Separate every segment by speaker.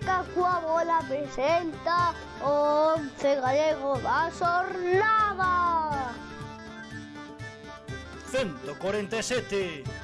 Speaker 1: Fica coa bola presenta o 11 galego da xornada.
Speaker 2: 147.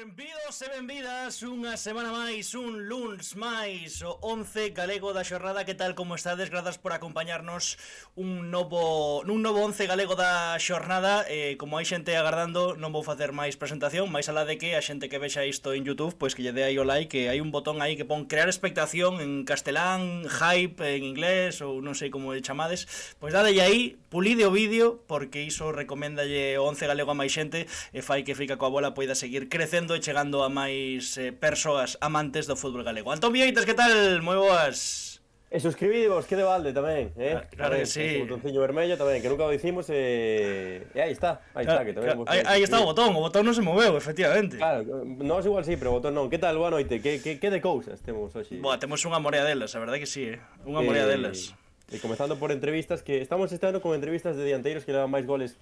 Speaker 2: Benvidos e benvidas unha semana máis, un luns máis, o 11 galego da xornada. Que tal, como estades? Grazas por acompañarnos nun novo 11 galego da xornada. Como hai xente agardando, non vou facer máis presentación, máis alá de que a xente que vexa isto en YouTube, pois que lle dé aí o like, que hai un botón aí que pon crear expectación en castelán, hype en inglés, ou non sei como chamades. Pois dadelle aí, pulide o vídeo, porque iso recoméndalle o 11 galego a máis xente e fai que Fica coa bola poida seguir crecendo e chegando a máis persoas amantes do fútbol galego. Antón Vieites, que tal? Moi boas.
Speaker 3: E suscribidevos, que de balde tamén,
Speaker 2: Claro que sí.
Speaker 3: O botonciño vermello tamén, que nunca o dicimos e aí está, que tamén.
Speaker 2: Aí está o botón non se moveu, efectivamente.
Speaker 3: Claro, nós igual sí, pero o botón non. Que tal, boa noite, que de cousas temos hoxe?
Speaker 2: Boa, temos unha morea delas, a verdade que sí, unha morea delas.
Speaker 3: E comezando por entrevistas, que estamos este ano con entrevistas de dianteiros que levan máis goles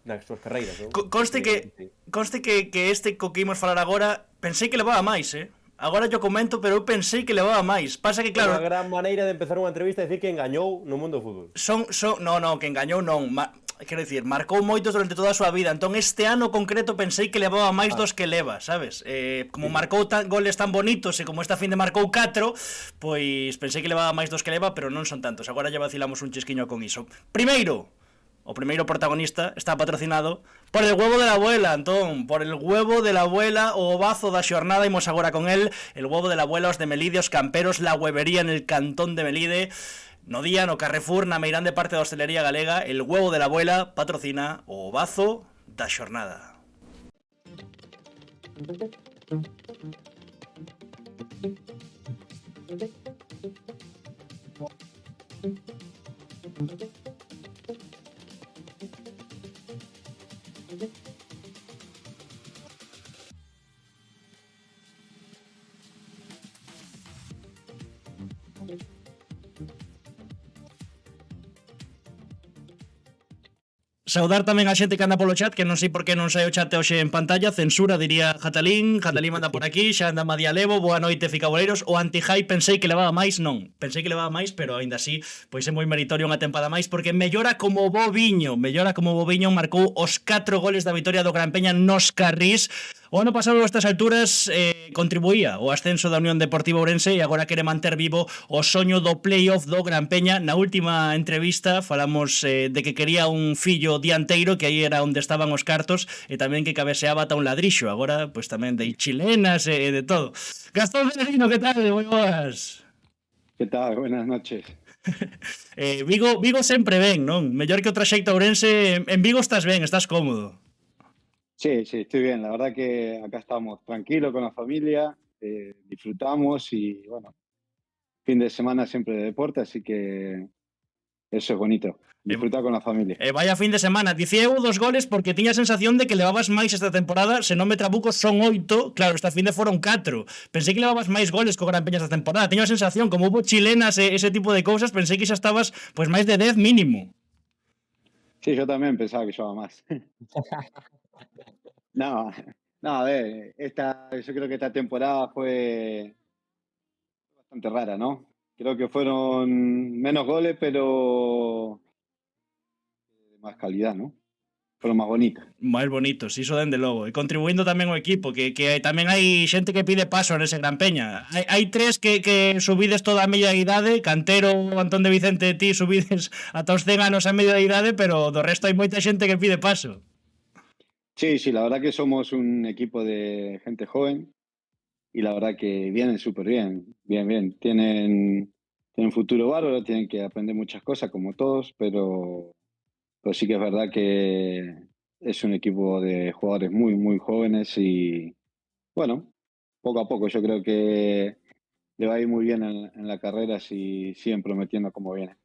Speaker 3: nas súas carreiras, non?
Speaker 2: Conste que este co que imos falar agora, pensei que levaba máis, Agora yo comento, pero eu pensei que levaba máis. Pasa que claro,
Speaker 3: unha gran maneira de empezar unha entrevista é dicir que engañou no mundo do fútbol.
Speaker 2: Que engañou non, quero dicir, marcou moitos durante toda a súa vida. Entón este ano concreto pensei que levaba máis dos que leva, sabes? Como marcou goles tan bonitos e como esta fin de marcou 4, pois pensei que levaba máis dos que leva, pero non son tantos. Agora ya vacilamos un chisquiño con iso. O primeiro protagonista está patrocinado por el huevo de la abuela, Antón. Por el huevo de la abuela, o ovazo da xornada. Imos agora con el huevo de la abuela, os de Melide, os camperos, la huevería en el cantón de Melide. No día, no Carrefour, na meirande parte da hostelería galega, el huevo de la abuela patrocina o ovazo da xornada. Saudar tamén a xente que anda polo chat, que non sei por que non sai o chat hoxe en pantalla. Censura, diría Jatalín manda por aquí, xa anda Madialevo, boa noite Ficaboleiros. O anti-hype pensei que levaba máis, non, pensei que levaba máis, pero aínda así, pois é moi meritorio unha tempada máis, porque mellora como Boviño, marcou os 4 goles da vitoria do Gran Peña nos Carrís. O ano pasado a estas alturas contribuía o ascenso da Unión Deportiva Ourense e agora quere manter vivo o soño do playoff do Gran Peña. Na última entrevista falamos de que quería un fillo dianteiro, que aí era onde estaban os cartos, e tamén que cabeceaba ata un ladrixo. Agora, pois tamén de chilenas e de todo. Gastón Celerino, que tal? Moi boas.
Speaker 4: Que tal? Buenas noches.
Speaker 2: Vigo sempre ben, non? Mellor que o traxecto Ourense. En Vigo estás ben, estás cómodo.
Speaker 4: Sí, estoy bien. La verdad que acá estamos tranquilos con la familia, disfrutamos y bueno, fin de semana siempre de deporte, así que eso es bonito, disfrutar con la familia.
Speaker 2: Vaya fin de semana. Dicía eu 2 goles porque tiña a sensación de que levabas máis esta temporada. Se non me trabuco son 8, claro, esta fin de foron 4. Pensei que levabas máis goles co Gran Peña esta temporada. Tiña a sensación, como hubo chilenas e ese tipo de cousas, pensei que xa estabas pois máis de 10 mínimo.
Speaker 4: Sí, yo también pensaba que llevaba más. No, a ver, yo creo que esta temporada fue bastante rara, ¿no? Creo que fueron menos goles, pero de más calidad, ¿no? Fueron máis bonitas.
Speaker 2: Máis bonitos, iso dende logo. E contribuindo tamén o equipo, que tamén hai xente que pide paso nese Gran Peña. Hai 3 que subides toda a media idade, Cantero, Antón de Vicente, ti subides ata os 100 anos a media idade, pero do resto hai moita xente que pide paso.
Speaker 4: Sí, la verdad que somos un equipo de gente joven y la verdad que vienen súper bien. Tienen futuro bárbaro, tienen que aprender muchas cosas como todos, pero sí que es verdad que es un equipo de jugadores muy, muy jóvenes y bueno, poco a poco yo creo que le va a ir muy bien en la carrera si siguen prometiendo como viene.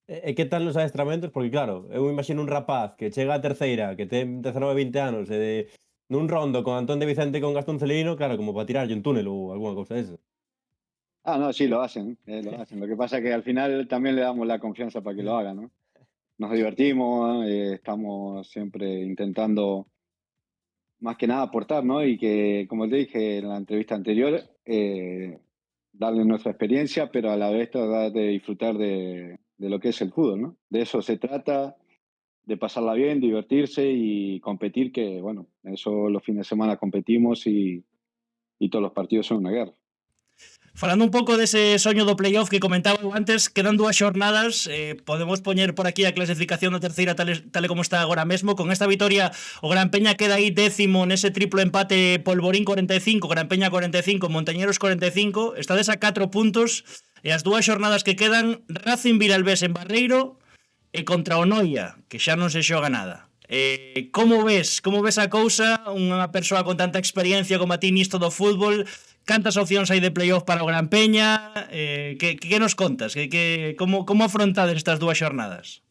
Speaker 3: E que tal nos adestramentos? Porque claro, eu imagino un rapaz que chega a terceira, que ten 19, 20 anos, e nun rondo con Antón de Vicente e con Gastón Celerino, claro, como para tirarlle un túnel ou alguna cousa desa.
Speaker 4: No, sí, lo hacen, lo hacen. Lo que pasa es que al final también le damos la confianza para que lo hagan, ¿no? Nos divertimos, estamos siempre intentando más que nada aportar, ¿no? Y que, como te dije en la entrevista anterior, darle nuestra experiencia, pero a la vez tratar de disfrutar de lo que es el fútbol, ¿no? De eso se trata, de pasarla bien, divertirse y competir, que, bueno, eso los fines de semana competimos y todos los partidos son una guerra.
Speaker 2: Falando un pouco dese soño do playoff que comentaba antes, quedan 2 xornadas, podemos poñer por aquí a clasificación da terceira tal e como está agora mesmo. Con esta vitoria o Gran Peña queda aí 10º nese triplo empate, Polvorín 45, Gran Peña 45, Montañeros 45, estades a 4 puntos e as 2 xornadas que quedan, Racing Viralbés en Barreiro e contra o Noia, que xa non se xoga nada. Como ves a cousa, unha persoa con tanta experiencia como a ti nisto do fútbol? Cantas opcións hai de playoff para o Gran Peña? Que nos contas? Como afrontades estas 2 xornadas?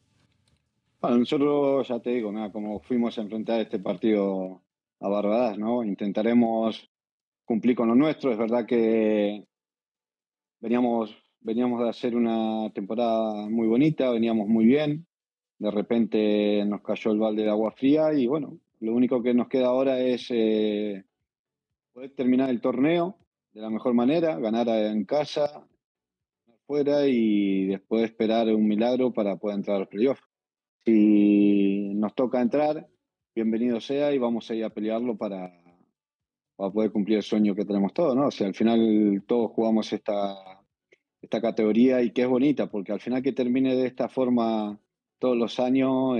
Speaker 4: Bueno, nosotros, ya te digo, nada, como fuimos a enfrentar este partido a Barbadas, ¿no? Intentaremos cumplir con lo nuestro. Es verdad que veníamos de hacer una temporada muy bonita, veníamos muy bien. De repente nos cayó el balde de agua fría y bueno, lo único que nos queda ahora es poder terminar el torneo de la mejor manera, ganar en casa, fuera y después esperar un milagro para poder entrar a los playoffs. Si nos toca entrar, bienvenido sea y vamos a ir a pelearlo para poder cumplir el sueño que tenemos todos, ¿no? O sea, al final todos jugamos esta categoría y que es bonita, porque al final que termine de esta forma todos los años,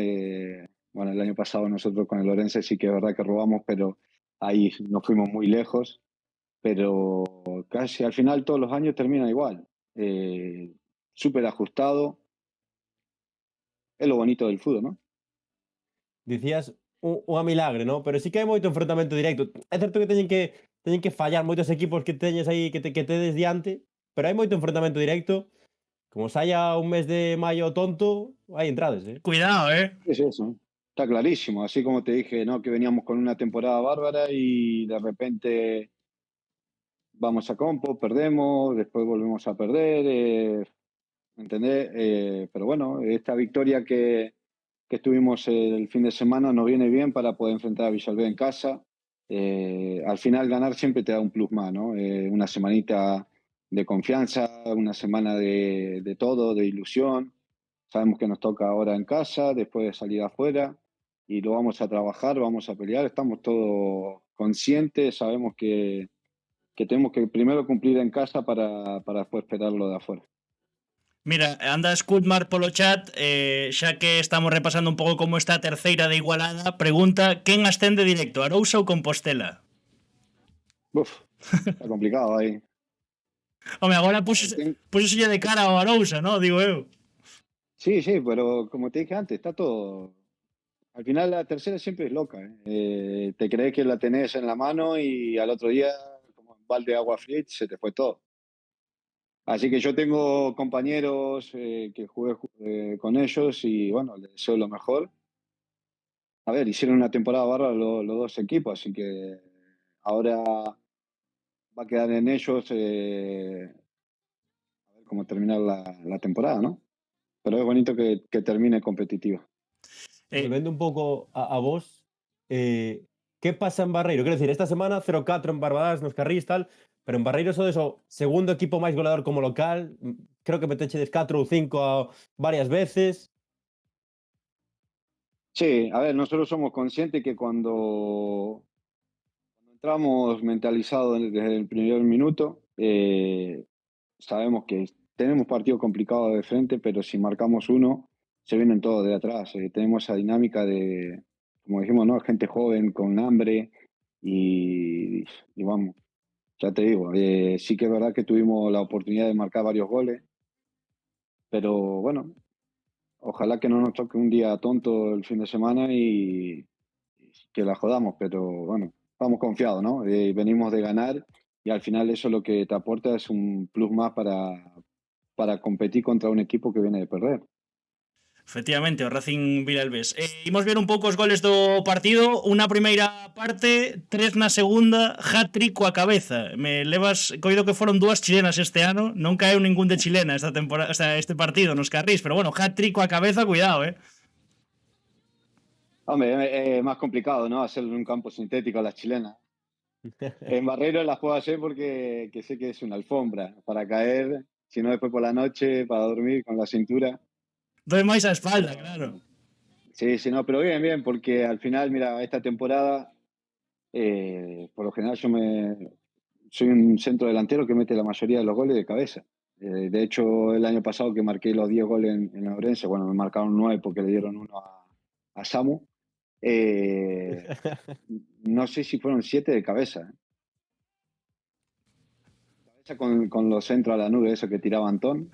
Speaker 4: bueno, el año pasado nosotros con el Orense sí que es verdad que robamos, pero ahí nos fuimos muy lejos, pero casi al final todos los años termina igual, súper ajustado, es lo bonito del fútbol, ¿no?
Speaker 3: Dicías unha milagre, ¿no? Pero sí que hai moito enfrontamento directo. É certo que teñen que fallar moitos equipos que teñes aí que tedes diante, pero hai moito enfrontamento directo. Como saia un mes de maio tonto, hai entrades, eh?
Speaker 2: Cuidado,
Speaker 4: Es eso, está clarísimo, así como te dije, ¿no? Que veníamos con una temporada bárbara y de repente vamos a Compo, perdemos, después volvemos a perder, ¿entendés? Pero bueno, esta victoria que estuvimos el fin de semana nos viene bien para poder enfrentar a Villalbé en casa. Al final ganar siempre te da un plus más, ¿no? Una semanita de confianza, una semana de todo, de ilusión. Sabemos que nos toca ahora en casa, después de salir afuera, y lo vamos a trabajar, vamos a pelear. Estamos todos conscientes, sabemos que tenemos que primero cumplir en casa para después esperarlo de afuera.
Speaker 2: Mira, anda Scudmar polo chat, xa que estamos repasando un pouco como está a terceira de Igualada, pregunta quen ascende directo, Arousa ou Compostela?
Speaker 4: Está complicado ahí.
Speaker 2: Home, agora puxoselle de cara ao Arousa, ¿no? Digo eu.
Speaker 4: Sí, pero como te dije antes, está todo... Al final la tercera siempre es loca, ¿eh? Te crees que la tenés en la mano y al otro día, como un balde de agua fría, se te fue todo. Así que yo tengo compañeros que jugué con ellos y bueno, les deseo lo mejor. A ver, hicieron una temporada bárbara los dos equipos, así que ahora va a quedar en ellos a ver cómo terminar la temporada, ¿no? Pero es bonito que termine competitiva.
Speaker 3: Volvendo un pouco a vos, que pasa en Barreiro? Quero dicir, esta semana 0-4 en Barbadas, nos Carrís, tal, pero en Barreiro sodes o segundo equipo máis goleador como local, creo que metechedes 4 ou 5 varias veces.
Speaker 4: Sí, a ver, nosotros somos conscientes que cuando entramos mentalizados desde el primer minuto, sabemos que tenemos partidos complicados de frente, pero si marcamos uno, se vienen todos de atrás. Tenemos esa dinámica de, como dijimos, ¿no? Gente joven con hambre y vamos, ya te digo, sí que es verdad que tuvimos la oportunidad de marcar varios goles, pero bueno, ojalá que no nos toque un día tonto el fin de semana y que la jodamos, pero bueno, vamos confiados, ¿no? Venimos de ganar y al final eso lo que te aporta es un plus más para competir contra un equipo que viene de perder.
Speaker 2: Efectivamente, o Racing Vilalbés. Imos ver un pouco os goles do partido. Unha primeira parte, 3 na segunda, hat-trick coa cabeza. Me levas, coido que foron 2 chilenas este ano, non caeu ningún de chilena esta temporada, este partido nos carrís, pero bueno, hat-trick coa cabeza, cuidado,
Speaker 4: Hombre, es más complicado, ¿no? Hacerlo en un campo sintético a las chilenas. En Barreiro las puedo hacer porque que sé que es una alfombra para caer, si no después por la noche, para dormir con la cintura.
Speaker 2: Doy máis a espalda, claro.
Speaker 4: Sí, sí, no, pero bien, bien, porque al final, mira, esta temporada, por lo general soy un centro delantero que mete la mayoría de los goles de cabeza. De hecho, el año pasado que marqué los 10 goles en Ourense, bueno, me marcaron 9 porque le dieron uno a Samu. No sé si fueron 7 de cabeza. Cabeza con los centros a la nube, eso que tiraba Antón.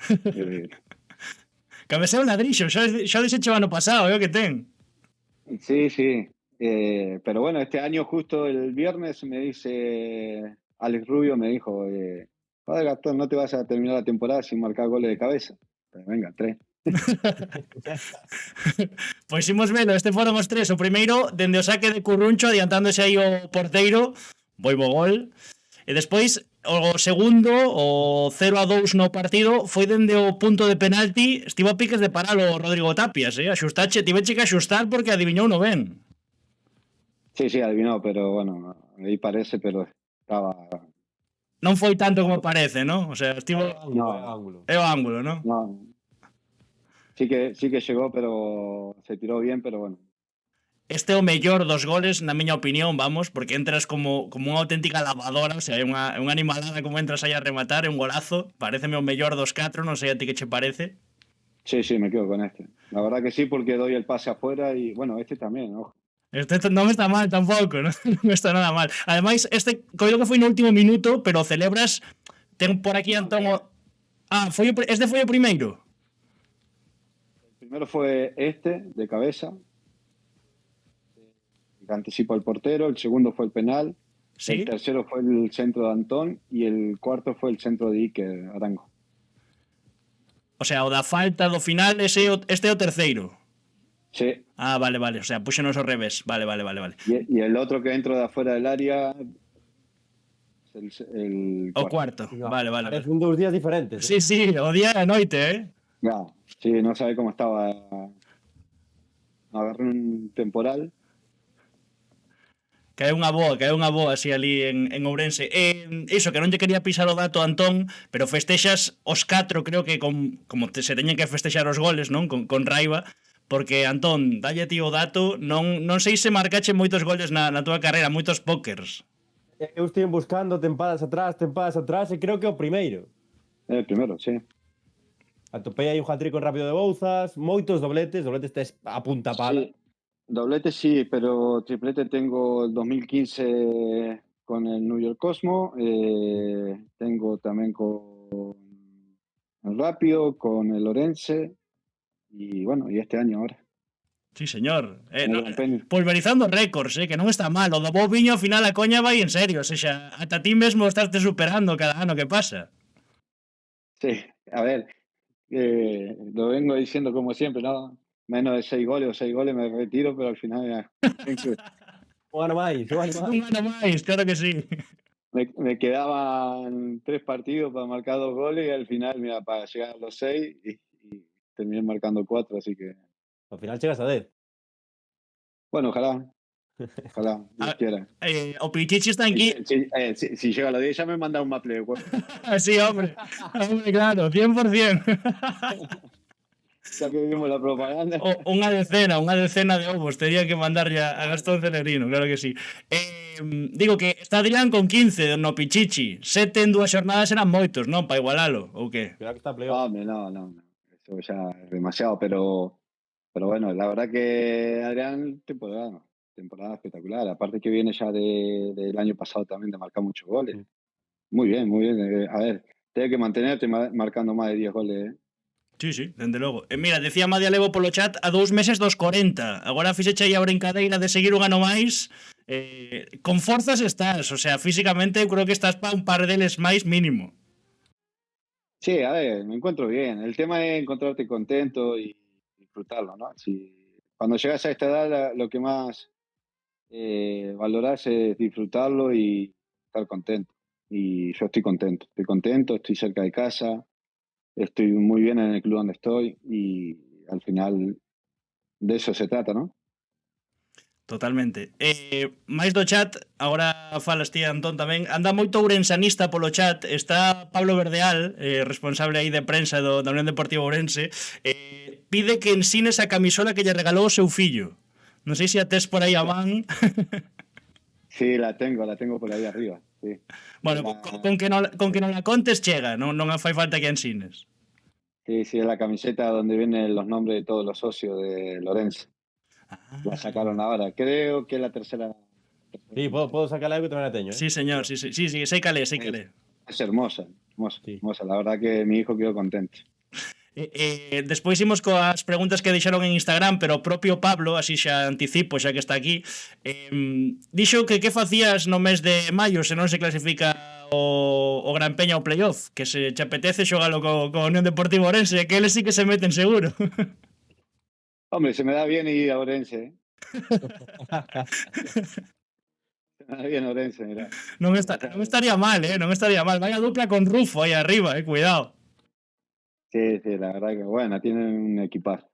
Speaker 2: Cabeceo ladrillo, xa o desecho ano pasado, que ten.
Speaker 4: Sí, sí. Pero bueno, este año justo el viernes me dice Alex Rubio, me dijo, joder Gastón, no te vas a terminar la temporada sin marcar goles de cabeza. Pero venga, 3.
Speaker 2: Pois imos velo, este foron os 3. O primeiro, dende o saque de Curruncho, adiantándose aí o porteiro, bo gol. E despois, o segundo, o 0-2 no partido, foi dende o punto de penalti, estivo a piques de paralo Rodrigo Tapias, axustache, tiveche que axustar porque adiviñou no ben.
Speaker 4: Sí, sí, adivinó, pero bueno, ahí parece, pero estaba...
Speaker 2: Non foi tanto como parece, ¿no? O sea, estivo...
Speaker 3: Ángulo.
Speaker 2: É o ángulo, ¿no?
Speaker 4: No. Sí que llegó, pero se tiró bien, pero bueno.
Speaker 2: Este é o mellor dos goles, na miña opinión, vamos, porque entras como unha auténtica lavadora, o sea, é unha animalada como entras aí a rematar, é un golazo, pareceme o mellor dos 4, non sei a ti que che parece.
Speaker 4: Sí, me quedo con este. La verdad que sí, porque doy el pase afuera y bueno, este también, ojo.
Speaker 2: Este non está mal tampouco, non está nada mal. Ademais, este coido que foi no último minuto, pero celebras, ten por aquí Antón este foi o primeiro.
Speaker 4: El primero fue este, de cabeza, que anticipa el portero, el segundo fue el penal,
Speaker 2: ¿Sí?
Speaker 4: El tercero fue el centro de Antón y el cuarto fue el centro de Iker Arango.
Speaker 2: O sea, o da falta do final, este é o terceiro.
Speaker 4: Sí.
Speaker 2: Ah, vale, o sea, puxenos ao revés. Vale.
Speaker 4: Y el otro que dentro de afuera del área, el
Speaker 2: O cuarto. Vale.
Speaker 3: Son 2 días diferentes.
Speaker 2: Sí, o día e a noite,
Speaker 4: No, sí, no sabe cómo estaba. Agarré un temporal.
Speaker 2: Caeu unha boa así ali en Ourense. Iso, que non lle quería pisar o dato a Antón, pero festexas os 4, creo que como se teñen que festexar os goles, non? Con raiva, porque Antón, dalle ti o dato, non sei se marcache moitos goles na túa carreira, moitos pókers.
Speaker 3: Eu estive buscando tempadas atrás, e creo que o primeiro.
Speaker 4: El primero, sí.
Speaker 3: Atopei aí un hat-trick con Rápido de Bouzas, moitos dobletes tes a punta pala.
Speaker 4: Sí, doblete sí, pero triplete tengo el 2015 con el New York Cosmo, tengo también con el Rápido, con el Orense y bueno, y este año ahora.
Speaker 2: Sí, señor.
Speaker 4: No,
Speaker 2: pulverizando récords, que non está mal. O do Bobiño, ao final, a coña vai en serio. O sea, ata ti mesmo estás te superando cada ano que pasa.
Speaker 4: Sí, a ver, lo vengo diciendo como siempre, ¿no? Menos de 6 goles o 6 goles me retiro, pero al final...
Speaker 3: Un ano máis.
Speaker 2: Un ano máis, claro que sí.
Speaker 4: Me quedaban 3 partidos para marcar 2 goles y al final, mira, para llegar a los 6 y terminé marcando 4, así que...
Speaker 3: Al final chegas a 10.
Speaker 4: Bueno, ojalá, Dios quiera.
Speaker 2: O Pichichi está aquí.
Speaker 4: Si llega a los 10 ya me manda un maple de juego.
Speaker 2: Sí, hombre, claro, 100%.
Speaker 4: Ya que vimos la propaganda.
Speaker 2: Unha decena de ovos tería que mandarlle a Gastón Celerino, claro que sí. Digo que está Adrián con 15 no Pichichi. 7 en 2 xornadas eran moitos, non? Para igualalo, ou que?
Speaker 3: Claro que está playoff.
Speaker 4: No. Eso ya es demasiado, pero bueno, la verdad que Adrián, temporada espectacular. Aparte que viene ya del año pasado también de marcar muchos goles. Muy bien. A ver, tienes que mantenerte marcando más de 10 goles,
Speaker 2: Sí, dende logo. Mira, decía Madia Levo polo chat a 2 meses dos 40. Agora fixeche aí a brincadeira de seguir un ano máis. Con forzas estás, o sea, físicamente eu creo que estás para un par deles máis mínimo.
Speaker 4: Sí, a ver, me encuentro bien. El tema es encontrarte contento y disfrutarlo, ¿no? Cuando llegas a esta edad, lo que más valorás es disfrutarlo y estar contento. Y yo estoy contento, estoy cerca de casa, estoy muy bien en el club donde estoy y al final de eso se trata, ¿no?
Speaker 2: Totalmente. Máis do chat, agora falas ti, Antón, tamén. Anda moito ourensanista polo chat. Está Pablo Verdeal, responsable aí de prensa da Unión Deportiva Ourense. Pide que ensines a camisola que lle regalou o seu fillo. Non sei se a tes por aí a man.
Speaker 4: Sí, la tengo por ahí arriba. Sí.
Speaker 2: Bueno, con que non la contes chega, non fai falta que ensines.
Speaker 4: Sí, es la camiseta donde vienen los nombres de todos los socios de Lorenzo. La sacaron ahora, creo que es la tercera.
Speaker 3: Sí, puedo sacar algo y también la teño, ¿eh?
Speaker 2: Sí, señor, sí, sei calé.
Speaker 4: Es hermosa,
Speaker 3: Sí.
Speaker 4: hermosa. La verdad que mi hijo quedó contento.
Speaker 2: Despois imos coas preguntas que deixaron en Instagram, pero o propio Pablo, así xa anticipo, xa que está aquí, dixo que facías no mes de maio se non se clasifica o Gran Peña ao playoff, que se che apetece xogalo co Unión Deportiva Ourense, que eles sí que se meten seguro.
Speaker 4: Hombre, se me da bien ir a Orense, ¿eh? Se me da bien Orense, mirá.
Speaker 2: Non estaría mal, non estaría mal. Vaya dupla con Rufo aí arriba, cuidado.
Speaker 4: Sí, la verdad que bueno, tienen un equipazo.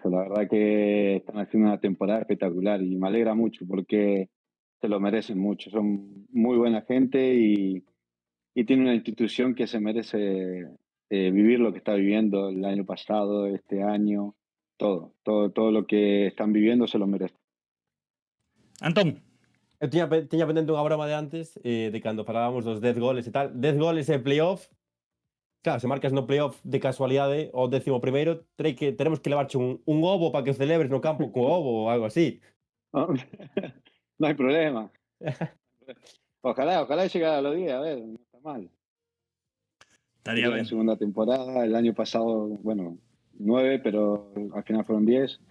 Speaker 4: La verdad que están haciendo una temporada espectacular y me alegra mucho porque se lo merecen mucho. Son muy buena gente y tienen una institución que se merece vivir lo que está viviendo el año pasado, este año, todo lo que están viviendo se lo merece.
Speaker 2: Antón.
Speaker 3: Eu tiña pendente unha broma de antes, de cando falábamos dos 10 goles e tal. 10 goles e playoff. Claro, se marcas no playoff de casualidade o 11º, teremos que levarche un ovo para que o celebres no campo co ovo ou algo así.
Speaker 4: No hay problema. Ojalá llegara a los 10, a ver, no está mal.
Speaker 2: Estaría bien.
Speaker 4: La segunda temporada, el año pasado, bueno, 9, pero al final fueron 10.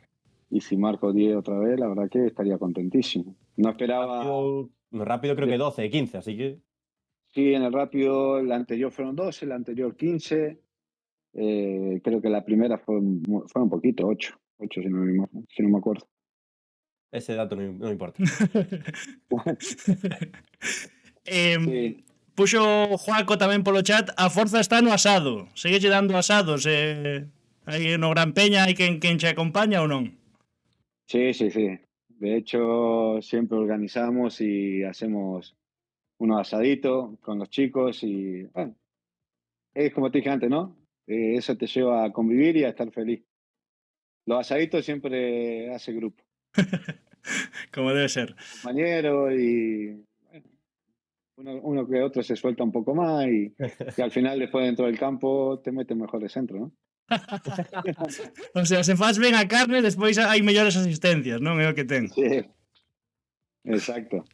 Speaker 4: Y si marco 10 otra vez, la verdad que estaría contentísimo. No esperaba...
Speaker 3: No rápido creo que 12, 15, así que...
Speaker 4: Sí, en el rápido, el anterior fueron 12, el anterior 15. Creo que la primera fue un poquito, 8 si no me acuerdo.
Speaker 3: Ese dato non importa.
Speaker 4: Sí.
Speaker 2: Puxo Joaco tamén polo chat. A forza está no asado. Segueche dando asados. Aí no Gran Peña hai quen che acompaña ou non?
Speaker 4: Sí. De hecho, siempre organizamos y hacemos unos asaditos con los chicos y bueno, es como te dije antes, ¿no? Eso te lleva a convivir y a estar feliz. Los asaditos siempre hace grupo.
Speaker 2: Como debe ser.
Speaker 4: Compañero y bueno, uno que otro se suelta un poco más y al final después dentro del campo te metes mejor de centro, ¿no?
Speaker 2: O sea, se faz ben a carne, despois hai mellores asistencias, non é o que ten.
Speaker 4: Sí, exacto.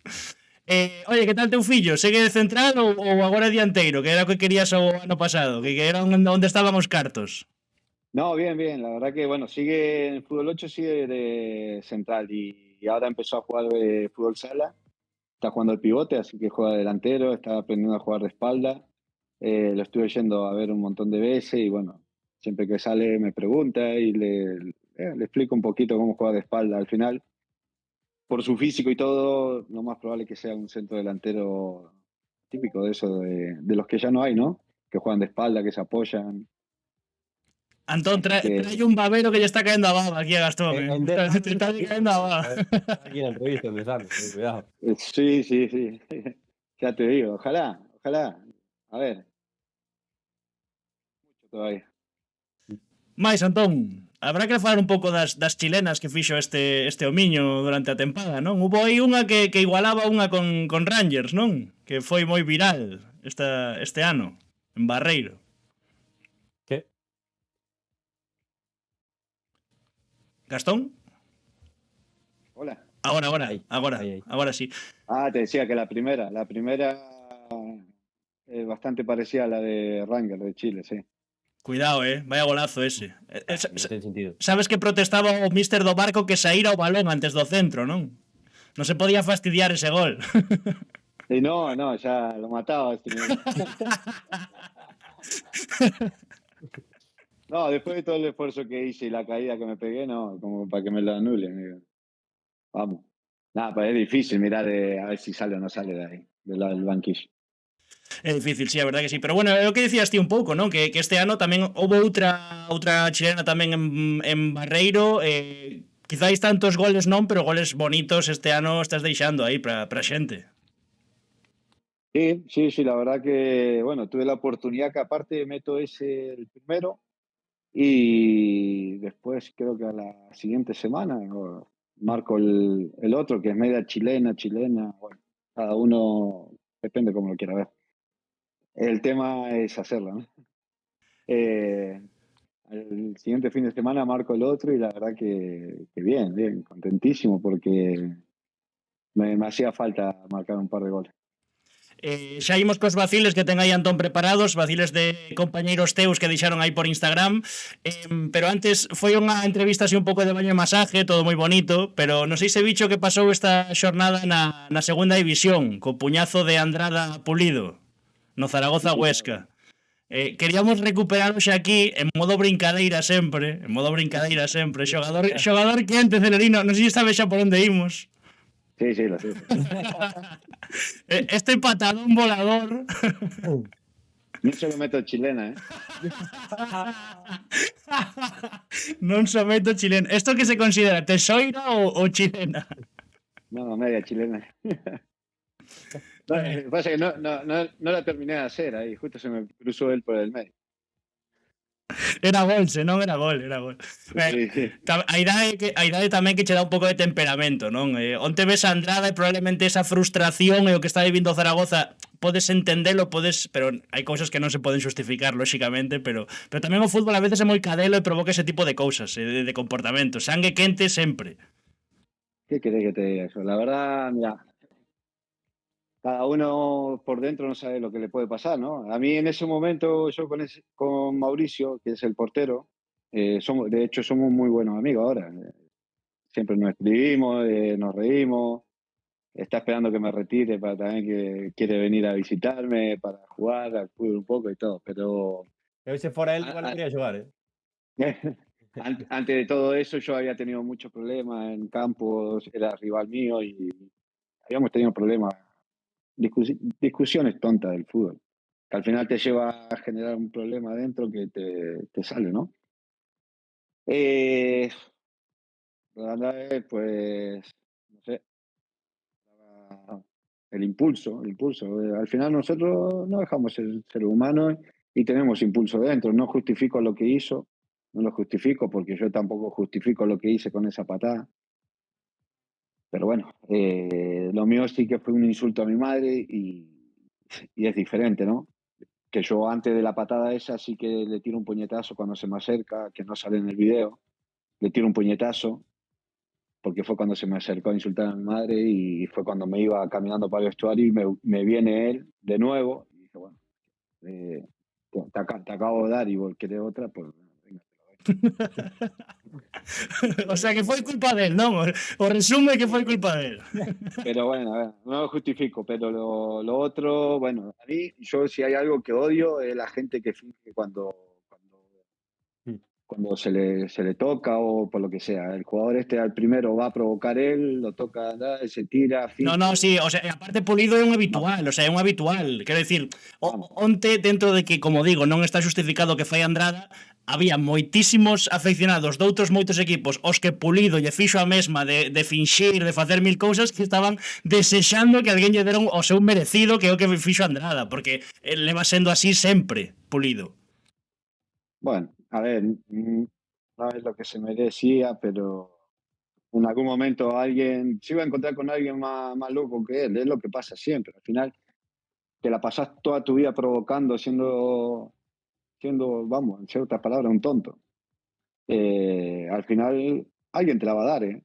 Speaker 2: Oye, que tal teu fillo? Segue de central ou agora dianteiro? Que era o que querías o ano pasado, que era onde estaban os cartos.
Speaker 4: No, bien. La verdad que, bueno, sigue en el fútbol 8, sigue de central y ahora empezó a jugar de fútbol sala. Está jugando el pivote, así que juega delantero, está aprendiendo a jugar de espalda. Lo estuve yendo a ver un montón de veces y, bueno, siempre que sale me pregunta y le explico un poquito cómo juega de espalda. Al final, por su físico y todo, lo más probable es que sea un centro delantero típico de eso, de los que ya no hay, ¿no? Que juegan de espalda, que se apoyan.
Speaker 2: Antón, trae un babero que ya está cayendo a baba aquí a Gastón. Te está cayendo a baba.
Speaker 3: Aquí en la entrevista donde sale, cuidado.
Speaker 4: Sí. Ya te digo, ojalá. A ver. Mucho todavía.
Speaker 2: Mais, Antón, habrá que falar un pouco das chilenas que fixo este homiño durante a tempada, non? Hubo aí unha que igualaba unha con Rangers, non? Que foi moi viral este ano, en Barreiro.
Speaker 3: ¿Qué?
Speaker 2: ¿Gastón?
Speaker 4: Hola.
Speaker 2: Ahora sí.
Speaker 4: Te decía que la primera es bastante parecida a la de Rangers de Chile, sí.
Speaker 2: Cuidado, vaya golazo ese.
Speaker 3: Non ten sentido.
Speaker 2: Sabes que protestaba o míster do Barco que saíra o balón antes do centro, non? Non se podía fastidiar ese gol.
Speaker 4: Y no, ya lo mataba. No, después de todo el esfuerzo que hice y la caída que me pegué, no, como para que me lo anulen. Digo. Vamos. Nada, pues es difícil mirar a ver si sale o no sale de ahí, del banquillo.
Speaker 2: É difícil, sí, a verdade que sí. Pero bueno, é o que dicías ti un pouco, non? Que este ano tamén houve outra chilena tamén en Barreiro. Quizáis tantos goles non, pero goles bonitos este ano estás deixando aí para xente.
Speaker 4: Sí, sí, sí, la verdad que, bueno, tuve la oportunidad que aparte meto ese el primero y después creo que a la siguiente semana marco el otro, que es media chilena, bueno, cada uno depende como lo quiera ver. El tema es hacerlo, ¿no? El siguiente fin de semana marco el otro y la verdad que bien, bien, contentísimo porque me hacía falta marcar un par de goles.
Speaker 2: Xa imos cos vaciles que ten aí Antón preparados, vaciles de compañeiros teus que deixaron aí por Instagram, pero antes foi unha entrevista así un pouco de baño e masaje, todo moi bonito, pero non sei se bicho que pasou esta xornada na segunda división, co puñazo de Andrada Pulido, no Zaragoza Huesca. Queríamos recuperar xa aquí en modo brincadeira sempre, xogador quente, Celerino, non sei se sabes xa por onde imos.
Speaker 4: Sí, sí, lo sé.
Speaker 2: Este patadón volador.
Speaker 4: No se lo meto chilena, ¿eh?
Speaker 2: Non someto chileno. ¿Esto que se considera tesoira o chilena?
Speaker 4: No, media chilena. No, pasa que no la terminé de hacer ahí, justo se me cruzó él por el medio.
Speaker 2: Era gol, se non era gol, era gol.
Speaker 4: Sí, sí.
Speaker 2: A idade tamén que che dá un pouco de temperamento, non? Onte ves a Andrada e probablemente esa frustración e o que está vivindo Zaragoza podes entendelo, pero hai cousas que non se poden justificar, lóxicamente, pero tamén o fútbol a veces é moi cadelo e provoca ese tipo de cousas, de comportamento. Sangue quente sempre.
Speaker 4: ¿Qué querés que te diga eso? La verdad, mira, cada uno por dentro no sabe lo que le puede pasar, ¿no? A mí en ese momento, yo con Mauricio, que es el portero, de hecho somos muy buenos amigos ahora. Siempre nos escribimos, nos reímos. Está esperando que me retire para también que quiere venir a visitarme, para jugar al fútbol un poco y todo. Pero
Speaker 3: Eu se fora el, igual quería xogar,
Speaker 4: antes de todo eso yo había tenido muchos problemas en campos, era rival mío y habíamos tenido problemas, discusiones tontas del fútbol, que al final te lleva a generar un problema adentro que te sale, ¿no? La verdad es, pues, no sé, el impulso. Al final nosotros no dejamos ser humanos y tenemos impulso dentro. No justifico lo que hizo, no lo justifico porque yo tampoco justifico lo que hice con esa patada. Pero bueno, lo mío sí que fue un insulto a mi madre y es diferente, ¿no? Que yo antes de la patada esa sí que le tiro un puñetazo cuando se me acerca, que no sale en el video, le tiro un puñetazo porque fue cuando se me acercó a insultar a mi madre y fue cuando me iba caminando para el vestuario y me viene él de nuevo y dije, bueno, te acabo de dar y vos querés otra, pues venga, te lo doy.
Speaker 2: O sea que foi culpa del, non? O resume que foi culpa del.
Speaker 4: Pero bueno, a ver, no lo justifico, pero lo otro, bueno, a mí, yo si hay algo que odio es la gente que finge cuando se le toca o por lo que sea. El jugador al primero va a provocar él, lo toca, se tira, finge.
Speaker 2: No, sí, o sea, aparte Pulido é un habitual, o sea, é un habitual. Quero dicir, onte, dentro de que, como digo, non está justificado que fai Andrada, había moitísimos afeccionados de outros moitos equipos os que Pulido lle fixo a mesma de finxir, de facer mil cousas que estaban desexando que alguén lle dera o seu merecido que é o que fixo Andrada, porque ele va sendo así sempre, Pulido.
Speaker 4: Bueno, a ver, no es lo que se merecía, pero en algún momento alguien se iba a encontrar con alguien más loco que él, es lo que pasa siempre. Al final, te la pasás toda tu vida provocando, siendo vamos, en ciertas palabras, un tonto. Al final, alguien te la va a dar, ¿eh?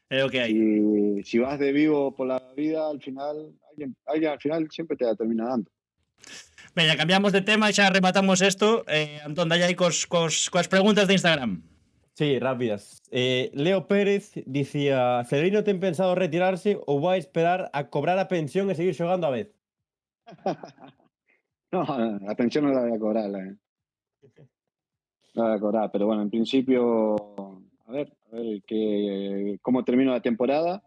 Speaker 2: É o que hai.
Speaker 4: Y si vas de vivo por la vida, al final, alguien al final siempre te la termina dando.
Speaker 2: Veña, cambiamos de tema e xa rematamos isto. Antón, dalle aí coas preguntas de Instagram.
Speaker 3: Sí, rápidas. Leo Pérez dicía: Celerino ten pensado retirarse ou vai esperar a cobrar a pensión e seguir xogando a vez?
Speaker 4: No, la pensión no la voy a cobrar. No voy a cobrar, pero bueno, en principio, a ver cómo termino la temporada.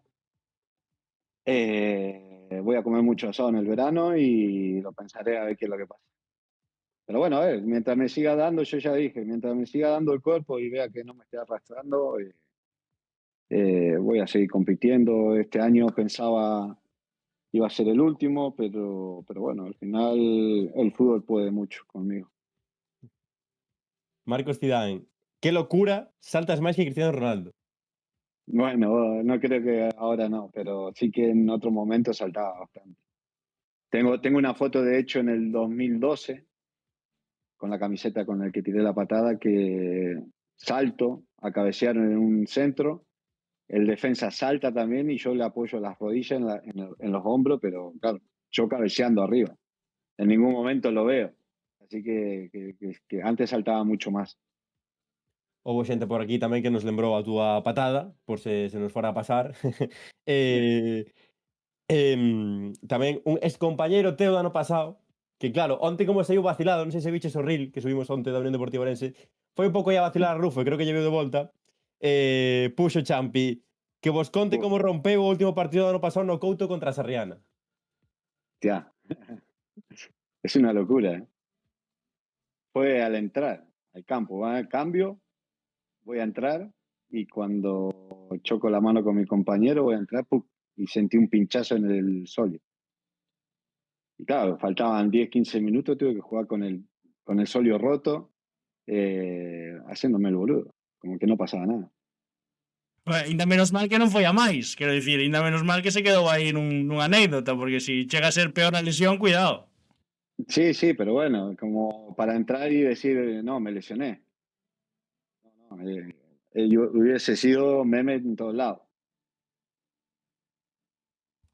Speaker 4: Voy a comer mucho asado en el verano y lo pensaré a ver qué es lo que pasa. Pero bueno, a ver, mientras me siga dando, yo ya dije, mientras me siga dando el cuerpo y vea que no me esté arrastrando, voy a seguir compitiendo. Este año pensaba iba a ser el último, pero bueno, al final el fútbol puede mucho conmigo.
Speaker 3: Marcos Zidane, qué locura, saltas más que Cristiano Ronaldo.
Speaker 4: Bueno, no creo que ahora no, pero sí que en otro momento saltaba bastante. Tengo una foto, de hecho, en el 2012, con la camiseta con la que tiré la patada, que salto a cabecear en un centro, el defensa salta también y yo le apoyo las rodillas en los hombros, pero claro, yo cabeceando arriba. En ningún momento lo veo. Así que antes saltaba mucho más.
Speaker 3: Houbo xente por aquí tamén que nos lembrou a túa patada, por se nos fora a pasar. eh, tamén un excompañeiro teu do ano pasado, que claro, onte como saiu vacilado, non sei se viches o reel que subimos onte da Unión Deportiva Orense, foi un pouco aí a vacilar a Rufo, creo que lle veu de volta, puxo Champi, que vos conte como rompeu o último partido do ano pasado no Couto contra a Sarriana.
Speaker 4: Ya. Es una locura. Fue al entrar al campo, va al cambio, voy a entrar y cuando choco la mano con mi compañero voy a entrar y sentí un pinchazo en el solio. Y claro, faltaban 10, 15 minutos, tuve que jugar con el solio roto, haciéndome el boludo, como que no pasaba nada.
Speaker 2: Bueno, ainda menos mal que non foi a máis. Quero dicir, ainda menos mal que se quedou aí nunha anécdota, porque se chega a ser peor a lesión, cuidado.
Speaker 4: Sí, sí, pero bueno, como para entrar y decir, no, me lesioné. No, yo hubiese sido meme en todos lados.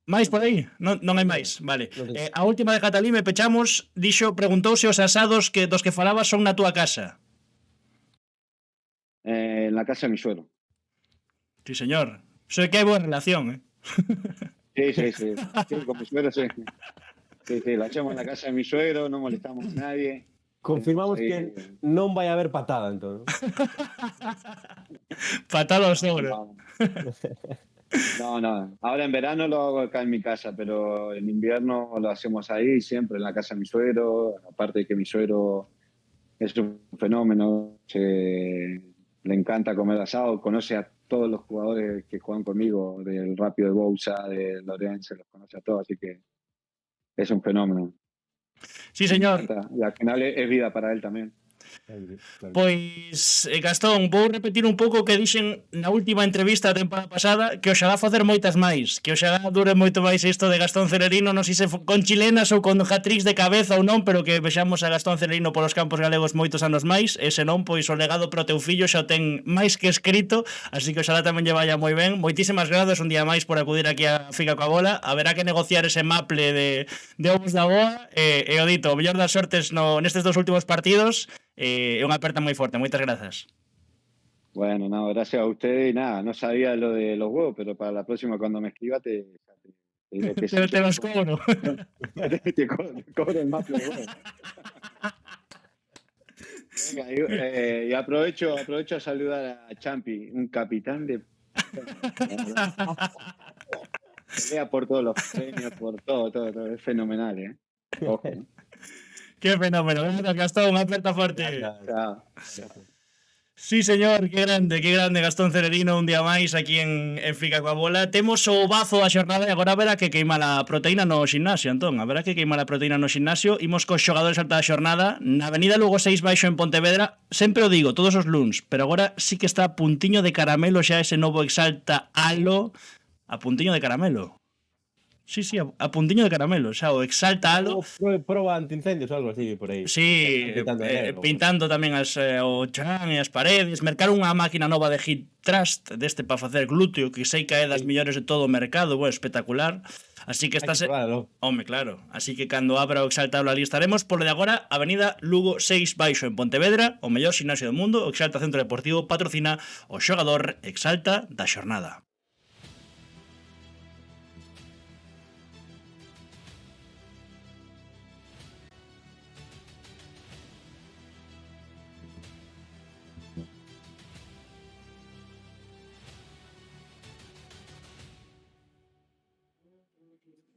Speaker 2: Máis por aí? Non hai máis, vale.
Speaker 3: Non ten-
Speaker 2: A última de Catalí me pechamos, preguntou se os asados dos que falabas son na túa casa.
Speaker 4: En la casa de mi suegro.
Speaker 2: Sí, señor. Sei que hai boa relación,
Speaker 4: Sí, sí, sí. Sí, con mi suegro sí. Sí, sí, la hacemos en la casa de mi suegro, no molestamos a nadie.
Speaker 3: Confirmamos
Speaker 4: Sí.
Speaker 3: que non vai haber patada, entón.
Speaker 2: Patalo ao sogro.
Speaker 4: No. Ahora en verano lo hago acá en mi casa, pero en invierno lo hacemos ahí, siempre en la casa de mi suegro. Aparte de que mi suegro es un fenómeno, le encanta comer asado, conoce a todos los jugadores que juegan conmigo, del Rápido de Bouza, de Lorenzo, los conoce a todos, así que es un fenómeno.
Speaker 2: Sí, señor.
Speaker 4: Y al final es vida para él también.
Speaker 2: Pois, Gastón, vou repetir un pouco o que dixen na última entrevista da temporada pasada, que oxalá facer moitas máis, que oxalá dure moito máis isto de Gastón Celerino, non sei se con chilenas ou con hat-tricks de cabeza ou non, pero que vexamos a Gastón Celerino polos campos galegos moitos anos máis, e se non, pois o legado pro teu fillo xa o ten máis que escrito, así que oxalá tamén lle vaya moi ben. Moitísimas gracias un día máis por acudir aquí a Fica coa Bola, haberá que negociar ese maple de ovos da boa, e o dito, o mellor das sortes nestes dos últimos partidos. Unha aperta moi forte, moitas grazas.
Speaker 4: Bueno, no, gracias a ustedes y nada, no sabía lo de los huevos, pero para la próxima cuando me escriba te digo que sí.
Speaker 2: Te los cobro.
Speaker 4: Te cobro el más de huevos. Venga, y aprovecho a saludar a Champi, un capitán de... Pelea por todos los premios, por todo, es fenomenal, ¿eh? Ojo.
Speaker 2: Qué fenómeno, gracias Gastón, unha aperta forte.
Speaker 4: Chao.
Speaker 2: Sí, señor, que grande Gastón Celerino un día máis aquí en Fica coa Bola. Temos o bazo da xornada e agora haberá que queimar a proteína no ximnasio, Antón. Haberá que queimar a proteína no ximnasio. Imos cos xogadores alta da xornada na Avenida Lugo 6 baixo en Pontevedra. Sempre o digo, todos os luns, pero agora sí que está a puntiño de caramelo xa ese novo Exalta Halo. A puntiño de caramelo. Sí, a puntiño de caramelo, xa o Exalta Halo.
Speaker 3: Proba antiincendios ou algo así por aí.
Speaker 2: Sí, pintando tamén o chan e as paredes, mercar unha máquina nova de Heat Trust deste para facer glúteo, que sei que é das millores de todo o mercado, bueno, espectacular. Así que estás... Home, claro. Así que cando abra o Exalta Halo ali estaremos. Por lo de agora, Avenida Lugo 6 baixo en Pontevedra, o mellor ximnasio do mundo, o Exalta Centro Deportivo patrocina o xogador Exalta da xornada.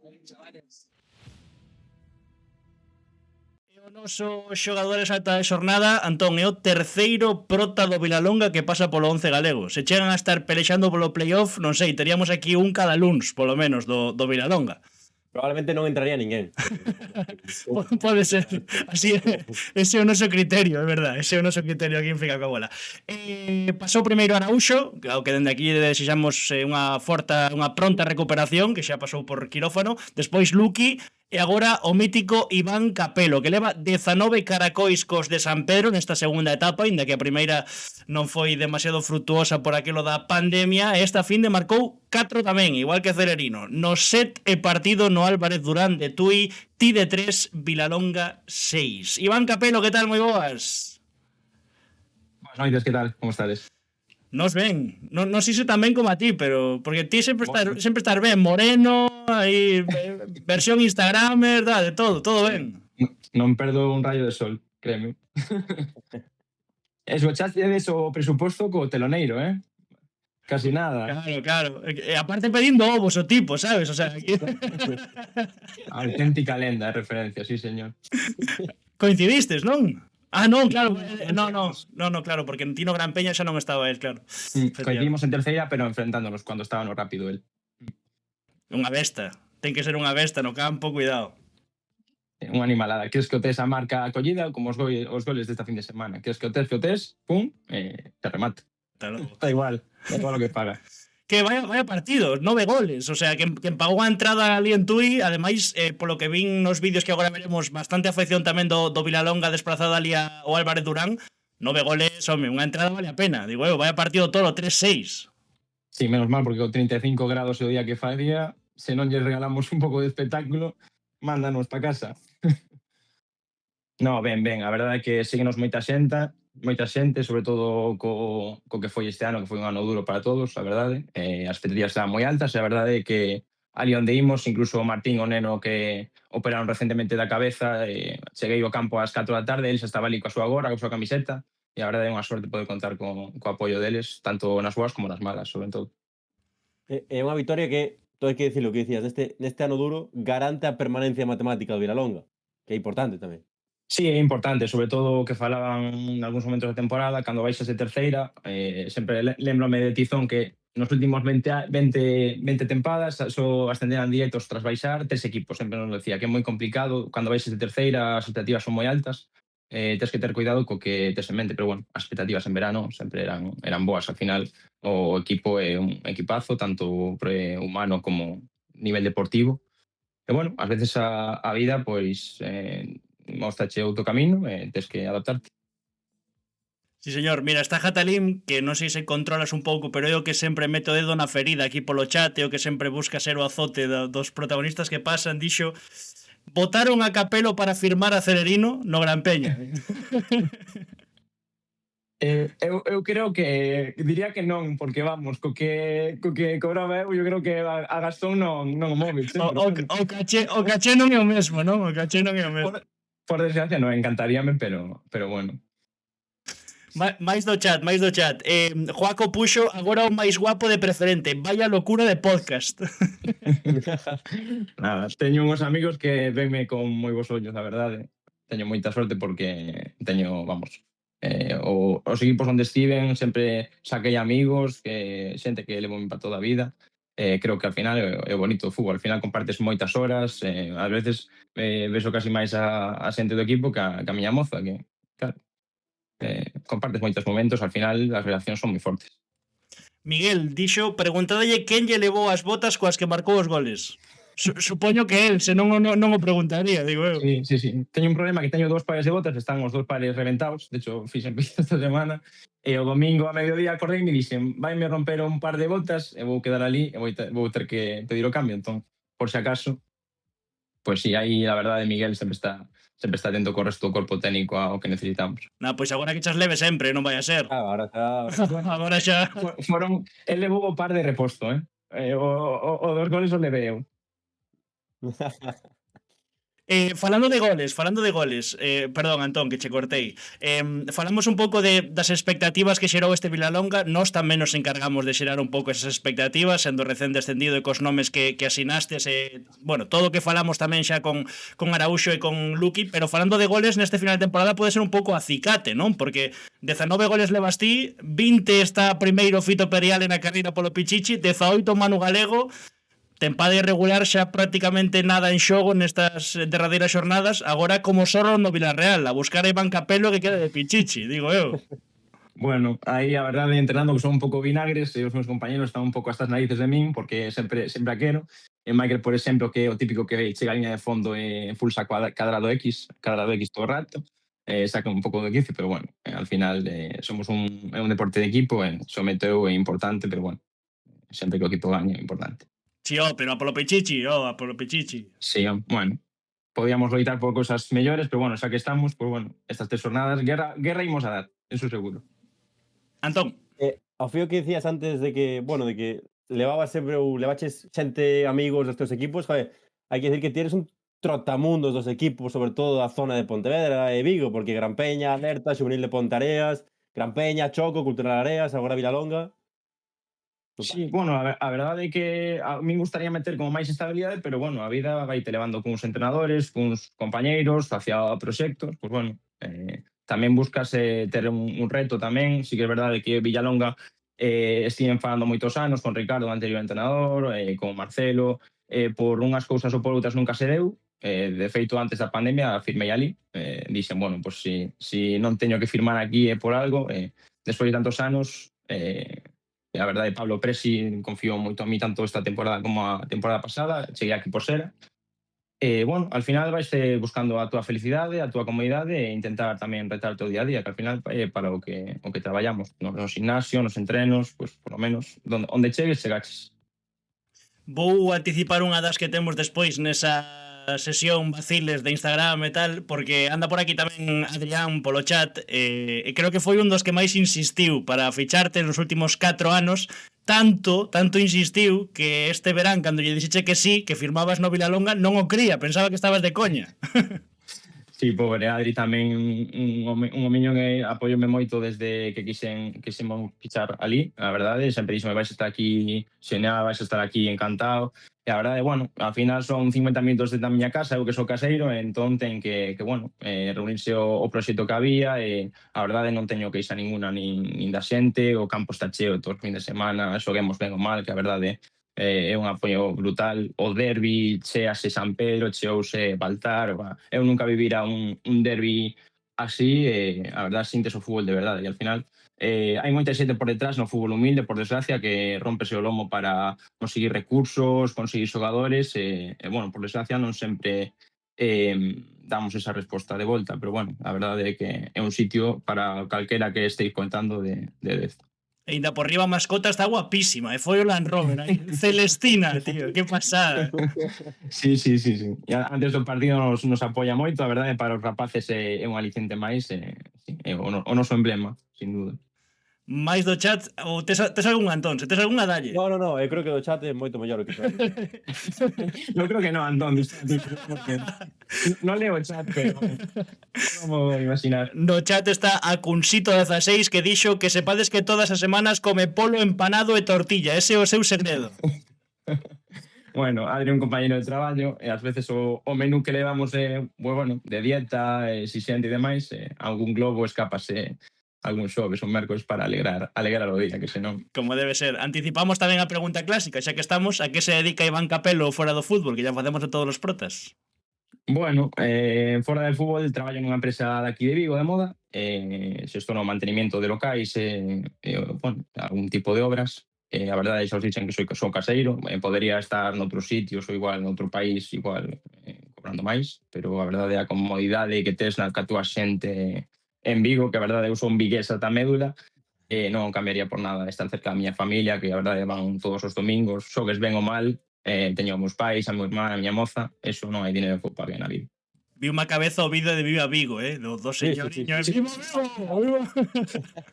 Speaker 2: O noso xogador exalta de xornada, Antón, é o terceiro prota do Vilalonga que pasa polo 11 galego. Se chegan a estar pelexando polo playoff, non sei, teríamos aquí un cada luns, polo menos, do Vilalonga.
Speaker 3: Probablemente non entraría ninguén.
Speaker 2: Pode ser, así ese é o noso criterio, é verdad, ese é o noso criterio aquí en Fica coa Bola. Pasou primeiro Araúxo, ao que dende aquí desexamos unha pronta recuperación, que xa pasou por quirófano, despois Luqui, e agora o mítico Iván Capelo, que leva 19 caracois cos de San Pedro nesta segunda etapa, inda que a primeira non foi demasiado frutuosa por aquilo da pandemia, e esta fin de marcou 4 tamén, igual que Celerino. No set e partido no Álvarez Durán de Tui, ti de 3, Vilalonga 6. Iván Capelo, que tal? Moi boas.
Speaker 5: Buenas noites, que tal? Como estades?
Speaker 2: Nos ben, non sei se tan ben como a ti, pero porque ti sempre estás ben, moreno, aí versión Instagramer, de todo ben.
Speaker 5: Non perdo un rayo de sol, créeme. Esgochastedes o presuposto co teloneiro, Casi nada.
Speaker 2: Claro. E aparte pedindo ovos o tipo, sabes? O sea, aquí...
Speaker 5: Auténtica lenda de referencia, sí, señor.
Speaker 2: Coincidistes, non? Non, claro, no, claro, porque en Tino Gran Peña xa non estaba él, claro.
Speaker 5: Coincidimos en terceira, pero enfrentándonos cuando estaba no rápido él.
Speaker 2: Unha besta, ten que ser unha besta no campo, cuidado.
Speaker 5: Unha animalada. Queres que o tes a marca acollida como os goles desta fin de semana. Queres que o tes, pum, te remata. Da igual o que paga.
Speaker 2: Que vaya partido, 9 goles, o sea, quen pagou a entrada ali en Tui, ademais, polo que vin nos vídeos que agora veremos, bastante afección tamén do Vilalonga desplazada ali ao Álvarez Durán, 9 goles, home, unha entrada vale a pena. Digo, vaya partido todo, 3-6.
Speaker 5: Sí, menos mal, porque con 35 grados o día que facía, se non lle regalamos un pouco de espectáculo, mándanos pa casa. No, ben, a verdade é que síguenos moita xente, sobre todo co que foi este ano, que foi un ano duro para todos, a verdade. As expectativas estaban moi altas, e a verdade é que ali onde imos, incluso o Martín, o neno que operaron recentemente da cabeza, cheguei ao campo ás 4 da tarde, ele xa estaba ali coa súa gorra, coa súa camiseta, e a verdade é unha sorte poder contar co apoio deles, tanto nas boas como nas malas, sobre todo.
Speaker 3: É unha vitoria que, todo hai que dicir o que dicías, neste ano duro garante a permanencia matemática do Vilalonga, que é importante tamén.
Speaker 5: Sí, é importante, sobre todo o que falaban en algúns momentos da temporada, cando baixas de terceira, sempre lembrome de Tizón que nos últimos 20 tempadas só ascenderan directos tras baixar 3 equipos, sempre nos decía que é moi complicado, cando baixas de terceira as expectativas son moi altas, tens que ter cuidado co que tes en mente, pero bueno, as expectativas en verano sempre eran boas, al final o equipo é un equipazo, tanto humano como nivel deportivo, e bueno, ás veces a vida, pois, mostrache outro camino e tes que adaptarte.
Speaker 2: Sí, señor. Mira, está Jatalim, que non sei se controlas un pouco, pero é o que sempre mete o dedo na ferida aquí polo chat, é o que sempre busca ser o azote dos protagonistas que pasan, dixo, botaron a Capelo para firmar a Celerino no Gran Peña.
Speaker 5: Eu creo que diría que non, porque vamos, co que cobraba eu creo que a Gastón non o móvil.
Speaker 2: O caché non é o mesmo, non? O caché non é o mesmo.
Speaker 5: Por desgracia non, encantaríame, pero bueno.
Speaker 2: máis do chat. Joaco puxo agora o máis guapo de preferente. Vaya locura de podcast.
Speaker 5: Nada, teño uns amigos que venme con moi bons ollos, a verdade. Teño moita sorte porque teño, vamos, os equipos onde estiven sempre saquei amigos, xente que levo para toda a vida. Creo que al final é bonito o fútbol, al final compartes moitas horas, ás veces beso casi máis a xente do equipo que a miña moza, que claro, compartes moitos momentos, al final as relacións son moi fortes.
Speaker 2: Miguel, dixo, preguntádalle quen lle levou as botas coas que marcou os goles. Supoño que él, senón non o preguntaría, digo eu.
Speaker 5: Sí. Teño un problema que teño 2 pares de botas, están os 2 pares reventados, de hecho, fixen piso esta semana, e o domingo a mediodía acordei e me dixen, vaime romper un par de botas e vou quedar ali e vou ter que pedir o cambio, entón, por si acaso, pois sí, aí a verdade Miguel sempre está atento co resto do corpo técnico ao que necesitamos.
Speaker 2: Pois agora que chas leve sempre, non vai a ser.
Speaker 3: Agora
Speaker 2: xa.
Speaker 5: El levou o par de reposto, o dos goles o levei eu.
Speaker 2: Falando de goles, perdón, Antón, que che cortei. Falamos un pouco das expectativas que xerou este Vilalonga. Nós tamén nos encargamos de xerar un pouco esas expectativas, sendo recén descendido e cos nomes que asinastes. Bueno, todo o que falamos tamén xa con Araúxo e con Luqui, pero falando de goles neste final de temporada pode ser un pouco acicate, non? Porque 19 goles levas ti, 20 está primeiro Fito Periale na carreira polo Pichichi, 18 Manu Galego. Tempada irregular, xa prácticamente nada en xogo nestas derradeiras xornadas, agora como solo no Villarreal, a buscar a Iván Capello que quede de Pichichi, digo eu.
Speaker 5: Bueno, aí a verdade entrenando que son un pouco vinagres e os meus compañeros están un pouco a estas narices de min porque sempre a quero. E Michael, por exemplo, que é o típico que chega a línea de fondo e pulsa cadrado X todo o rato, saca un pouco de quicio, pero bueno, al final somos un deporte de equipo, someteu é importante, pero bueno, sempre que o equipo gaña é importante.
Speaker 2: Sí, pero a polo Pichichi.
Speaker 5: Sí, bueno, podíamos loitar por cosas mellores, pero bueno, xa que estamos, pues bueno, estas 3 jornadas, guerra imos a dar, eso seguro.
Speaker 2: Antón.
Speaker 3: Ao fío que dicías antes de que, bueno, de que levabas sempre ou levaches xente amigos dos teus equipos, joder, hai que decir que tienes un trotamundos dos equipos, sobre todo da zona de Pontevedra e Vigo, porque Gran Peña, Alerta, Xuvenil de Pontareas, Gran Peña, Choco, Cultural Areas, agora Vilalonga.
Speaker 5: Sí, bueno, a verdade é que a min gustaría meter como máis estabilidade, pero bueno, a vida vai te levando cuns entrenadores, cuns compañeiros, hacia proxectos, pues bueno, tamén buscas ter un reto tamén. Sí que é verdade que Villalonga estiven falando moitos anos con Ricardo, o anterior entrenador, con Marcelo, por unhas cousas ou por outras nunca se deu. De feito, antes da pandemia firmei ali, dixen, bueno, pues si non teño que firmar aquí é por algo, despois de tantos anos, a verdade, Pablo Presi confiou moito a mí tanto esta temporada como a temporada pasada, cheguei aquí por Sera. Bueno, al final vais buscando a túa felicidade, a túa comodidade e intentar tamén retar o teu día a día, que al final é para o que traballamos, no gimnasio, nos entrenos, pues por lo menos onde chegues, chegaches.
Speaker 2: Vou anticipar unha das que temos despois nesa sesión vaciles de Instagram e tal, porque anda por aquí tamén Adrián polo chat, e creo que foi un dos que máis insistiu para ficharte nos últimos 4 anos, tanto insistiu que este verán, cando lle dixeche que sí, que firmabas no Vilalonga, non o cría, pensaba que estabas de coña.
Speaker 5: Sí, pobre Adri tamén un homiño que apoioume moito desde que quixemos fichar ali, a verdade, sempre dixome vais estar aquí xeñado, vais estar aquí encantado, e a verdade, bueno, ao final son 50 minutos da miña casa, eu que sou caseiro, entón ten que bueno, reunirse o proxecto que había, e a verdade non teño queixa ninguna nin da xente, o campo está cheo todos os fin de semana, xoguemos ben ou mal, que a verdade é un apoio brutal. O derbi chease San Pedro, cheouse Baltar, eu nunca vivira un derbi así, a verdade sintes o fútbol de verdade, e al final hai moita xente por detrás no fútbol humilde, por desgracia, que rompese o lomo para conseguir recursos, conseguir xogadores, e bueno, por desgracia non sempre damos esa resposta de volta, pero bueno, a verdade é que é un sitio para calquera que esteis contando de esto.
Speaker 2: E ainda por riba a mascota está guapísima, foi o Land Rover aí. Celestina, tío, que pasada.
Speaker 5: Sí. E antes do partido nos apoia moito, a verdade, para os rapaces é un aliciente máis, é o noso emblema, sin duda.
Speaker 2: máis do chat, ou tes algún, Antón? Se tes algunha, dalle.
Speaker 3: No, eu creo que do chat é moito mellor o que está.
Speaker 5: Eu creo que non, Antón, non leo o chat, pero como imaginar.
Speaker 2: No chat está a Cunsito16 que dixo que sepades que todas as semanas come polo empanado e tortilla, ese é o seu segredo.
Speaker 5: Bueno, Adri é un compañero de traballo e ás veces o menú que levamos bueno, de dieta, exixente e demais, algún globo escápase algún xoves ou mércores para alegrar o día, que senón...
Speaker 2: Como debe ser. Anticipamos tamén a pregunta clásica, xa que estamos, a que se dedica Iván Capello fora do fútbol, que ya facemos de todos os protas?
Speaker 5: Bueno, fora del fútbol traballo nunha empresa de aquí de Vigo de moda, xestiono o mantenimiento de locais bueno, algún tipo de obras. A verdade, xa os dixen que son caseiro, podería estar noutros sitios ou igual noutro país, igual cobrando máis, pero a verdade é a comodidade que tes na túa xente en Vigo, que a verdade eu son viguesa da médula, non cambiaría por nada estar cerca da miña familia, que a verdade van todos os domingos, xogues ben ou mal, teño meus pais, a miña irmá, a miña moza, eso non hai dinero que pague na vida.
Speaker 2: Vi unha cabeza o vídeo de Viva Vigo, do señoriño.
Speaker 5: Sí.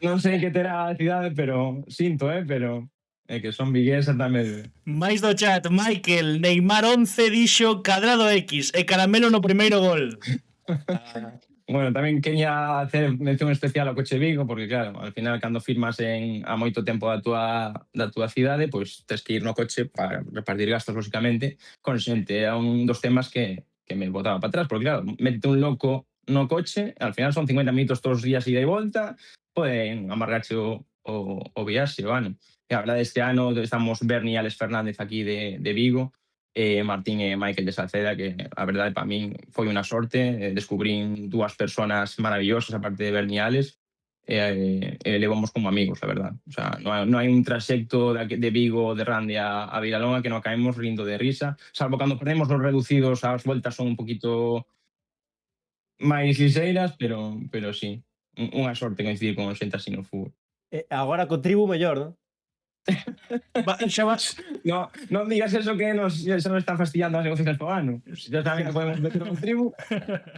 Speaker 5: Non sei que terá a cidade, pero sinto, pero que son vigués ata medio.
Speaker 2: Máis do chat, Michael, Neymar 11 dixo Cadrado X e Caramelo no primeiro gol.
Speaker 5: Bueno, tamén quería hacer mención especial ao coche Vigo, porque claro, al final cando firmas a moito tempo da túa cidade, pois tes que ir no coche para repartir gastos, lógicamente, con xente. É un dos temas que me botaba para atrás, porque claro, métete un loco no coche, al final son 50 minutos todos os días ida e volta, poden amargarche o viaxe, o ano. E a verdade, este ano estamos Berni e Alex Fernández aquí de Vigo, Martín e Michael de Salceda, que a verdade para min foi unha sorte, descubrín dúas personas maravillosas, aparte de Berni e Alex, e levamos como amigos, a verdade. O sea, non hai un traxecto de Vigo, de Rande a Vilalonga que non caemos rindo de risa, salvo cando perdemos os reducidos, as vueltas son un poquito máis liseiras, pero sí, unha sorte coincidir con xente así no fútbol.
Speaker 3: Agora co Tribu mellor, non?
Speaker 2: Xa vas
Speaker 5: Non digas eso que eso nos está fastidiando as negociacións po ano. Se ya saben que podemos meter un tribu,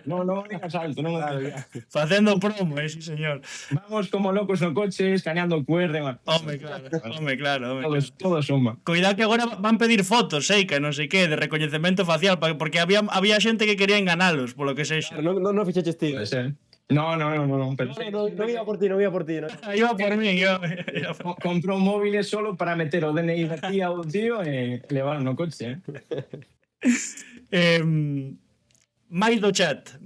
Speaker 5: non digas alto, non digas.
Speaker 2: facendo promo, sí señor.
Speaker 5: Vamos como locos no coche, escaneando o QR.
Speaker 2: Home, claro.
Speaker 5: Todo suma.
Speaker 2: Cuidado que agora van pedir fotos, que non sei que, de recoñecemento facial, porque había xente que quería enganalos, polo que sexa.
Speaker 3: Non fixeches ti.
Speaker 5: Puede ser. No, pero
Speaker 3: Non iba por ti, non iba por ti.
Speaker 2: Iba por mí, yo.
Speaker 5: Comprou móviles solo para meter o DNI da tía ou tío e levar no coche.
Speaker 2: Máis do chat.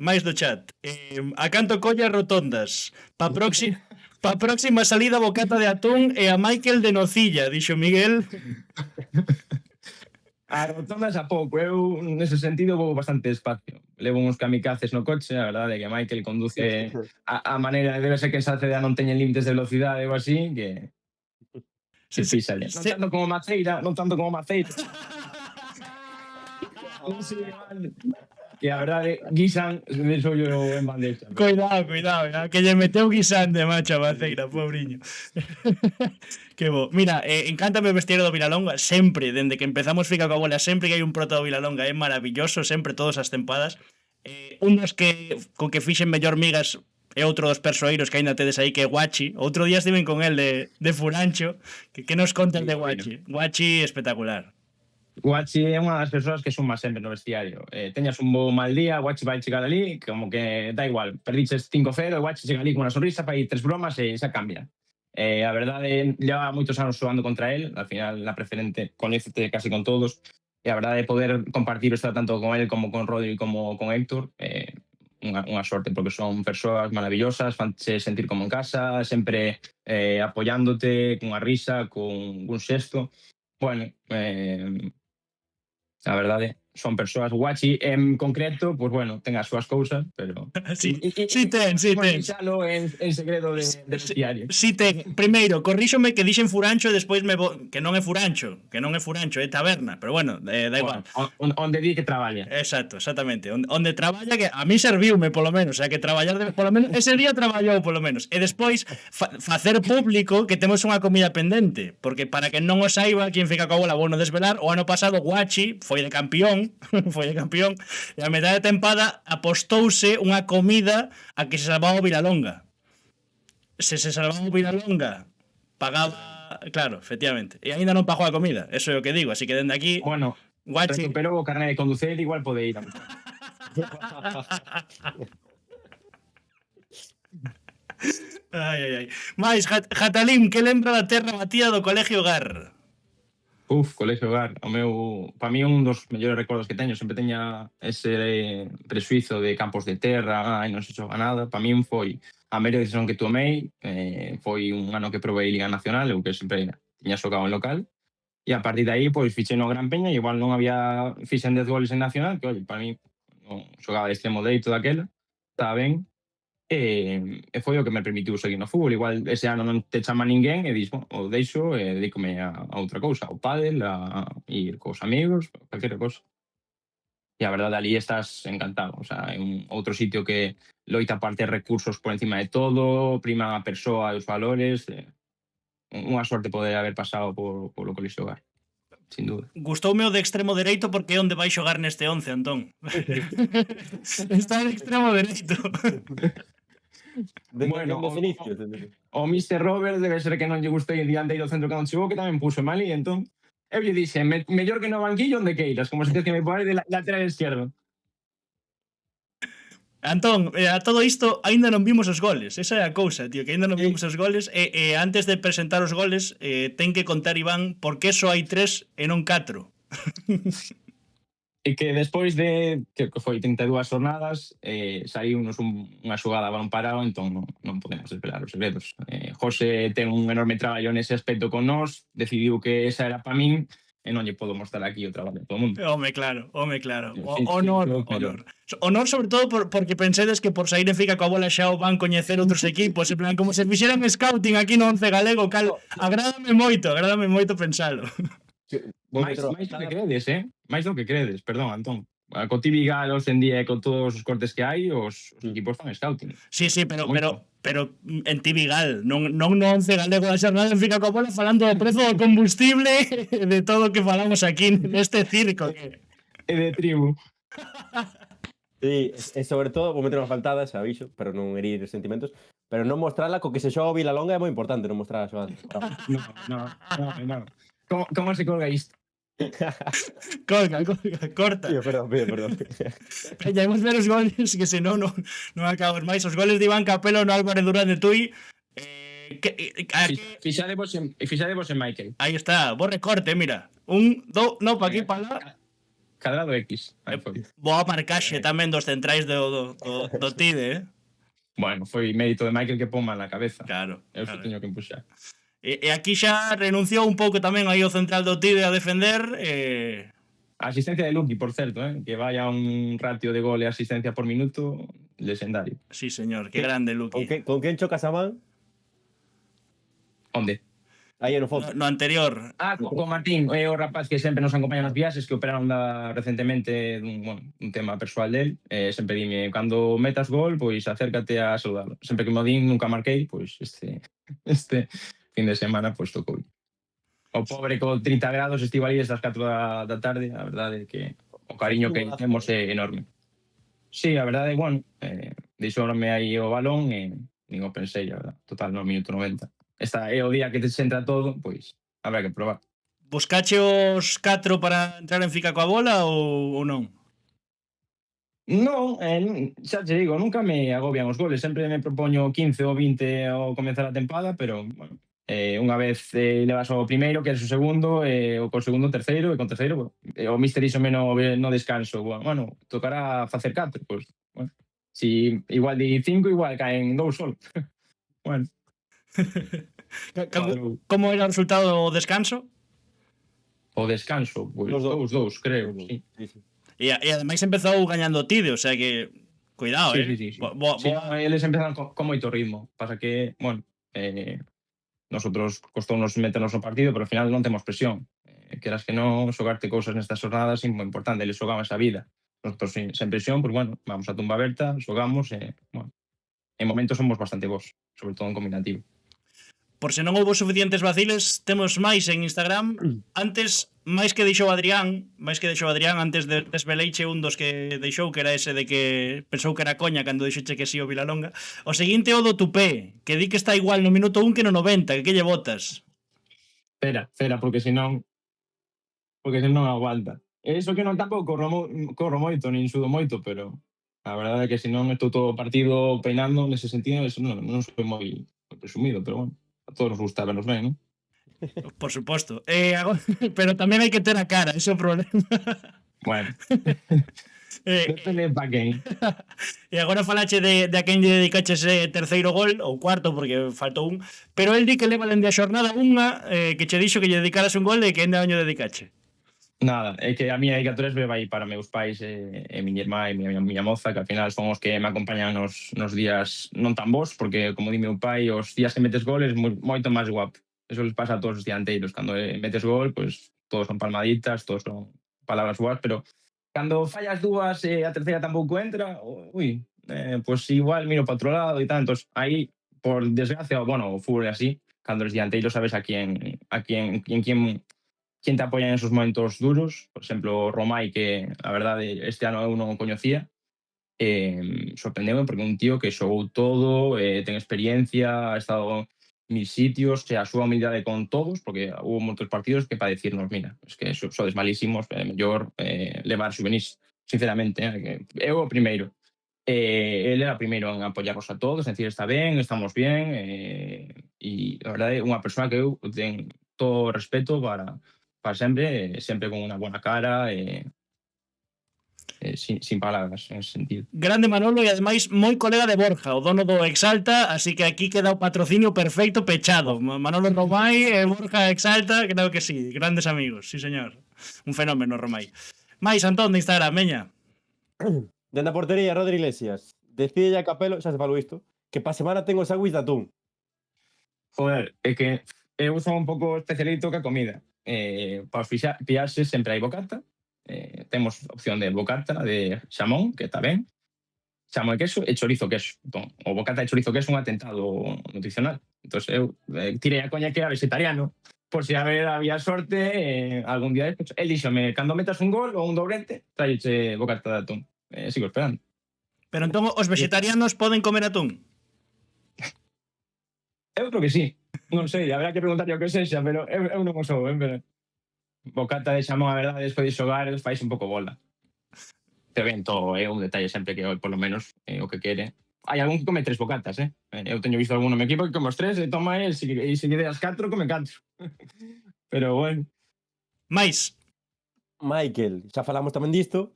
Speaker 2: A canto colla rotondas. Pa próxima salida bocata de atún e a Michael de nocilla, dixo Miguel.
Speaker 5: A rotondas a pouco, eu nese sentido vou bastante despacio. Levo uns kamikazes no coche, a verdade é que Michael conduce a maneira, debe ser que esa cidade non teñen límites de velocidade ou así, que se písale. Non tanto como Maceira. Non sei, que a verdade, guisan de sollo en bandeja.
Speaker 2: Cuidado, que lle meteu guisante, macho, a Maceira, pobriño. Que bo. Mira, encántame o vestiario do Vilalonga, sempre, dende que empezamos Fica coa bola, sempre que hai un prota do Vilalonga, é maravilloso, sempre, todas as tempadas. Un dos con que fixen mellor migas é outro dos persoeiros que aínda tedes aí, que é Guachi. Outro día estiven con el de Furancho, que nos contas de Guachi. Guachi espectacular.
Speaker 5: Guachi é unha das persoas que suma sempre no vestiario. Teñas un bo mal día, Guachi vai chegar ali, como que da igual, perdiches 5-0, Guachi chega ali con unha sonrisa, fai 3 bromas e xa cambia. A verdade, leva moitos anos xogando contra él, al final na preferente conécete casi con todos, e a verdade poder compartir isto tanto con él como con Rodri como con Héctor, unha sorte, porque son persoas maravillosas, fanche sentir como en casa, sempre apoiándote, cunha risa, con un xesto. Bueno, a verdade, son persoas. Guachi en concreto, pues bueno, ten as súas cousas, pero
Speaker 2: sí ten.
Speaker 5: Xalo en segredo de vestiario.
Speaker 2: Sí ten. Primeiro, corríxome que dixen Furancho e despois que non é Furancho, é taberna, pero bueno, da igual.
Speaker 5: Onde di que traballa.
Speaker 2: Exactamente. Onde traballa, que a mí serviume polo menos, o sea, que traballar polo menos ese día traballou polo menos. E despois facer público que temos unha comida pendente, porque para que non o saiba, quen Fica coa bola vou no desvelar, o ano pasado Guachi foi de campeón, e a metade de tempada apostouse unha comida a que se salvaba o Vilalonga. Se salvaba o Vilalonga, pagaba, claro, efectivamente, e aínda non pagou a comida, eso é o que digo, así que dende aquí,
Speaker 5: bueno,
Speaker 2: Guachi,
Speaker 5: pero o carné de conducir igual pode ir.
Speaker 2: Ai. Mais, Jatalín, que lembra da terra batida do Colegio Gar?
Speaker 5: Colegio Gar, para mí un dos mellores recordos que teño, sempre teña ese presuizo de campos de terra, non se xoga nada. Para mí foi a mellor decisión que tomei, foi un ano que probei Liga Nacional, eu que sempre tiña xogado en local, e a partir de aí, pois, fichei no Gran Peña, e igual non había fixen 10 goles en Nacional, que, oi, para mí, non xogaba de extremo dereito daquela, estaba ben, e foi o que me permitiu seguir no fútbol. Igual ese ano non te chama ninguén e dis, o deixo e dedícome a outra cousa, ao pádel, a ir cos amigos, calquera cousa. E a verdade, ali estás encantado. O sea, é un outro sitio que loita a parte de recursos por encima de todo, prima a persoa e os valores. Unha sorte poder haber pasado polo Colegio Gar, sin duda.
Speaker 2: Gustoume o de extremo dereito porque é onde vai xogar neste 11, Antón. Está en extremo dereito.
Speaker 5: Bueno,
Speaker 3: Nos inicios.
Speaker 5: o Mr. Robert debe ser que non lle gustei diante do centro cando chegou, que tamén puso mal, e entón eu lle dixe, mellor que no banquillo onde queiras, como se tes que me pone de lateral esquerdo.
Speaker 2: Antón, a todo isto aínda non vimos os goles. Esa é a cousa, tío, que aínda non vimos os goles e antes de presentar os goles ten que contar Iván por que só hai 3 e non 4.
Speaker 5: E que despois de que foi 32 jornadas saíunos unha xogada a balón parado, entón non podemos desvelar os segredos. José ten un enorme traballo nese aspecto con nós, decidiu que esa era para min e non lle podo mostrar aquí o traballo a todo o mundo.
Speaker 2: Home, claro.
Speaker 5: Sí,
Speaker 2: Honor.
Speaker 5: pero-
Speaker 2: Honor sobre todo porque pensedes que por sair en Fica coa bola xa o van coñecer outros equipos, en plan, como se fixeran scouting aquí no Once Galego, agrádame moito pensalo.
Speaker 5: máis do que credes, máis do que credes, perdón, Antón. Co Tibigal hoxe en día e con todos os cortes que hai, os equipos fan scouting.
Speaker 2: Sí, pero
Speaker 5: Moito.
Speaker 2: en Tibigal, non no Once Galego da xornada en Fica coa bola falando do prezo do combustible de todo o que falamos aquí neste circo que...
Speaker 5: E de tribu.
Speaker 3: Sí, e sobre todo, vou meter unha faltada, xa aviso, pero non herir sentimentos, pero non mostrala co que se xoga o Vilalonga é moi importante non mostrar a xogada.
Speaker 5: No. Como se colga isto?
Speaker 2: Corta.
Speaker 3: Perdón.
Speaker 2: Ya imos ver os goles, que senón non acabamos máis. Os goles de Iván Capelo no Álvarez Durán de Tui.
Speaker 5: Fixadevos en Michael.
Speaker 2: Aí está, bo recorte, mira. Un, do, no, pa aquí, pa lá.
Speaker 5: Cadrado X. Aí foi.
Speaker 2: Boa marcaxe tamén dos centrais do Tide,
Speaker 5: Bueno, foi mérito de Michael que pon mal na cabeza.
Speaker 2: Claro.
Speaker 5: Eu só teño que empuxar.
Speaker 2: E aquí xa renunciou un pouco tamén aí o central do Tide a defender.
Speaker 5: A asistencia de Luqui, por certo, que vai a un ratio de gol e asistencia por minuto legendario.
Speaker 2: Sí, señor, que grande, Luqui.
Speaker 3: Con quen chocas a man?
Speaker 5: Onde?
Speaker 3: Aí no fondo.
Speaker 2: No anterior.
Speaker 5: Con Martín, é o rapaz que sempre nos acompaña nas viaxes, que operaron recentemente un tema persoal del. Sempre dime, cando metas gol, pois acércate a saludarlo. Sempre que me din, nunca marquei, pois este fin de semana, pois tocou. O pobre con 30 grados estivo ali desde as 4 da tarde, a verdade é que o cariño que temos é enorme. Sí, a verdade, bueno, deixouronme aí o balón e nin o pensei, a verdade. Total, no minuto 90. Esta é o día que te entra todo, pois habrá que probar.
Speaker 2: Buscache os 4 para entrar en Fica coa bola ou non?
Speaker 5: Non, xa te digo, nunca me agobian os goles. Sempre me propoño 15 ou 20 ao comenzar a tempada, pero, bueno, unha vez levas o primeiro, que é o segundo, o co segundo o terceiro, e con terceiro, bueno, o míster díxome no descanso, bueno, tocará facer 4, pois, bueno, si igual di 5, igual caen 2 solo. Bueno.
Speaker 2: Como era o resultado do descanso?
Speaker 5: O descanso, pois 2-2, creo, sí.
Speaker 2: E ademais empezou gañando o Tide, o sea que cuidado,
Speaker 5: Sí. Eles empezaron con moito ritmo. Pasa que, bueno, nosotros costounos meternos no partido, pero ao final non temos presión. Queras que non, xogarte cousas nestas jornadas é moi importante. Eles xogaban esa vida. Nosotros sen presión, pues bueno, vamos a tumba aberta, xogamos e, bueno, en momentos somos bastante bons, sobre todo en combinativo.
Speaker 2: Por se non houbo suficientes vaciles, temos máis en Instagram. Antes, máis que deixou Adrián, antes de desveleiche un dos que deixou, que era ese de que pensou que era coña cando deixouche que si o Vilalonga. O seguinte o do Tupé, que di que está igual no minuto 1 que no 90, que lle botas?
Speaker 5: Espera, porque senón aguanta. Eso que non tampouco corro moito, nin sudo moito, pero a verdade é que senón estou todo partido peinando nese sentido, eso non sou moi presumido, pero bueno. A todos nos gusta vernos ben, non?
Speaker 2: Por suposto. Pero tamén hai que ter a cara, ese é o problema.
Speaker 5: Bueno. Depende pa quen.
Speaker 2: E agora falache de a quen lle dedicaches ese terceiro gol, ou cuarto, porque faltou un, pero el di que leva dende a xornada unha que che dixo que lle dedicaras un gol e que ainda non lle dedicache.
Speaker 5: Nada, é que a miña dedicatura vai para meus pais e miña irmá e miña moza, que ao final son os que me acompañan nos días non tan bons, porque, como di meu pai, os días que metes goles moito máis guapo. Eso les pasa a todos os dianteiros. Cando metes gol, pues todos son palmaditas, todos son palabras boas, pero cando fallas dúas e a terceira tampouco entra, pues igual miro para outro lado e tal. Entón, aí, por desgracia, bueno, o fútbol é así, cando os dianteiros sabes a quién te apoya en esos momentos duros. Por exemplo, Romai, que a verdade este ano eu non o coñecía, sorprendeu porque é un tío que xogou todo, ten experiencia, ha estado en mil sitios, a súa humildade con todos, porque hubo moitos partidos que para decirnos, mira, es que sodes malísimos, mellor levar xuvenís, sinceramente, que eu o primeiro. Él era o primeiro en apoyarnos a todos, en decir, está ben, estamos bien, e a verdade é unha persona que eu ten todo o respeto para sempre, sempre con unha buena cara, sin palabras en ese sentido.
Speaker 2: Grande Manolo e ademais moi colega de Borja, o dono do Exalta, así que aquí queda o patrocinio perfecto pechado. Manolo Romai e Borja Exalta, creo que sí, grandes amigos, sí señor. Un fenómeno Romai. Mais Antón de Instagram, veña.
Speaker 3: Dende a portería, Rodri Iglesias. Decide a Capelo, xa se falou isto, que pa semana ten os sándwich de atún.
Speaker 5: Joder, é que eu son un pouco especialito ca comida. Para os piaxes sempre hai bocata. Temos opción de bocata de xamón, que está ben, xamón e queso e chorizo queso. Entón, o bocata de chorizo queso é un atentado nutricional. Entón, eu tirei a coña que era vegetariano, por si había sorte, algún día despois. El díxome, cando metas un gol ou un doblete, traioche bocata de atún. Sigo esperando.
Speaker 2: Pero entón os vegetarianos poden comer atún?
Speaker 5: Eu creo que sí. Non sei, habrá que preguntarlle o que sexa, pero eu non o sou, pero bocata de xamón, a verdade, despois de xogar, fais un pouco bola. Pero ben, todo é un detalle sempre que, por lo menos, o que quere. Hai algún que come 3 bocatas, Eu teño visto algún no meu equipo que come os 3, e toma e se lle das 4, come 4. Pero, bueno.
Speaker 2: Mais.
Speaker 3: Michael, xa falamos tamén disto,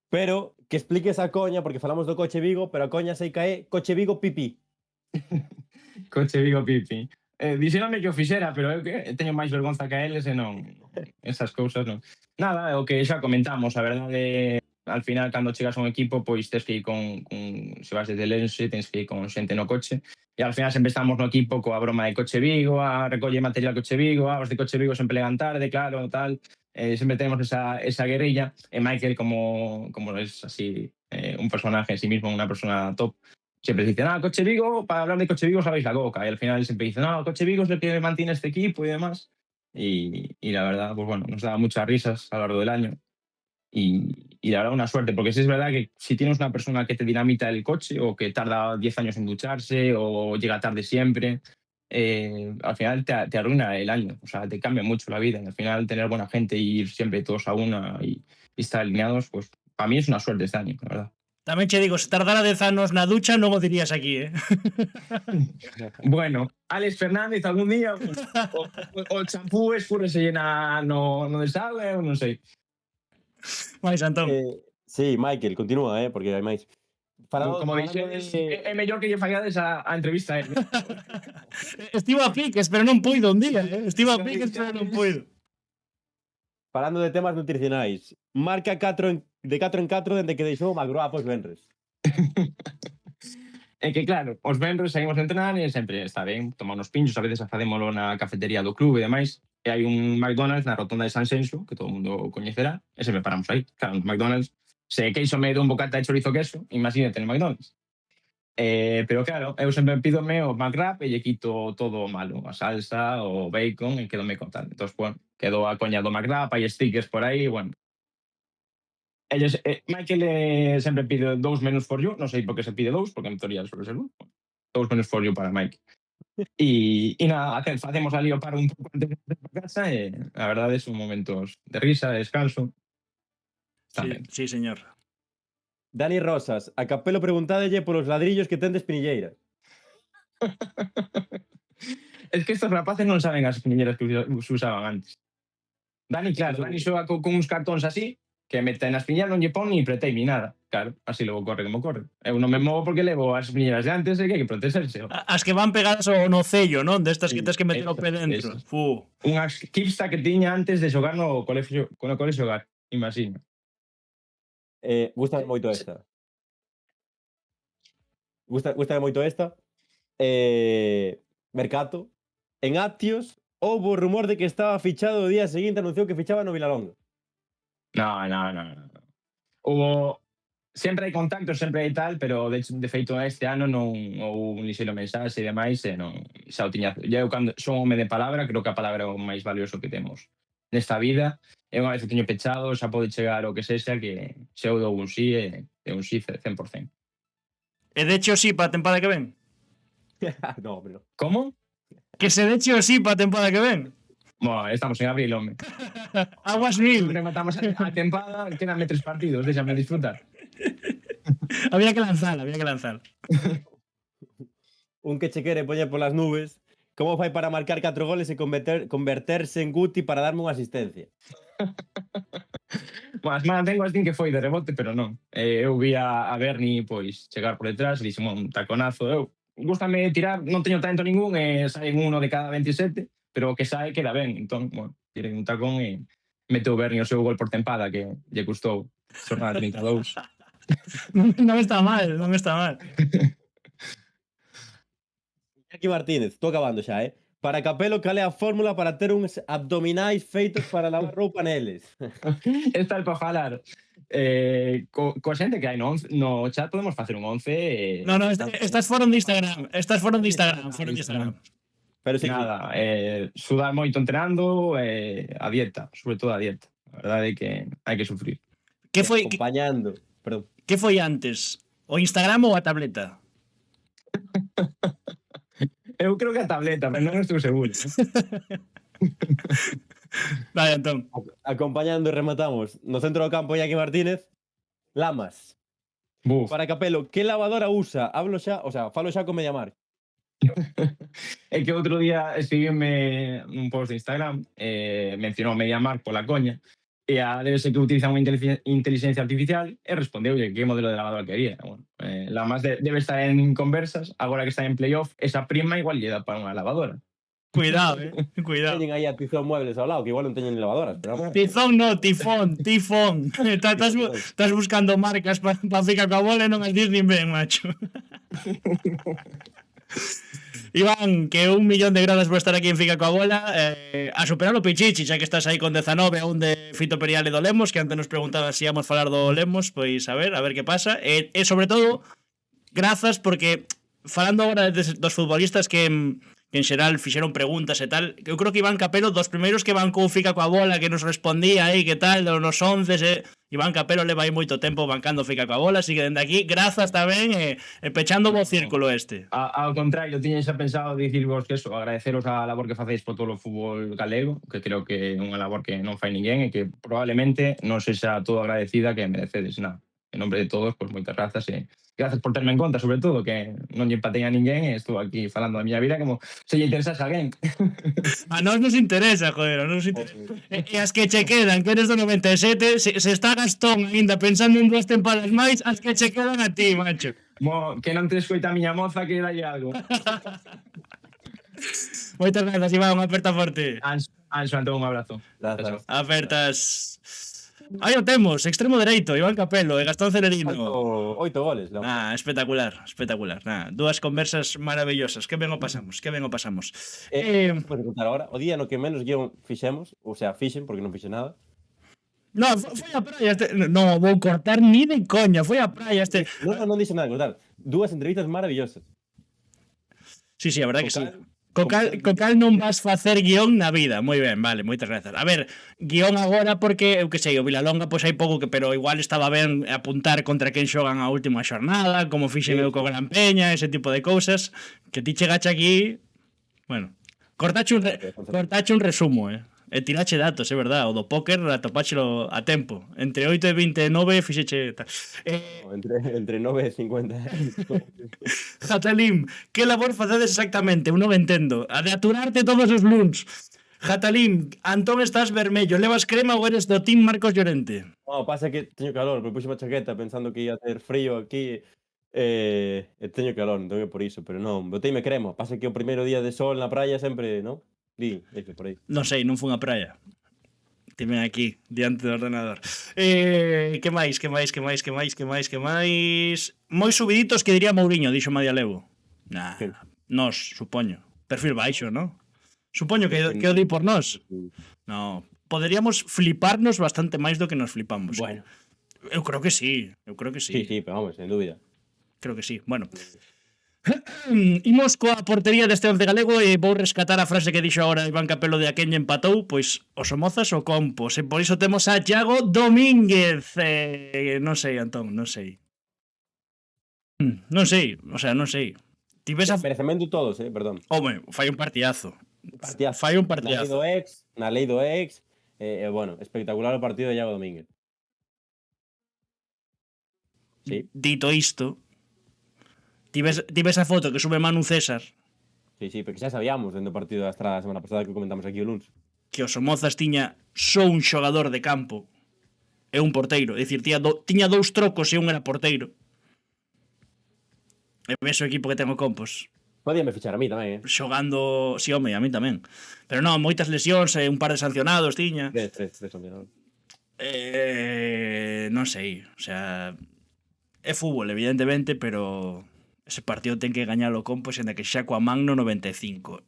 Speaker 3: pero que expliques a coña, porque falamos do coche Vigo, pero a coña sei que é coche Vigo pipí.
Speaker 5: Coche Vigo pipi. Dixéronme que o fixera, pero eu que teño máis vergonza que a eles e non, esas cousas non. Nada, o que xa comentamos, a verdade, al final, cando chegas a un equipo, pois tens que ir con se vas desde Lense, tens que ir con xente no coche, e al final sempre estamos no equipo coa broma de Coche Vigo, a recolle material Coche Vigo, os de Coche Vigo sempre legan tarde, claro, tal, sempre tenemos esa guerrilla, e Michael, como es así, un personaje en sí mismo, unha persona top, siempre dice, Coche Vigo, para hablar de Coche Vigo sabéis la coca. Y al final siempre dice, Coche Vigo es el que mantiene este equipo y demás. Y la verdad, pues bueno, nos da muchas risas a lo largo del año. Y la verdad, una suerte, porque sí es verdad que si tienes una persona que te dinamita el coche o que tarda 10 años en ducharse o llega tarde siempre, al final te arruina el año. O sea, te cambia mucho la vida. Al final, tener buena gente y ir siempre todos a una y estar alineados, pues para mí es una suerte este año, la verdad.
Speaker 2: Tamén che digo, se tardara 10 anos na ducha non o dirías aquí,
Speaker 5: Bueno, Alex Fernández algún día o champú escúrese no desagüe, ou non sei.
Speaker 2: Mais, Antón.
Speaker 3: Sí, Michael, continúa, porque hai máis.
Speaker 5: Como dixedes, é mellor que lle fallades a entrevista.
Speaker 2: Estivo a piques, pero non puido un día, Estivo a piques, pero non puido.
Speaker 3: Falando de temas nutricionais, marca 4 de 4 en 4 dende que deixou o Magroa pos venres.
Speaker 5: É que claro, os venres saímos de entrenar e sempre está ben tomar uns pinchos, a veces facémolo na cafetería do club e demais, e hai un McDonald's na rotonda de San Xenxo, que todo o mundo coñecerá, e sempre paramos aí. Claro, no McDonald's, se queixo me dun bocata de chorizo queso, imagínate no McDonald's. Pero claro, eu sempre pídome o McWrap e lle quito todo o malo, a salsa, o bacon, e quedome con tal. Entón, bueno, quedou a coña do McWrap, hai stickers por aí, bueno. Michael sempre pide 2 menús for you, non sei por que se pide 2, porque en teoría suele ser 1. 2 menús for you para Mike. E nada, facemos ali o paro un pouco antes de ir para casa e a verdade son momentos de risa, de descanso.
Speaker 2: Sí, señor.
Speaker 3: Dani Rosas, a Capelo preguntádelle polos ladrillos que ten de espinilleira.
Speaker 5: Es que estos rapaces non saben as espinilleras que se usaban antes. Dani, claro, Dani xoga con uns cartóns así, que mete na espinilleira, non lle pon ni pretei ni nada. Claro, así logo corre como corre. Eu non me movo porque levo as espinilleras de antes e que hai que protegerse.
Speaker 2: As que van pegadas ao no cello, non? Destas que tens que meter o pé dentro.
Speaker 5: Unhas kipsta que tiña antes de xogar no colexio xogar, imagino.
Speaker 3: Gústame moito esta. Gústame moito esta. Mercato. En Actios houbo o rumor de que estaba fichado o día seguinte, anunciou que fichaba no Vilalonga.
Speaker 5: No. Hubo... Sempre hai contactos, sempre hai tal, pero de feito este ano non houve un lixeiro mensaxe e demais, e non, xa o tiña... Eu, cando son home de palabra, creo que a palabra é o máis valioso que temos nesta vida, e unha vez que teño pechado, xa pode chegar o que sexa, que se eu dou un sí, é un sí 100%.
Speaker 2: E de hecho sí para a tempada que ven.
Speaker 3: No, hombre, no.
Speaker 5: Como?
Speaker 2: Que se de hecho sí para a tempada que ven.
Speaker 5: Bueno, estamos en abril, home.
Speaker 2: Aguas mil.
Speaker 5: Rematamos a tempada, quedanme 3 partidos, déxame disfrutar.
Speaker 2: Había que lanzar, había que lanzar.
Speaker 3: Un que che quere poñer polas nubes, como fai para marcar 4 goles e converterse en Guti para darme unha asistencia?
Speaker 5: Bueno, a semana tengo así que foi de rebote, pero non. Eu vi a Berni pois chegar por detrás e dixen, un taconazo. Eu gústame tirar, non teño talento ningún, saen uno de cada 27, pero o que sae queda ben. Entón, bueno, tirei un tacón e meteu Berni o seu gol por tempada, que lle custou xornada 32.
Speaker 2: Non está mal, non está mal.
Speaker 3: Iñaki Martínez, estou acabando xa, Para Capelo, cal é a fórmula para ter uns abdominais feitos para lavar roupa neles?
Speaker 5: Esta é para falar. Coa xente que hai no chat podemos facer un 11.
Speaker 2: No, estas foron de Instagram. Estas foron de Instagram. Foron de Instagram.
Speaker 3: Pero sí,
Speaker 5: Nada, sudar moito entrenando, a dieta, sobre todo a dieta. A verdade é que hai que sufrir.
Speaker 2: Que foi
Speaker 3: acompañando. Perdón.
Speaker 2: que foi antes? O Instagram ou a tableta?
Speaker 5: Eu creo que a tableta, pero non estou seguro.
Speaker 2: Vale, entón.
Speaker 3: Acompañando e rematamos. No centro do campo, Iñaki Martínez, Lamas.
Speaker 5: Buf.
Speaker 3: Para Capelo, que lavadora usa? Hablo xa, o sea, falo xa con Mediamar.
Speaker 5: É que outro día escribíme un post de Instagram, mencionou Mediamar pola coña, e debe ser que utiliza unha inteligencia artificial e respondeulle que modelo de lavadora quería. Bueno, Lamas debe estar en conversas, agora que está en playoff, esa prima igual lle dá para unha lavadora.
Speaker 2: Cuidado, cuidado.
Speaker 3: Teñen aí a Tizón Muebles ao lado, que igual non teñen lavadoras, pero vamos.
Speaker 2: Tizón no, tifón. Estás buscando marcas para ficar coa bola e non as dis nin ben, macho. Iván, que 1 millón de gracias por estar aquí en Fica coa Bola, a superar o Pichichi, xa que estás aí con 19 a un de Fito Perial e do Lemos, que antes nos preguntaba se íamos falar do Lemos, pois a ver que pasa, e sobre todo grazas porque falando agora dos futbolistas que en xeral fixeron preguntas e tal, eu creo que Iván Capelo dos primeiros que van con Fica coa Bola, que nos respondía aí que tal, nos 11, Iván Capelo leva aí moito tempo bancando Fica coa Bola, así que dende aquí, grazas tamén e pechando o círculo este.
Speaker 5: Ao contrario, tiña xa pensado dicirvos que eso, agradeceros a labor que facéis por todo o fútbol galego, que creo que é unha labor que non fai ninguén e que probablemente non sexa todo agradecida que merecedes, nada. En nombre de todos, pois moitas grazas e gracias por terme en conta, sobre todo, que non lle empatei a ninguén e estou aquí falando da miña vida como se lle interesase a alguén.
Speaker 2: A nós nos interesa, joder, a nos interesa. E as que che quedan, que eres do 97, se está Gastón ainda pensando en 2 tempadas máis, as que che quedan a ti, macho.
Speaker 5: Que non te escoita a miña moza, que dalle algo.
Speaker 2: Moitas grazas, Iván, unha aperta forte.
Speaker 5: Anxo, Antón, un abrazo.
Speaker 3: Grazas.
Speaker 2: Apertas. Aí o temos, extremo dereito, Iván Capelo e Gastón Celerino.
Speaker 3: 8 goles. No.
Speaker 2: Espectacular. Dúas conversas maravillosas. Que ben o pasamos.
Speaker 3: Podes contar agora, o día no que menos guión fixemos, ou sea, fixen, porque non fixe nada.
Speaker 2: No, foi a praia non vou cortar ni de coña, foi a praia
Speaker 3: Non dixe nada, cortar. 2 entrevistas maravillosas.
Speaker 2: Sí, a verdade que sí. Co cal non vas facer guión na vida. Moi ben, vale, moitas grazas. A ver, guión agora porque, eu que sei, o Vilalonga pois hai pouco que, pero igual estaba ben apuntar contra quen xogan a última xornada, como fixen eu co Gran Peña, ese tipo de cousas, que ti chegache aquí, bueno, cortache un resumo, e tirache datos, é verdad, o do póker atopáchelo a tempo. Entre 8 e 29 fixeche tal.
Speaker 3: Entre 9 e 50.
Speaker 2: Jatalim, que labor facedes exactamente? Eu non entendo. A de aturarte todos os luns. Jatalim, Antón, estás vermello. Levas crema ou eres do team Marcos Llorente?
Speaker 3: No, pasa que teño calor, me puxe unha chaqueta pensando que ia ter frío aquí. E teño calor, non é por iso, pero non, boteime crema. Pasa que o primeiro día de sol na praia sempre, non? Por aí.
Speaker 2: Non sei, non fun a praia. Timen aquí, diante do ordenador. Que máis? Moi subiditos que diría Mourinho, dixo Madia Levo. Nos, supoño. Perfil baixo, non? Supoño que o di por nós. No, poderíamos fliparnos bastante máis do que nos flipamos.
Speaker 3: Bueno.
Speaker 2: Eu creo que sí.
Speaker 3: Sí, pero vamos, sen dúbida.
Speaker 2: Creo que sí. Bueno. Imos coa portería deste 11 galego e vou rescatar a frase que dixo agora Iván Capelo de a quen empatou, pois o Somozas ou Compos, e por iso temos a Iago Domínguez. Non sei, Antón, non sei. Non sei, o sea, non sei. Ti ves a...
Speaker 3: Merecemento todos, perdón.
Speaker 2: Home, fai un partidazo.
Speaker 3: Partidazo.
Speaker 2: Fai un
Speaker 3: Na lei
Speaker 2: partidazo.
Speaker 3: do ex, bueno, espectacular o partido de Iago Domínguez. Sí,
Speaker 2: Dito isto, ti ves a foto que sube Manu César,
Speaker 3: sí, porque xa sabíamos dentro do partido da Estrada a semana pasada que comentamos aquí o luns.
Speaker 2: que o Somozas tiña só un xogador de campo e un porteiro. É dicir, tiña dous trocos e un era porteiro. E ves o equipo que ten o Compos
Speaker 3: Podíame fichar a mí tamén,
Speaker 2: xogando... Si, home, a mí tamén. Pero non, moitas lesións e un par de sancionados tiña.
Speaker 3: Tres, combinados.
Speaker 2: Non sei, o sea... É fútbol, evidentemente, pero... Ese partido ten que gañar o Compos en que xa coa man no 95.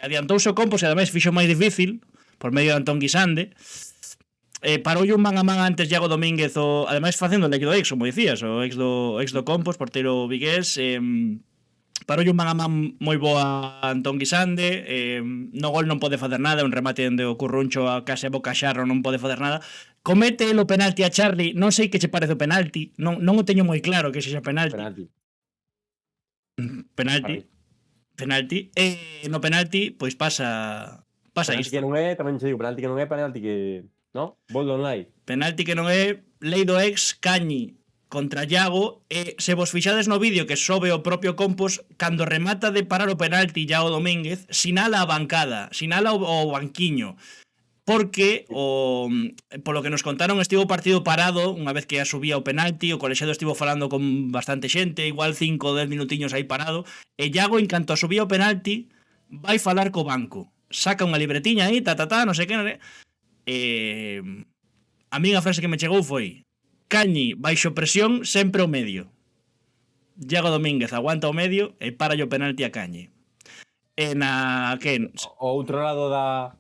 Speaker 2: Adiantouse o Compos e ademais fixo máis difícil por medio de Antón Guisande. Paroulle un man a man antes Iago Domínguez, ademais facendo o leque do ex, como dicías, o ex do Compos, porteiro vigués. Paroulle un man a man moi boa a Antón Guisande. No gol non pode facer nada, un remate onde o Curruncho a case a boca xarro non pode facer nada. Comete o penalti a Charlie, non sei que che parece o penalti, non o teño moi claro que sexa penalti. Penalti. E no penalti, pois pasa
Speaker 3: Penalti
Speaker 2: isto.
Speaker 3: que non é, tamén che digo, penalti que non é, penalti que... No? Bol online.
Speaker 2: Penalti que non é lei do ex, Cañi contra Iago, e se vos fixades no vídeo que sobe o propio Compos, cando remata de parar o penalti Iago Domínguez, sinala a bancada, sinala o banquiño, porque polo que nos contaron estivo o partido parado unha vez que a subía o penalti, o colexiado estivo falando con bastante xente, igual 5 ou 10 minutiños aí parado, e Iago, en canto a subía o penalti, vai falar co banco, saca unha libretiña aí, non sei que, a min a frase que me chegou foi: Cañi, baixo presión, sempre o medio. Iago Domínguez aguanta o medio e para o penalti a Cañi. E na... que...
Speaker 3: O outro lado da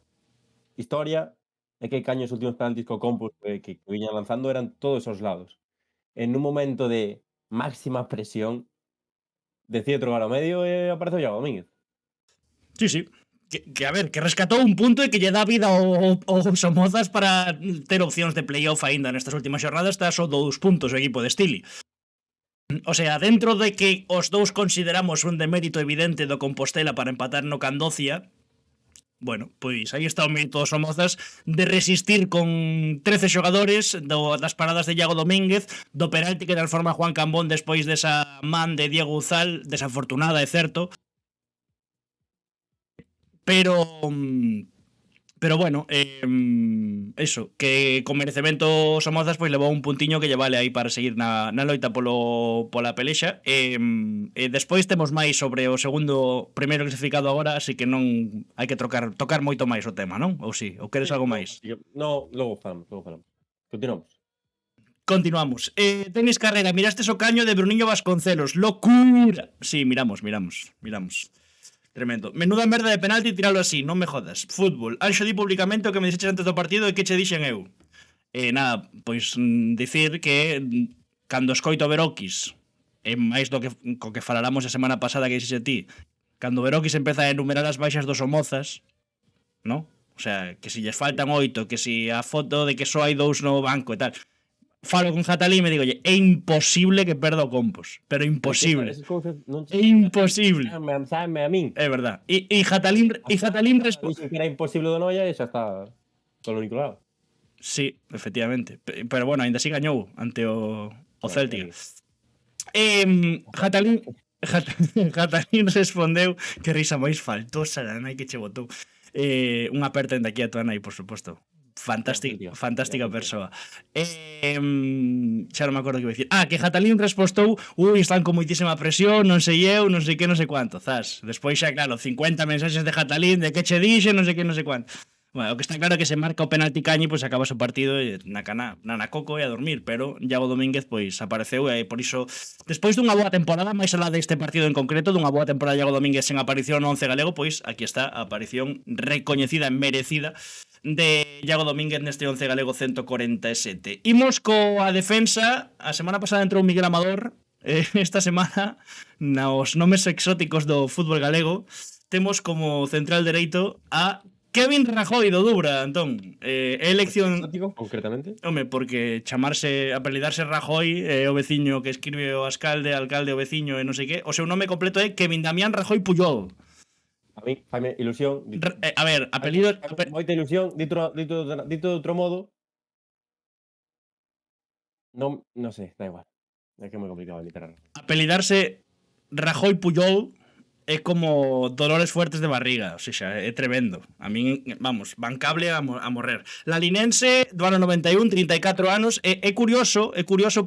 Speaker 3: historia é que Caño os últimos penaltis co Compos que viñan lanzando eran todos aos lados. En un momento de máxima presión decide trocar ao medio e aparece o Iago Domínguez.
Speaker 2: Sí. Que a ver, que rescatou un punto e que lle dá vida ao Somozas para ter opcións de playoff aínda nestas últimas xornadas, está só 2 puntos o equipo de Stili. O sea, dentro de que os dous consideramos un demérito evidente do Compostela para empatar no Candocia, bueno, pois aí está o mérito dos Somozas de resistir con 13 xogadores das paradas de Iago Domínguez, do penalti que transforma Juan Cambón despois desa man de Diego Uzal, desafortunada, é certo. Pero bueno, eso, que con merecemento Somozas pois levou un puntiño que lle vale aí para seguir na loita pola pelexa. Despois temos máis sobre o primeiro clasificado agora, así que non hai que tocar moito máis o tema, non? Ou si, ou queres algo máis?
Speaker 3: No, logo falamos.
Speaker 2: Continuamos. Tenis carrera, mirastes o caño de Bruniño Vasconcelos, locura. Sí, miramos. Tremendo. Menuda merda de penalti tiralo así, non me jodas. Fútbol. Anxo di publicamente o que me dixeches antes do partido e que che dixen eu. Nada, pois dicir que cando escoito Beroquis, e máis do que co que falaramos a semana pasada que dixe ti, cando Beroquis empeza a enumerar as baixas dos Somozas, ¿no? O sea, que si lles faltan 8, que si a foto de que só hai 2 no banco e tal. Falo con Jatalí e me digo, é imposible que perda o Compos, pero imposible. É imposible.
Speaker 3: Sábeme a min.
Speaker 2: É verdad. E Jatalín responde.
Speaker 3: Dixen que era imposible do Noia e xa está todo único lado.
Speaker 2: Sí, efectivamente. Pero bueno, ainda así gañou ante o Celtic. Jatalín respondeu que risa máis faltosa da nai que che botou. Unha aperta dende aquí a tua nai, por suposto. Fantástica persoa. Xa non me acordo que iba a dicir. Que Jatalín respostou: están con moitísima presión, non sei eu, non sei que, non sei cuánto. Despois xa, claro, 50 mensaxes de Jatalín de que che dixe, non sei que, non sei cuánto. Bueno, o que está claro é que se marca o penalti Cañi, pois acabas o partido na cana, na coco e a dormir, pero Iago Domínguez pois apareceu e por iso, despois dunha boa temporada, máis alá deste partido en concreto, dunha boa temporada de Iago Domínguez sen aparición no 11 galego, pois aquí está a aparición recoñecida e merecida de Iago Domínguez neste 11 galego 147. Imos coa defensa. A semana pasada entrou Miguel Amador, esta semana nos nomes exóticos do fútbol galego temos como central dereito a Kevin Rajoy do Dubra, Antón. Elección...
Speaker 3: Exótico, concretamente?
Speaker 2: Home, porque apelidarse Rajoy o veciño que escribe o alcalde o veciño e non sei que, o seu nome completo é Kevin Damián Rajoy Puyol.
Speaker 3: A mí, faime ilusión.
Speaker 2: A ver, apelido...
Speaker 3: Moita ilusión, dito de outro modo. Non sei, da igual. É que é moi complicado literar.
Speaker 2: Apelidarse Rajoy Puyol é como dolores fuertes de barriga, o sea, é tremendo. A min, vamos, bancable a morrer. La Linense do ano 91, 34 anos, é curioso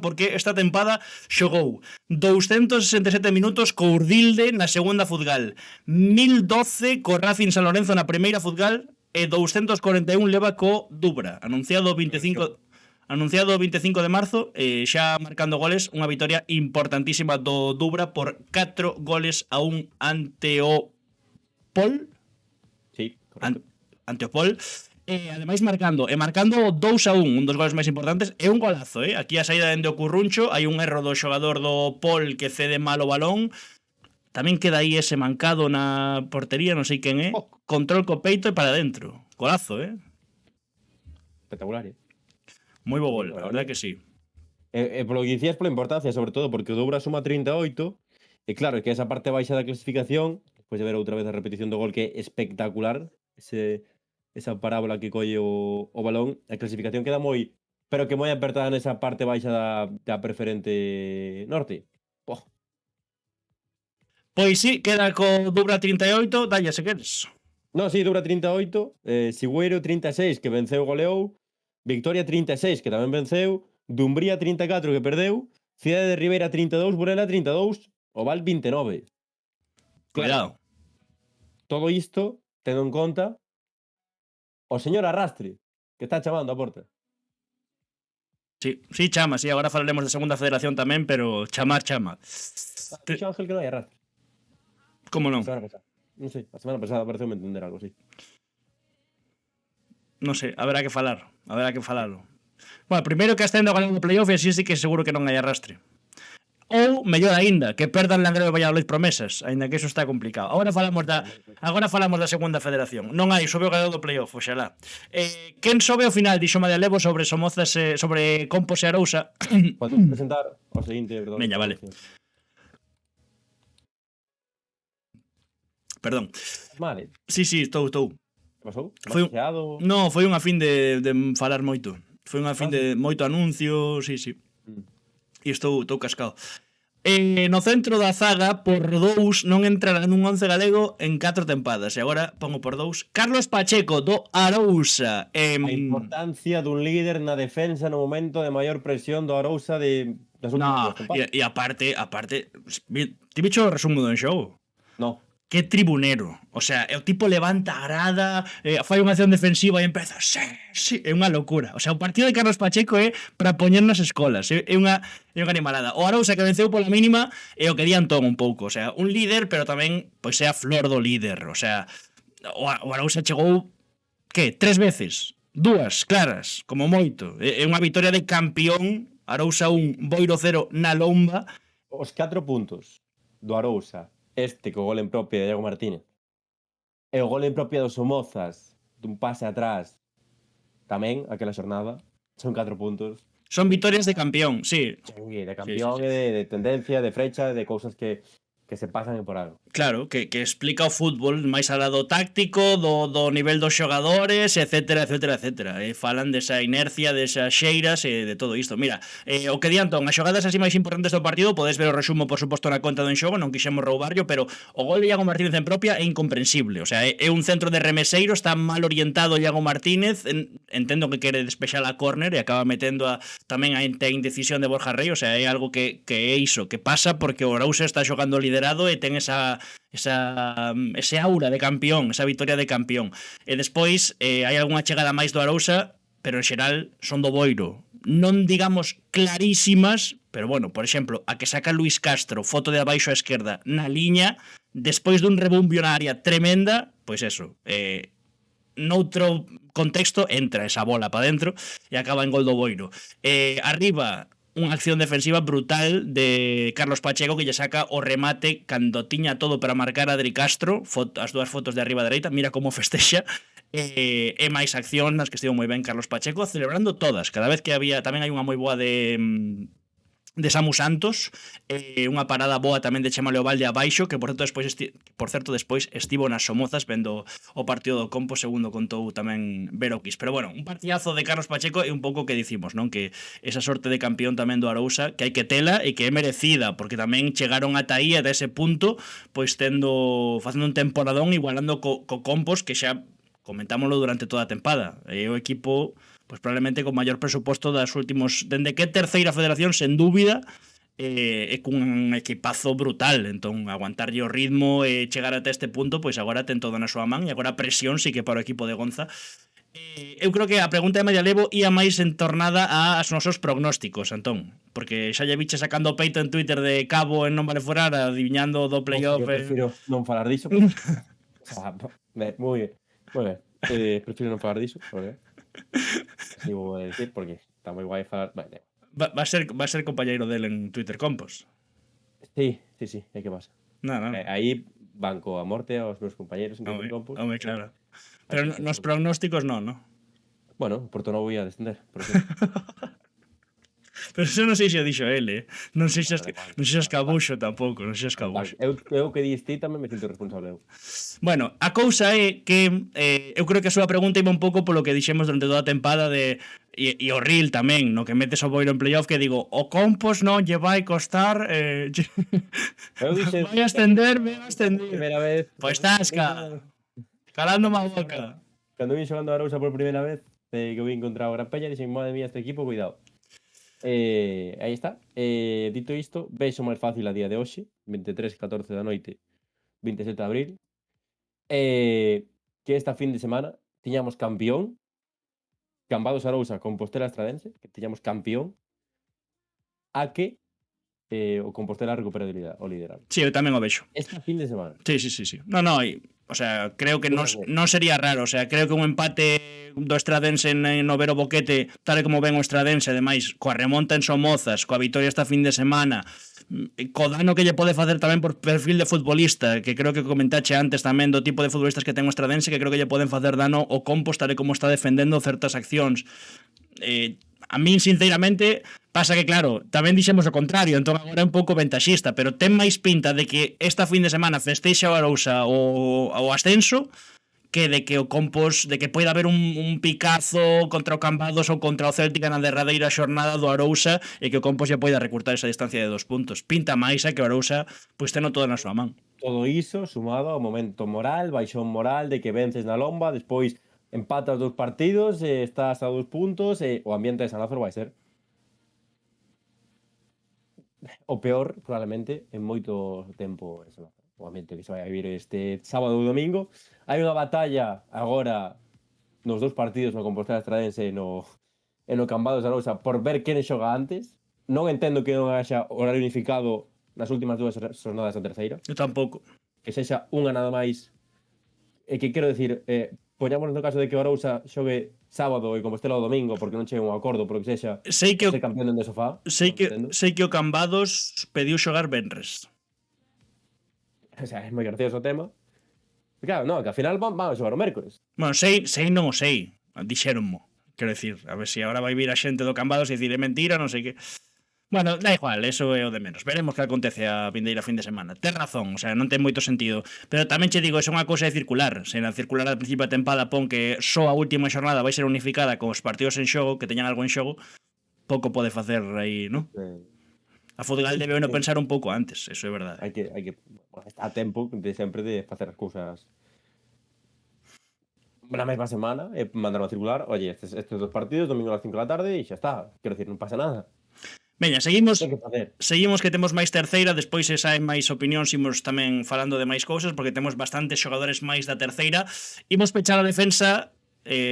Speaker 2: porque esta tempada xogou 267 minutos co Urdilde na segunda futgal, 1012 co Racing San Lorenzo na primeira futgal e 241 leva co Dubra, anunciado 25 de marzo, xa marcando goles, unha vitoria importantísima do Dubra por 4 goles a 1 ante o Pol.
Speaker 3: Sí, correcto.
Speaker 2: Ante o Pol. Ademais marcando 2-1, un dos goles máis importantes, é un golazo, Aquí a saída dende o Curruncho, hai un erro do xogador do Pol que cede mal o balón. Tamén queda aí ese mancado na portería, non sei quen é. Control co peito e para dentro. Golazo,
Speaker 3: Espectacular,
Speaker 2: Moi bo gol, a verdade que sí.
Speaker 3: Polo que dicías, pola importancia, sobre todo, porque o Dubra suma 38, e claro, que esa parte baixa da clasificación, despois de ver outra vez a repetición do gol, que é espectacular, esa parábola que colle o balón, a clasificación queda moi, pero que moi apertada nesa parte baixa da preferente norte.
Speaker 2: Pois sí, queda co Dubra 38, dalle se queres.
Speaker 3: No, sí, Dubra 38, Sigüeiro 36, que venceu goleou, Victoria 36, que tamén venceu, Dumbría 34, que perdeu, Cidade de Ribeira 32, Burela 32, Oval 29.
Speaker 2: Cuidado.
Speaker 3: Todo isto, tendo en conta o señor Arrastre, que está chamando a porta.
Speaker 2: Sí, chama, sí, agora falaremos de segunda federación tamén, pero chama.
Speaker 3: Dixo Ángel que non hai Arrastre.
Speaker 2: Como non?
Speaker 3: A semana pasada. Non sei, a semana pasada pareceu entender algo así.
Speaker 2: Non sei, haberá que falalo. Bueno, primeiro que ascendo ao galego do playoff, e así sí que seguro que non hai arrastre. Ou, mellor aínda, que perdan Langreo e Valladolid promesas, aínda que eso está complicado. Agora falamos da segunda federación. Non hai, sobe o galego do playoff, oxalá. Quen sobe ao final, dixo Madia Levo sobre Somozas, sobre Compos e Arousa.
Speaker 3: Podes presentar o seguinte, perdón.
Speaker 2: Veña, vale. Perdón.
Speaker 3: Vale.
Speaker 2: Sí, estou.
Speaker 3: Pasou?
Speaker 2: No, foi unha fin de falar moito. Foi unha fin de moito anuncio, sí. E estou cascado. No centro da zaga, por 2, non entrará nun 11 galego en 4 tempadas. E agora pongo por 2. Carlos Pacheco, do Arousa.
Speaker 3: A importancia dun líder na defensa no momento de maior presión do Arousa das últimas tempadas.
Speaker 2: E aparte, ti bicho o resumo do xogo?
Speaker 3: No.
Speaker 2: Que tribunero. O sea, o tipo levanta a grada, fai unha acción defensiva e empeza, sí, é unha locura. O sea, o partido de Carlos Pacheco é para poñer nas escolas, é unha animalada. O Arousa que venceu pola mínima é o que di Antón un pouco, o sea, un líder, pero tamén pois é a flor do líder, o sea, o Arousa chegou que 3 veces, 2 claras, como moito. É unha vitoria de campeón, Arousa 1, Boiro 0 na lomba.
Speaker 3: Os 4 puntos do Arousa, co gol en propia de Iago Martínez, e o gol en propia dos Somozas dun pase atrás tamén, aquela xornada, son 4 puntos.
Speaker 2: Son vitorias de campeón, sí.
Speaker 3: De campeón, sí. De tendencia, de frecha, de cousas que se pasan por algo.
Speaker 2: Claro, que explica o fútbol máis alá do táctico, do nivel dos xogadores, etcétera. Falan desa inercia, desas xeiras e de todo isto. Mira, o que di Antón, as xogadas así máis importantes do partido, podes ver o resumo, por suposto, na conta do Enxogo, non quixemos roubarlo, pero o gol de Iago Martínez en propia é incomprensible. O sea, é un centro de remeseiro, está mal orientado Iago Martínez, entendo que quere despexar a córner e acaba metendo tamén a indecisión de Borja Rey, o sea, é algo que é iso, que pasa porque o Arousa está xogando liderado e ten ese aura de campeón, esa vitoria de campeón. E despois hai algunha chegada máis do Arousa, pero en xeral son do Boiro. Non digamos clarísimas, pero bueno, por exemplo, a que saca Luis Castro, foto de abaixo á esquerda, na liña, despois dun rebumbio na área tremenda, pois eso, noutro contexto entra esa bola para dentro e acaba en gol do Boiro. Arriba, unha acción defensiva brutal de Carlos Pacheco que lle saca o remate cando tiña todo para marcar a Adri Castro, as dúas fotos de arriba a dereita, mira como festexa, e máis acción nas que estivo moi ben Carlos Pacheco celebrando todas, cada vez que había, tamén hai unha moi boa de Samu Santos, unha parada boa tamén de Chema Leovalde abaixo, que por certo despois estivo nas Somozas vendo o partido do Compo, segundo contou tamén Veroquis. Pero bueno, un partidazo de Carlos Pacheco e un pouco que dicimos, non? Que esa sorte de campeón tamén do Arousa, que hai que tela e que é merecida, porque tamén chegaron ata aí, ata ese punto, pois facendo un temporadón igualando co Compos, que xa comentámoslo durante toda a tempada. É o equipo pois probablemente con maior presuposto das últimos, dende que terceira federación, sen dúbida, e cun equipazo brutal. Entón, aguantarlle o ritmo e chegar até este punto, pois agora ten todo na súa man, e agora a presión sí que para o equipo de Gonza. Eu creo que a pregunta de Medialevo ia máis entornada aos nosos prognósticos, Antón, porque xa lle biche sacando o peito en Twitter de Cabo en Non Vale Forar, adivinhando do playoff.
Speaker 3: Eu prefiro non falar diso. Moi ben. Prefiro non falar diso, porque vou a decir, porque está moi guai falar. Vale.
Speaker 2: Va a ser compañeiro del en Twitter Compos.
Speaker 3: Sí, é que pasa.
Speaker 2: No.
Speaker 3: Aí banco a morte aos meus compañeros en Twitter Compos.
Speaker 2: Home, claro. Pero nos pronósticos non?
Speaker 3: Bueno, Porto Novo ia descender, por exemplo.
Speaker 2: Pero eso non sei se o dixo ele, non sei se escabuxo tampouco, non sei se escabuxo.
Speaker 3: Eu que dis ti tamén me sinto responsable eu.
Speaker 2: Bueno, a cousa é que eu creo que a súa pregunta iba un pouco polo que dixemos durante toda a tempada de e o Ril tamén, no que metes o Boiro en playoff, que digo, o Compos non lle vai costar
Speaker 3: Eu dixe,
Speaker 2: vai ascender.
Speaker 3: Primeira vez.
Speaker 2: Pois tasca, calando má boca.
Speaker 3: Cando vin xogando a Arousa por primeira vez, que vin contra o Gran Peña, dixen, madre mía, este equipo, cuidado. Aí está. Dito isto, vexo máis fácil a día de hoxe, 23:14 da noite, 27 de abril, que esta fin de semana tiñamos campeón, Cambados Arousa, Compostela Estradense, que tiñamos campeón, a que o Compostela recupera o liderazgo.
Speaker 2: Sí, eu tamén o vexo.
Speaker 3: Esta fin de semana.
Speaker 2: Sí. No, o sea, creo que non sería raro, o sea, creo que un empate do Estradense no Vero Boquete, tal e como ven o Estradense, ademais, coa remonta en Somozas, coa vitoria esta fin de semana, co dano que lle pode facer tamén por perfil de futbolista, que creo que comentache antes tamén do tipo de futbolistas que ten o Estradense, que creo que lle poden facer dano o Compos tal e como está defendendo certas accións. A min, sinceramente, pasa que, claro, tamén dixemos o contrario, entón agora é un pouco ventaxista, pero ten máis pinta de que esta fin de semana festexa o Arousa o ascenso que de que o Compos, de que poida haber un picazo contra o Cambados ou contra o Céltica na derradeira xornada do Arousa e que o Compos ya poida recurtar esa distancia de 2 puntos. Pinta máis a que o Arousa pois teno todo na súa man.
Speaker 3: Todo iso sumado ao momento moral, baixón moral de que vences na lomba, despois empatas 2 partidos, estás a 2 puntos, o ambiente de San Lázaro vai ser o peor, probablemente, en moito tempo en San Lázaro. O ambiente que se vai a vivir este sábado ou domingo. Hai unha batalla agora nos 2 partidos no Compostela Estradense e no Cambados Arousa por ver quen xoga antes. Non entendo que non haxa horario unificado nas últimas 2 jornadas da terceira.
Speaker 2: Eu tampouco.
Speaker 3: Que sexa unha nada máis. E que quero decir, poñámonos no caso de que o Arousa xogue sábado e Compostela o domingo porque non chegue un acordo por que sexa
Speaker 2: sei que
Speaker 3: ser campeón dende o sofá.
Speaker 2: Sei que o Cambados pediu xogar venres.
Speaker 3: O sea, é moi gracioso o tema. Claro, no, que ao final van a xogar o mércores.
Speaker 2: Bueno, sei non o sei. Dixéronmo. Quero decir, a ver se agora vai vir a xente do Cambados e dicir é mentira, non sei que. Bueno, da igual, eso é o de menos. Veremos que acontece a vindeira fin de semana. Tes razón, o sea, non ten moito sentido. Pero tamén che digo, é unha cousa de circular. Se na circular al principio da tempada pon que só a última xornada vai ser unificada con os partidos en xogo, que teñan algo en xogo, pouco pode facer aí, non? A Fudgal debe uno pensar un pouco antes, eso é verdade.
Speaker 3: Hai que a tempo de sempre de facer as cousas na mesma semana e mandar a circular, oye, estes 2 partidos, domingo a las 5 da tarde e xa está. Quero decir, non pasa nada.
Speaker 2: Veña, seguimos que temos máis terceira, despois se saen máis opinións, imos tamén falando de máis cousas, porque temos bastantes xogadores máis da terceira. Imos pechar a defensa.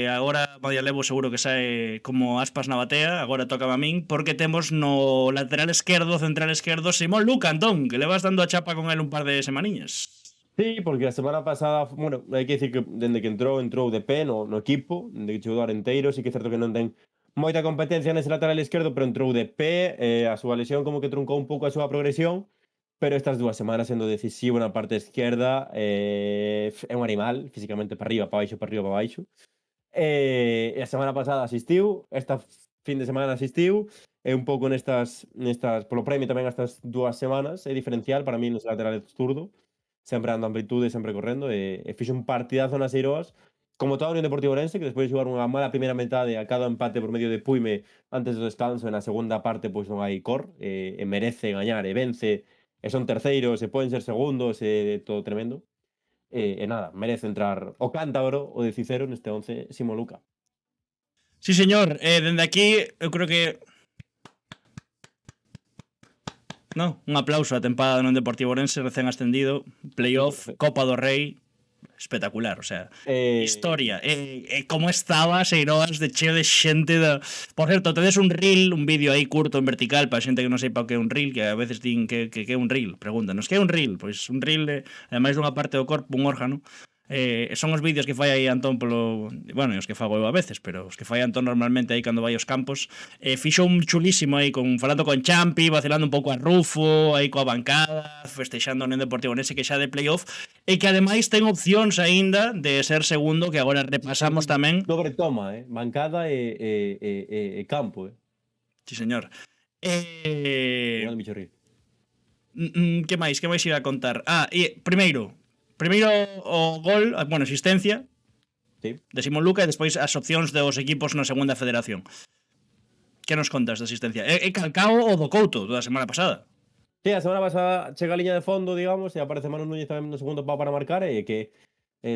Speaker 2: Agora Medialevo seguro que sae como aspas na batea. Agora toca a min, porque temos no lateral esquerdo, central esquerdo, Simón Luca, Antón, que le vas dando a chapa con el un par de semaniñas.
Speaker 3: Sí, porque a semana pasada, hai que dicir que dende que entrou de pé no equipo, dende que chegou do Arenteiro, sí que é certo que non ten moita competencia nese lateral esquerdo, pero entrou de pé, a súa lesión como que truncou un pouco a súa progresión, pero estas 2 semanas sendo decisivo na parte esquerda, é un animal, físicamente para arriba, para baixo, para arriba, para baixo. E a semana pasada asistiu, esta fin de semana asistiu, e un pouco nestas polo premio tamén estas 2 semanas, é diferencial para mí nos laterales zurdo, sempre anda amplitude, sempre correndo, e fixo un partidazo nas Eiroas, como toda a Unión Deportiva Ourense, que despois de xogar unha mala primeira metade a cada empate por medio de Puime antes do descanso, e na segunda parte pois non hai cor, e merece gañar, e vence, e son terceiros, e poden ser segundos, e todo tremendo. E nada, merece entrar o cántabro, o 16 neste 11, Simón Luca.
Speaker 2: Sí, señor, dende aquí eu creo que un aplauso á tempada do Deportivo Ourense recén ascendido, playoff, Copa do Rei, espectacular, o sea, historia. Como estaba Eiroas de cheo de xente da... Por certo, tedes un reel, un vídeo aí curto en vertical para xente que non seipa o que é un reel, que a veces din que é un reel, pregúntanos, que é un reel? Pois un reel, ademais dunha parte do corpo, un órgano, son os vídeos que fai aí Antón polo... Bueno, os que fago eu a veces, pero os que fai Antón normalmente aí cando vai aos campos. Fixo un chulísimo aí falando con Champi, vacilando un pouco a Rufo, aí coa bancada, festexando no Deportivo Ourense que xa de playoff, e que ademais ten opcións aínda de ser segundo, que agora repasamos tamén.
Speaker 3: Dobre toma, bancada e campo,
Speaker 2: Sí, señor.
Speaker 3: Igual me chorrí.
Speaker 2: Que máis iba a contar? Primeiro o gol, asistencia,
Speaker 3: sí,
Speaker 2: de Simón Luca, e despois as opcións dos equipos na segunda federación. Que nos contas de asistencia? É calcao o do Couto da semana pasada.
Speaker 3: Sí, a semana pasada chega a liña de fondo, digamos, e aparece Manu Núñez tamén no segundo pau para marcar, e que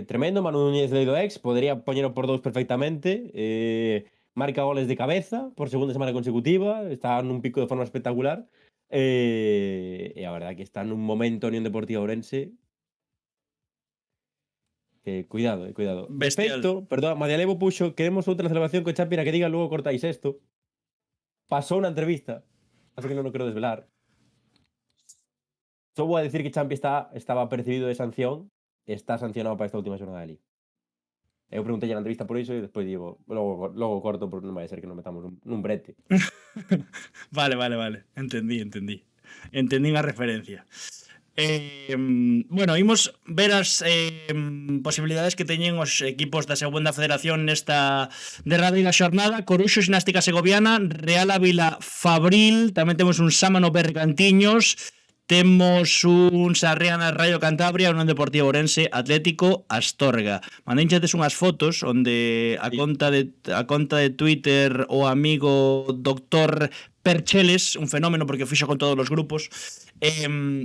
Speaker 3: tremendo, Manu Núñez leído ex, podería poñelo por 2 perfectamente, marca goles de cabeza por segunda semana consecutiva, está nun pico de forma espectacular, e a verdade que está nun momento Unión Deportiva Ourense que cuidado.
Speaker 2: Bestial.
Speaker 3: Respecto, perdón, Madialevo puxo, queremos outra celebración con Champi na que diga luego cortáis esto. Pasou unha entrevista, así que non o quero desvelar. Só vou a decir que Champi estaba percibido de sanción e está sancionado para esta última xornada de Liga. Eu preguntei na entrevista por iso e despois digo, logo corto porque non vai ser que nos metamos nun brete.
Speaker 2: Vale. Entendí. Entendín a referencia. Bueno, imos ver as posibilidades que teñen os equipos da segunda federación nesta derradeira xornada. Coruxo, Ximnástica Segoviana, Real Ávila, Fabril, tamén temos un Sámano, Bergantiños, temos un Sarriana, Rayo Cantabria, un Deportivo Ourense, Atlético, Astorga. Mandínxetes unhas fotos onde a conta de Twitter o amigo Dr. Percheles, un fenómeno porque o fixo con todos os grupos.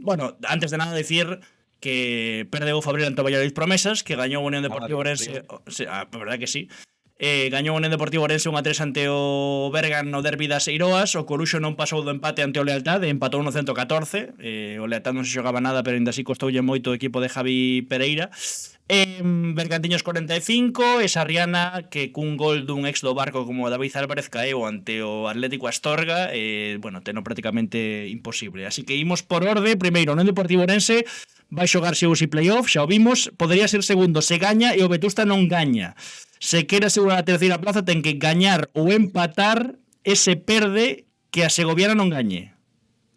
Speaker 2: Bueno, antes de nada decir que perdeu o Fabril ante o Valladolid Promesas, que gañou o Unión Deportivo Ourense, a verdade que sí. Gañou o Unión Deportivo Ourense 1-3 ante o Bergan no derbi das Eiroas. O Coruxo non pasou do empate ante o Lealtad, empatou no 114. O Lealtad non se xogaba nada, pero ainda así costoulle moito o equipo de Javi Pereira. Bergantiños 45, e Sarriana que cun gol dun ex do Barco como David Álvarez caeu ante o Atlético Astorga, bueno, teno prácticamente imposible. Así que imos por orde. Primeiro, o Unión Deportivo Ourense vai xogar se e playoff, xa o vimos, podería ser segundo se gaña e o Vetusta non gaña. Se quere asegurar a terceira plaza ten que gañar ou empatar, e se perde que a Segoviana non gañe.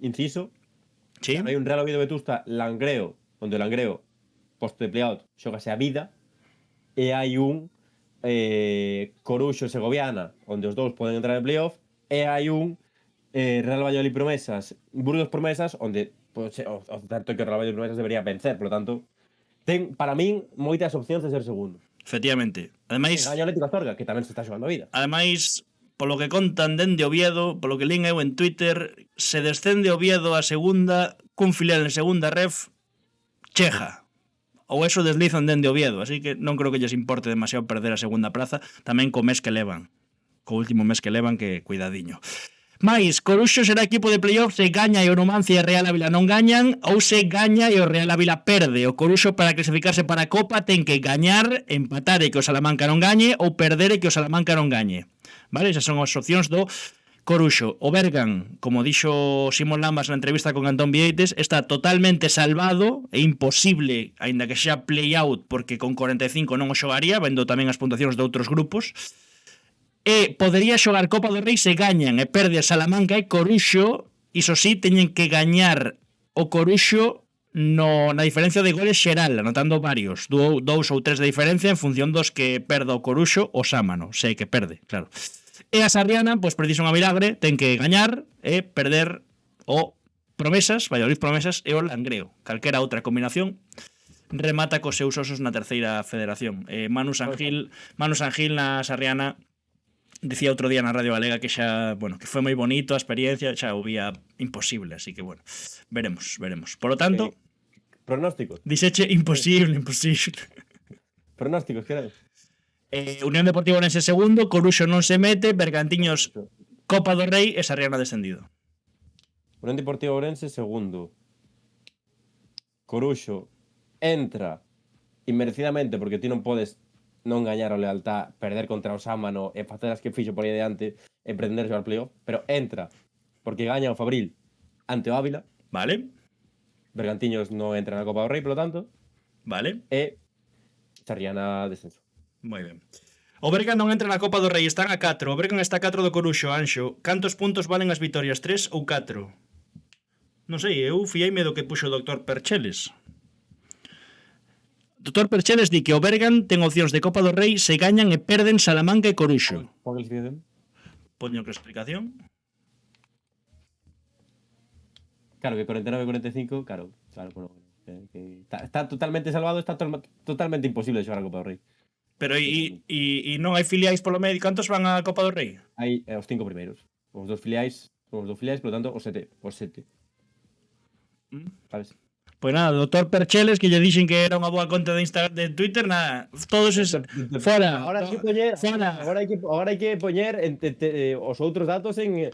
Speaker 3: Inciso,
Speaker 2: sí?
Speaker 3: Hai un Real Oviedo Vetusta Langreo, onde o Langreo posto de playout xógase a vida, e hai un Coruxo Segoviana onde os dous poden entrar en playoff, e hai un Real Valladolid Promesas Burgos Promesas onde o certo que o Real Valladolid Promesas debería vencer, por lo tanto ten para min moitas opcións de ser segundo.
Speaker 2: Efectivamente. Ademais,
Speaker 3: gaña o Atlético Astorga, que tamén se está xogando a vida.
Speaker 2: Ademais, polo que contan dende Oviedo, polo que lín eu en Twitter, se descende Oviedo a segunda cun filial en segunda ref, cheja. Ou eso deslizan dende Oviedo, así que non creo que lles importe demasiado perder a segunda praza, tamén co mes que levan. Co último mes que levan, que cuidadiño. Mais, Coruxo será equipo de playoff se gaña e o Numancia e Real Ávila non gañan, ou se gaña e o Real Ávila perde. O Coruxo, para clasificarse para a Copa, ten que gañar, empatar e que o Salamanca non gañe, ou perder e que o Salamanca non gañe. Vale, esas son as opcións do Coruxo. O Bergan, como dixo Simón Lambas na entrevista con Antón Vieites, está totalmente salvado, é imposible, aínda que xa play-out, porque con 45 non o xogaría, vendo tamén as puntuacións de outros grupos. E podería xogar Copa do Rei se gañan e perde Salamanca e Coruxo, iso sí, teñen que gañar o Coruxo na diferencia de goles xeral, anotando varios, 2 ou 3 de diferencia en función dos que perda o Coruxo o Sámano, sei que perde, claro. E a Sarriana, pois precisa unha milagre, ten que gañar e perder o Promesas, Valladolid Promesas e o Langreo. Calquera outra combinación remata cos seus osos na terceira federación. Manu Sangil na Sarriana dicía outro día na Radio Galega que xa, bueno, que foi moi bonito a experiencia, xa o vía imposible, así que bueno, veremos. Por lo tanto,
Speaker 3: pronósticos.
Speaker 2: Diseche imposible.
Speaker 3: Pronósticos, que eran?
Speaker 2: Unión Deportiva Ourense segundo, Coruxo non se mete, Bergantiños Copa do Rei e Sarriana descendido.
Speaker 3: Unión Deportiva Ourense segundo. Coruxo entra inmerecidamente porque ti non podes non gañar o Lealtad, perder contra o Sámano e facer as que fixo por aí adiante e prenderse ao playoff, pero entra porque gaña o Fabril ante o Ávila.
Speaker 2: Vale.
Speaker 3: Bergantiños non entra na Copa do Rei, polo tanto.
Speaker 2: Vale.
Speaker 3: E Sarriana descenso.
Speaker 2: Moi ben. O Bergan non entra na Copa do Rei, están a 4. O Bergan está a 4 do Coruxo, Anxo. Cantos puntos valen as vitorias, 3 ou 4? Non sei, eu fiaime do que puxo o Dr. Percheles. Dr. Percheles di que o Bergan ten opcións de Copa do Rei se gañan e perden Salamanca e Coruxo.
Speaker 3: Pon a explicación.
Speaker 2: Poño que explicación.
Speaker 3: Claro, que 49-45, claro, bueno, está totalmente salvado, está totalmente imposible xogar a Copa do Rei.
Speaker 2: Pero e non hai filiais polo medio, cantos van á Copa do Rei?
Speaker 3: Hai os 5 primeiros. Os dos filiais, polo tanto, os 7. Sabes?
Speaker 2: Pois nada, Dr. Percheles, que lle dixen que era unha boa conta de Instagram, de Twitter, nada, todos esos fora.
Speaker 3: Agora hai que poñer,
Speaker 2: fora.
Speaker 3: Agora hai que poñer os outros datos en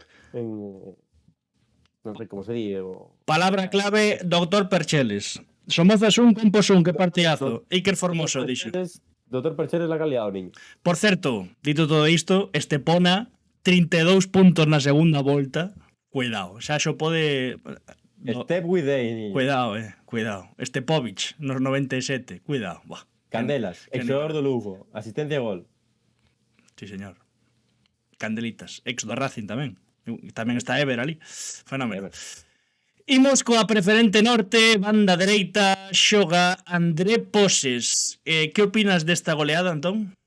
Speaker 3: non sei como se di,
Speaker 2: Palabra clave, Dr. Percheles. Somozas un, Campos un, que partidazo. Iker Formoso, dixo.
Speaker 3: Dr. Percheles la calidad, niño.
Speaker 2: Por certo, dito todo isto, Estepona, 32 puntos na segunda volta. Cuidado, xa xo pode...
Speaker 3: Step with day, niño.
Speaker 2: Cuidado. Estepovic, nos 97, cuidado. Buah.
Speaker 3: Candelas, exor do Lugo, asistencia a gol.
Speaker 2: Sí, señor. Candelitas, ex do Racing tamén. Tamén está Ever ali. Fenómeno. Imos coa preferente norte, banda dereita, xoga André Poses. Que opinas desta goleada, Antón?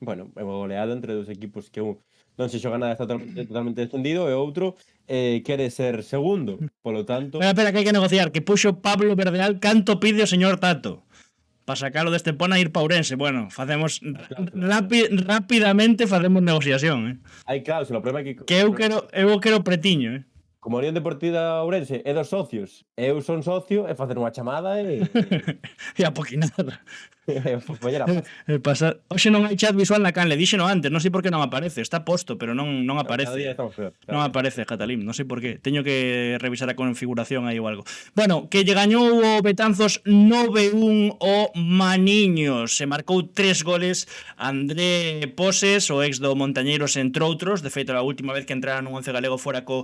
Speaker 3: Bueno, é unha goleada entre dos equipos que un non se xoga nada, está totalmente descendido, e outro quere ser segundo, polo tanto...
Speaker 2: Espera, que hai que negociar, que puxo Pablo Verdeal, canto pide o señor Tato para sacarlo de Estepona e ir pa Ourense. Bueno, facemos rápidamente facemos negociación,
Speaker 3: Hai cláusula, o problema é
Speaker 2: que eu quero pretiño,
Speaker 3: Como a Unión Deportiva Ourense é dos socios, eu son socio, e facer unha chamada e...
Speaker 2: e a poquinada.
Speaker 3: Pasar...
Speaker 2: Hoxe non hai chat visual na canle, díxeno antes, non sei por que non aparece, está posto, pero non aparece.
Speaker 3: Peor,
Speaker 2: non aparece, Catalín, non sei por qué. Teño que revisar a configuración aí ou algo. Bueno, que lle gañou o Betanzos 9-1 o Maniños. Se marcou 3 goles André Poses, o ex do Montañeiros, entre outros. De feito, a última vez que entrara nun 11 galego fora co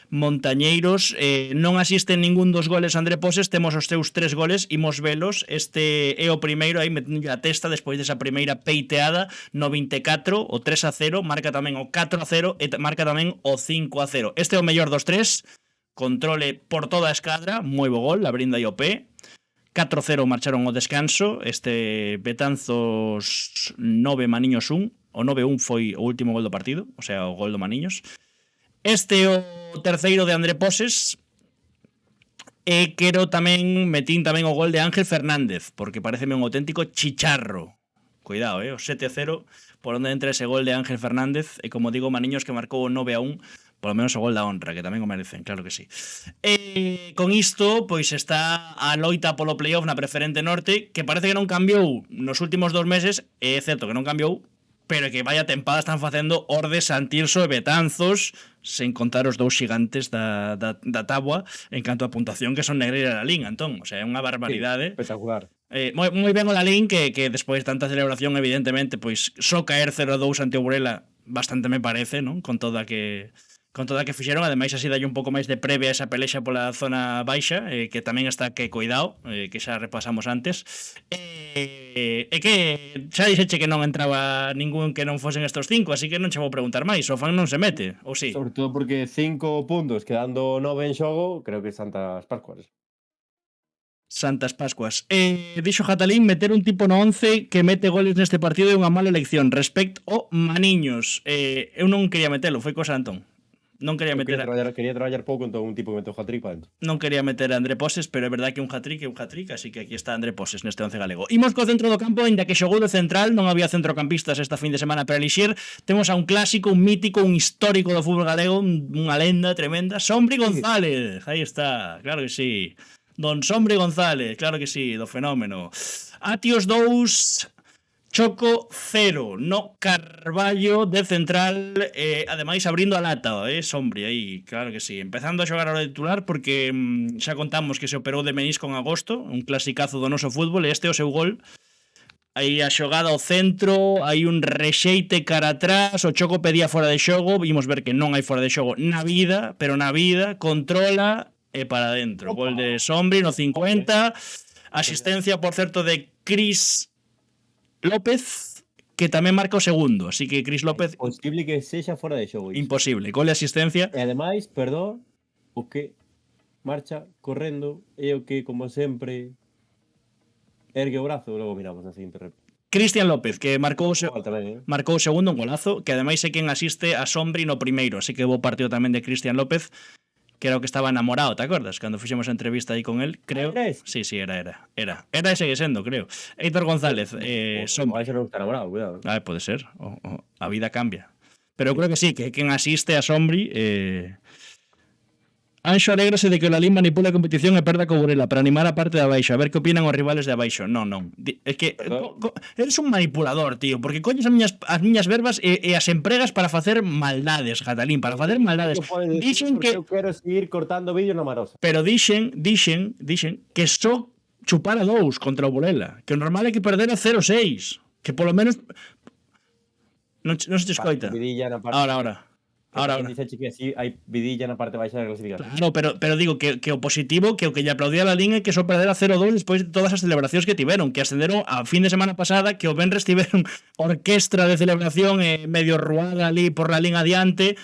Speaker 2: Montañeiros, non asisten ningún dos goles André Poses, temos os seus 3 goles, imos velos. Este é o primeiro, aí metendo a testa despois desa primeira peiteada no 24, o 3-0, marca tamén o 4-0 e marca tamén o 5-0. Este é o mellor dos 3, controle por toda a escadra, moi bo gol, abrindo aí o pé. 4-0 marcharon ao descanso, este Betanzos 9, Maniños 1, o 9-1 foi o último gol do partido, o sea, o gol do Maniños. Este é o terceiro de André Poses. E metín tamén o gol de Ángel Fernández, porque pareceme un auténtico chicharro. Cuidado, o 7-0, por onde entra ese gol de Ángel Fernández, e como digo, Maniños que marcou o 9-1, polo menos o gol da honra, que tamén o merecen, claro que sí. Con isto, pois está a loita polo playoff na preferente norte, que parece que non cambiou nos últimos 2 meses, é certo que non cambiou, pero que vaya tempada están facendo Ordes, Santirso e Betanzos, sen contar os 2 xigantes da táboa en canto a puntuación, que son Negreira e Lalín, Antón. O sea, é unha barbaridade.
Speaker 3: Sí, espectacular.
Speaker 2: Moi ben o Lalín, que despois de tanta celebración, evidentemente, pois só caer 0-2 ante o Burela bastante me parece, non? Con toda con toda que fixeron, ademais así dalle un pouco máis de previa a esa pelexa pola zona baixa, que tamén está que cuidado, que xa repasamos antes. E que xa dixeche que non entraba ningún que non fosen estos 5, así que non che vou preguntar máis, o fan non se mete, ou sí?
Speaker 3: Sobre todo porque 5 puntos quedando 9 en xogo, creo que Santas Pascuas.
Speaker 2: Santas Pascuas. Dixo Jatalín meter un tipo no 11 que mete goles neste partido é unha mala elección respecto ao Maniños. Eu non quería metelo, foi cosa Antón. Non quería meter
Speaker 3: Quería traballar pouco entón un tipo que meteu hat-trick para dentro.
Speaker 2: Non quería meter a André Poses, pero é verdade que un hat-trick é un hat-trick, así que aquí está André Poses neste 11 galego. Imos co centro do campo, ainda que xogou de central, non había centrocampistas esta fin de semana para elixir. Temos a un clásico, un mítico, un histórico do fútbol galego, unha lenda tremenda, Sombri González. Aí está, claro que sí. Don Sombri González, claro que sí, do fenómeno. Atios 2, Choco 0, no Carballo de central, ademais abrindo a lata, Sombri aí, claro que sí, empezando a xogar ao titular porque xa contamos que se operou de menisco en agosto, un clasicazo do noso fútbol, e este é o seu gol. Aí a xogada ao centro, hai un rexeite cara atrás, o Choco pedía fora de xogo, vimos ver que non hai fora de xogo na vida, pero na vida controla e para dentro. Gol de Sombri no 50, asistencia, por certo, de Cris López, que tamén marca o segundo, así que Cris López
Speaker 3: Posible que sexa fora de xogo.
Speaker 2: imposible, gol de asistencia.
Speaker 3: E ademais, perdón, o que marcha correndo é o que, como sempre, ergue o brazo, logo miramos na seguinte rep.
Speaker 2: Cristian López, que marcou
Speaker 3: Tamén,
Speaker 2: marcou o segundo, un golazo, que ademais é quen asiste a Sombri no primeiro, así que bo partido tamén de Cristian López, que era o que estaba enamorado, ¿te acordas? Cando fixemos a entrevista aí con él, creo.
Speaker 3: ¿Era ese?
Speaker 2: Sí, era e segue sendo, creo. Héctor González, Sombri.
Speaker 3: Vai ser non está enamorado, cuidado.
Speaker 2: Pode ser, a vida cambia. Pero eu creo que sí, que quen asiste a Sombri Anxo alégrase de que o Lalín manipula a competición e perda co Burela para animar a parte de abaixo, a ver que opinan os rivales de abaixo. Non. É que eres un manipulador, tío, porque coñes as miñas verbas e as empregas para facer maldades, Jatalín, para facer maldades. Dixen que
Speaker 3: eu quero seguir cortando vídeos na Marosa.
Speaker 2: pero dixen que só chupara 2 contra o Burela, que o normal é que perdera 0-6, que polo menos non se te escoita.
Speaker 3: Vidilla na parte.
Speaker 2: Ahora.
Speaker 3: Dixeche que así hai vidilla na parte baixa da clasificación.
Speaker 2: Claro, pero digo que o positivo, que o que lle aplaudía a Lalín é que só perdera 0-2 despois de todas as celebracións que tiveron, que ascenderon a fin de semana pasada, que o venres tiveron orquestra de celebración medio ruada ali por Lalín adiante,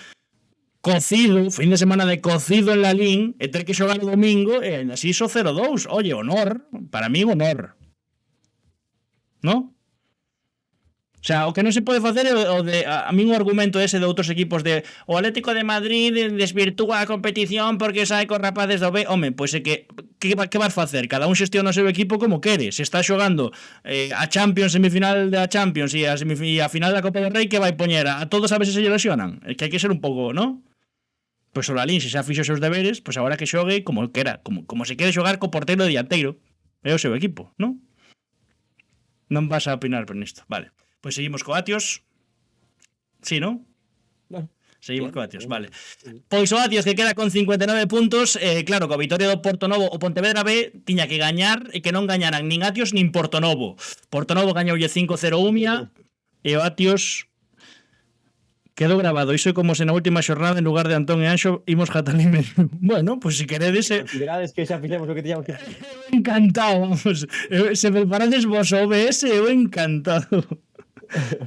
Speaker 2: cocido, fin de semana de cocido en Lalín, e ter que xogar o domingo, e así só 0-2. Oye, honor, para mí honor. ¿No? O sea, o que non se pode facer é o de a mí un argumento ese de outros equipos de o Atlético de Madrid desvirtúa a competición porque sai con rapaces do B. Home, pois é que vas facer? Cada un xestiona o seu equipo como quere. Se está xogando a Champions, semifinal da Champions e a final da Copa del Rei, que vai poñer a todos a ver se lesionan. É que hai que ser un pouco, ¿no? Pois o Lalín, se xa fixo os seus deberes, pois agora que xogue como quera, como se quere xogar co porteiro dianteiro. É o seu equipo, ¿no? Non vas a opinar por nisto. Vale. Pois seguimos co Atios. Sí, ¿no? Seguimos co Atios, vale. Pois o Atios que queda con 59 puntos, claro, coa vitoria do Portonovo, o Pontevedra B tiña que gañar e que non gañaran nin Atios nin Portonovo. Portonovo gañoulle 5-0 Umia e o Atios quedou grabado. Iso é como se na última xornada en lugar de Antón e Anxo imos Jatalín. Bueno, pois se queredes
Speaker 3: Considerades que xa fixemos o que tiñamos que
Speaker 2: encantado, vamos. Se preparades vos o OBS, eu encantado.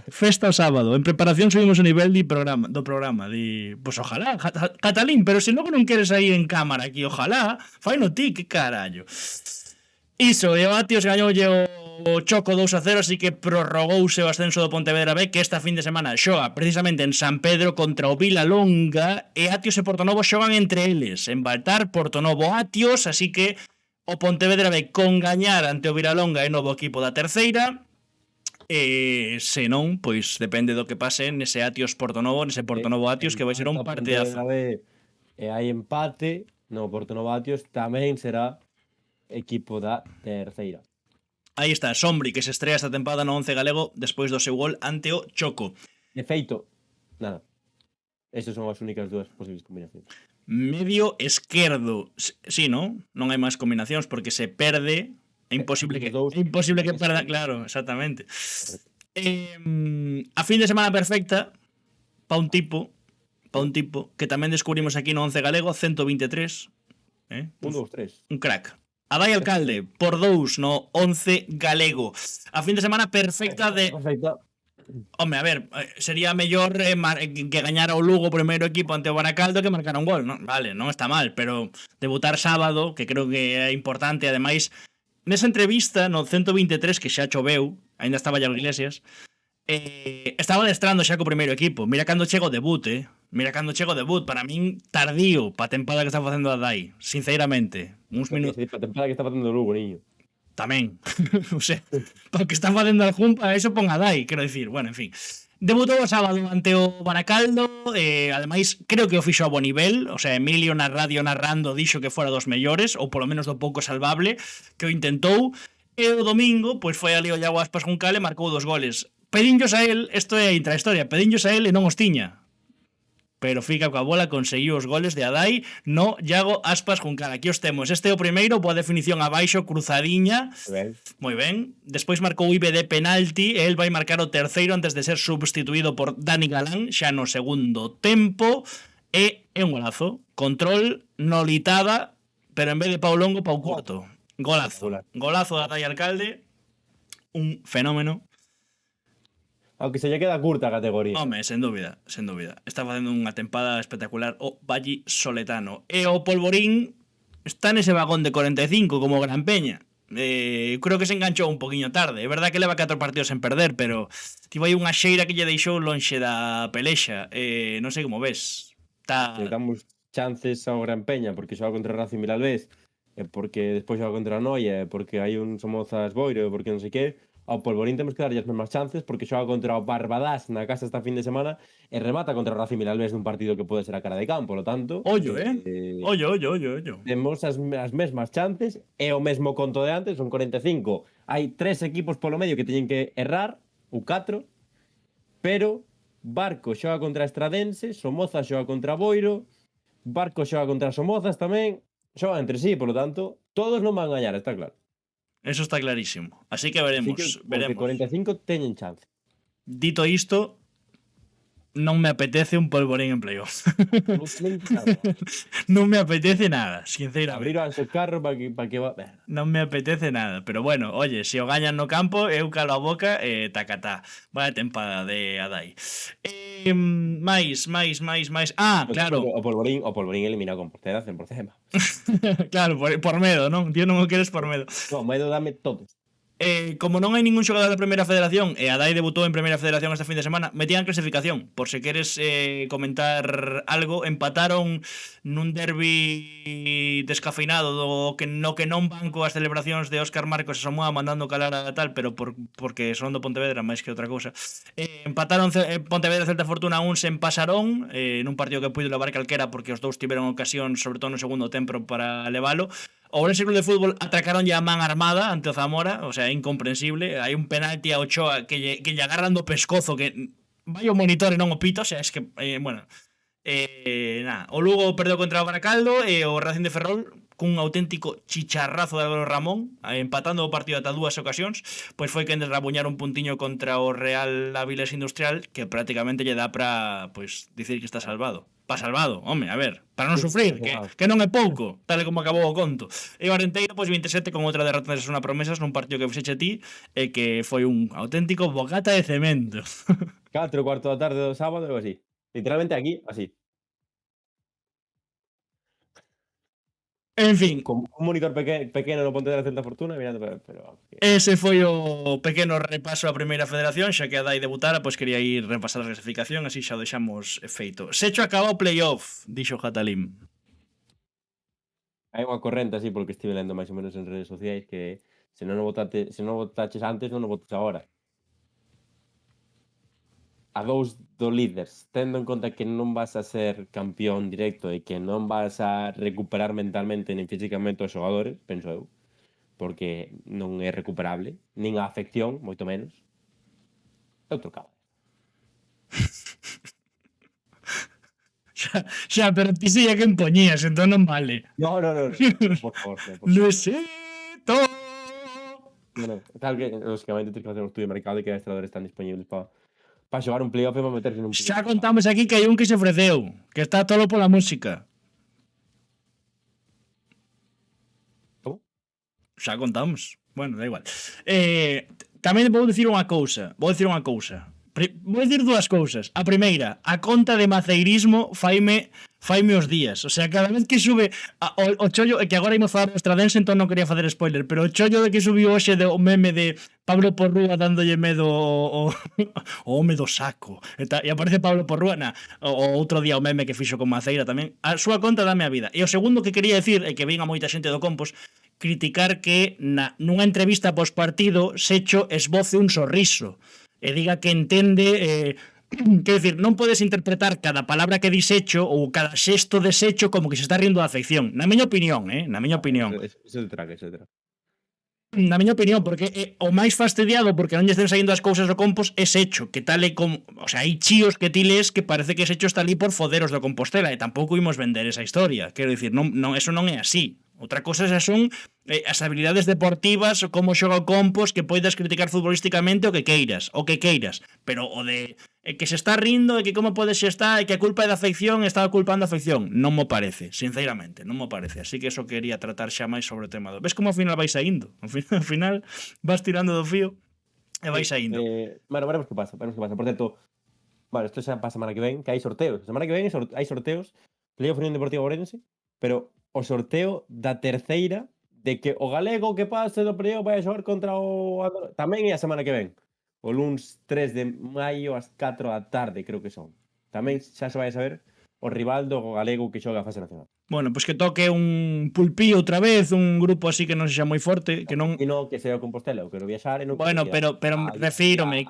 Speaker 2: Festa o sábado. En preparación subimos o nivel do programa. Pois ojalá, Catalín, pero se logo non queres aí en cámara aquí, ojalá, faino ti, que carallo. Iso, e o Atios gañoulle o Choco 2-0, así que prorrogouse o ascenso do Pontevedra B, que esta fin de semana xoga precisamente en San Pedro contra o Vilalonga, e Atios e Portonovo xogan entre eles, en Baltar, Portonovo, Atios, así que o Pontevedra B con gañar ante o Vilalonga é novo equipo da terceira. Se non, pois depende do que pase nese Atios Portonovo, nese Portonovo Atios, que vai ser un partidazo.
Speaker 3: E hai empate no Portonovo Atios, tamén será equipo da terceira.
Speaker 2: Aí está, Sombri, que se estrea esta tempada no 11 galego despois do seu gol ante o Choco.
Speaker 3: De feito, nada. Estas son as únicas dúas posibles combinacións.
Speaker 2: Medio esquerdo. Sí, non? Non hai máis combinacións porque se perde. É imposible que perda, claro, exactamente. A fin de semana perfecta pa un tipo para un tipo que tamén descubrimos aquí no 11 galego, 123.
Speaker 3: 1, 2, 3.
Speaker 2: Un crack. Adai Alcalde, por 2 no 11 galego. A fin de semana perfecta de...
Speaker 3: Perfecto.
Speaker 2: Home, a ver, sería mellor que gañara o Lugo o primeiro equipo ante o Baracaldo que marcara un gol, non? Vale, non está mal, pero debutar sábado, que creo que é importante, ademais, nesa entrevista no 123 que xa choveu, aínda estaba Iago Iglesias, estaba adestrando xa co primeiro equipo. Mira cando chego o debut, Mira cando chego o debut, para min tardío pa tempada que está facendo a Adai, sinceramente. Uns minutos
Speaker 3: Para a temporada que está facendo o Lugo, niño.
Speaker 2: tamén. O sea, para o que está facendo a Jumpa, eso pon a Dai, quero dicir, bueno, en fin. Debutou o sábado ante o Baracaldo, ademais creo que o fixo a bo nivel, o sea, Emilio na radio narrando dixo que fora dos mellores, ou polo menos do pouco salvable, que o intentou, e o domingo, pois foi ali o Iago Aspas Juncal e marcou 2 goles. Pedinllos a él, isto é a intrahistoria, pedinllos a él e non os tiña. Pero fica coa bola, conseguiu os goles de Adai no Iago Aspas Juncal. Aquí os temos. Este é o primeiro, boa definición abaixo, cruzadiña. Moi ben. Despois marcou Ibe de penalti e el vai marcar o terceiro antes de ser substituído por Dani Galán xa no segundo tempo. E é un golazo. Control, nolitada, pero en vez de Pau Longo, Pau Curto. Golazo. Golazo de Adai Alcalde. Un fenómeno.
Speaker 3: Aunque se lle queda curta a categoría.
Speaker 2: Home, sen dúbida, sen dúbida. Está facendo unha tempada espectacular o Valli Soletano. E o Polvorín está nese vagón de 45 como Gran Peña. Creo que se enganchou un poquinho tarde. É verdad que leva 4 partidos sen perder, pero tivo aí unha xeira que lle deixou lonxe da pelexa. Non sei como ves.
Speaker 3: Le damos chances ao Gran Peña porque xoga contra Racing Vilalbés, e porque despois xoga contra Noia, e porque hai un Somozas Boiro, e porque non sei que. Ao Polvorín temos que darlle as mesmas chances porque xoga contra o Barbadás na casa esta fin de semana e remata contra o Racing Vilalbés nun partido que pode ser a cara de campo, por lo tanto...
Speaker 2: Ollo.
Speaker 3: Temos as mesmas chances e o mesmo conto de antes, son 45. Hai 3 equipos polo medio que teñen que errar, ou 4, pero Barco xoga contra Estradense, Somozas xoga contra Boiro, Barco xoga contra Somozas tamén, xogan entre sí, por lo tanto, todos non van a gañar, está claro.
Speaker 2: Eso está clarísimo. Así que veremos.
Speaker 3: Así que,
Speaker 2: veremos.
Speaker 3: 45 teñen chance.
Speaker 2: Dito isto, non me apetece un Polvorín en playoff. Non me apetece nada, sinceramente.
Speaker 3: Abrir o carro para que va...
Speaker 2: Non me apetece nada, pero bueno, oye, se o gañan no campo, eu calo a boca e tacatá. Vaya tempada de Adai. máis. Ah, claro.
Speaker 3: O Polvorín eliminado con portera 100%.
Speaker 2: Claro, por medo, non? Tío, non o queres por medo.
Speaker 3: No, medo dame todos.
Speaker 2: Como non hai ningún xogador da Primeira Federación e Adai debutou en Primeira Federación esta fin de semana, metían clasificación. Por se queres comentar algo, empataron nun derbi descafeinado no que non banco as celebracións de Óscar Marcos e Samoa mandando calar a tal, pero porque son do Pontevedra máis que outra cousa. Empataron Pontevedra Celta Fortuna 1 en Pasarón, nun partido que puido levar calquera porque os dous tiveron ocasión, sobre todo no segundo tempo, para levalo. O Ourense Club de Fútbol atracaron ya a man armada ante o Zamora, o sea, incomprensible. Hai un penalti a Ochoa que lle agarran do pescozo, que vai o monitor e non o pito, o sea, es que, bueno, nada. O Lugo perdeu contra o Baracaldo e o Racing de Ferrol cun auténtico chicharrazo de Álvaro Ramón, empatando o partido ata 2 ocasións, pois foi quen desrabuñar un puntiño contra o Real Avilés Industrial, que prácticamente lle dá para, pois, dicir que está salvado. Salvado, home, a ver, para non sufrir, que non é pouco, tal como acabou o conto. E o Arenteiro, pois 27 con outra derrota de Sasuna Promesas nun partido que fixeche ti e que foi un auténtico bocata de cemento.
Speaker 3: 4:15 da tarde do sábado ou así. Literalmente aquí, así.
Speaker 2: En fin,
Speaker 3: con un monitor pequeno no Pontevedra Celta Fortuna mirando, pero
Speaker 2: ese foi o pequeno repaso á Primeira Federación, xa que a Dai debutara, pois quería ir repasar a clasificación, así xa o deixamos feito. Secho acaba o playoff, dixo Jatalín.
Speaker 3: Hai unha corrente así porque estive lendo máis ou menos en redes sociais que se non votaches antes, non o votes agora. A 2 do líderes, tendo en conta que non vas a ser campeón directo e que non vas a recuperar mentalmente nin físicamente os xogadores, penso eu, porque non é recuperable, nin a afección, moito menos, eu trocaba.
Speaker 2: Xa, pero ti sei a quen poñías, entón non vale.
Speaker 3: No, por favor.
Speaker 2: Luisito!
Speaker 3: No, tal que, lógicamente, tens que facer un estudio de mercado e que adestradores están disponibles para para xogar un playoff e para meterse nun
Speaker 2: Xa
Speaker 3: playoff.
Speaker 2: contamos aquí que hai un que se ofreceu, que está todo pola música.
Speaker 3: Como?
Speaker 2: Xa contamos. Bueno, da igual. Tamén vou dicir unha cousa. Vou dicir dúas cousas. A primeira, a conta de maceirismo faime os días. O sea, cada vez que sube o chollo, que agora imos falar do Estradense, entón non quería facer spoiler, pero o chollo de que subiu hoxe o meme de Pablo Porrúa dándolle medo o home do saco. E aparece Pablo Porrúa o outro día o meme que fixo con Maceira tamén. A súa conta dame a vida. E o segundo que quería decir é que vin a moita xente do Compos criticar que nunha entrevista pos partido Secho esboce un sorriso e diga que entende quero dicir, non podes interpretar cada palabra que disecho ou cada xesto de Secho como que se está rindo da afección. Na miña opinión, na miña opinión.
Speaker 3: Eso de traque.
Speaker 2: Na miña opinión, porque o máis fastidiado porque non lle estén saindo as cousas do Compos é Secho, que tal e como, o sea, hai chíos que ti lees que parece que Secho está ali por foderos do Compostela e tampouco imos vender esa historia. Quero dicir, non, eso non é así. Outra cosa xa son as habilidades deportivas, como xoga o Compos, que poidas criticar futbolísticamente o que queiras, pero o de que se está rindo e que como pode se está e que a culpa é da afección e está culpando a afección, non mo parece, sinceramente, non mo parece. Así que eso quería tratar xa máis sobre o tema do. Ves como ao final vais saindo? Ao final vas tirando do fío e vais saindo.
Speaker 3: Bueno, veremos que pasa. Por certo, bueno, isto xa para a semana que ven, que hai sorteos. A semana que ven hai sorteos, Playoff Unión Deportiva Ourense, pero o sorteo da terceira de que o galego que pase do playoff vai a xogar contra o tamén é a semana que ven. O luns 3 de maio ás 4 da tarde, creo que son. Tamén xa se vai a saber o rival do galego que xoga a fase nacional.
Speaker 2: Bueno, pois que toque un Pulpí outra vez, un grupo así que non sexa moi forte, que non...
Speaker 3: E non que sea o Compostela, eu quero viaxar e non...
Speaker 2: Bueno, pero refírome,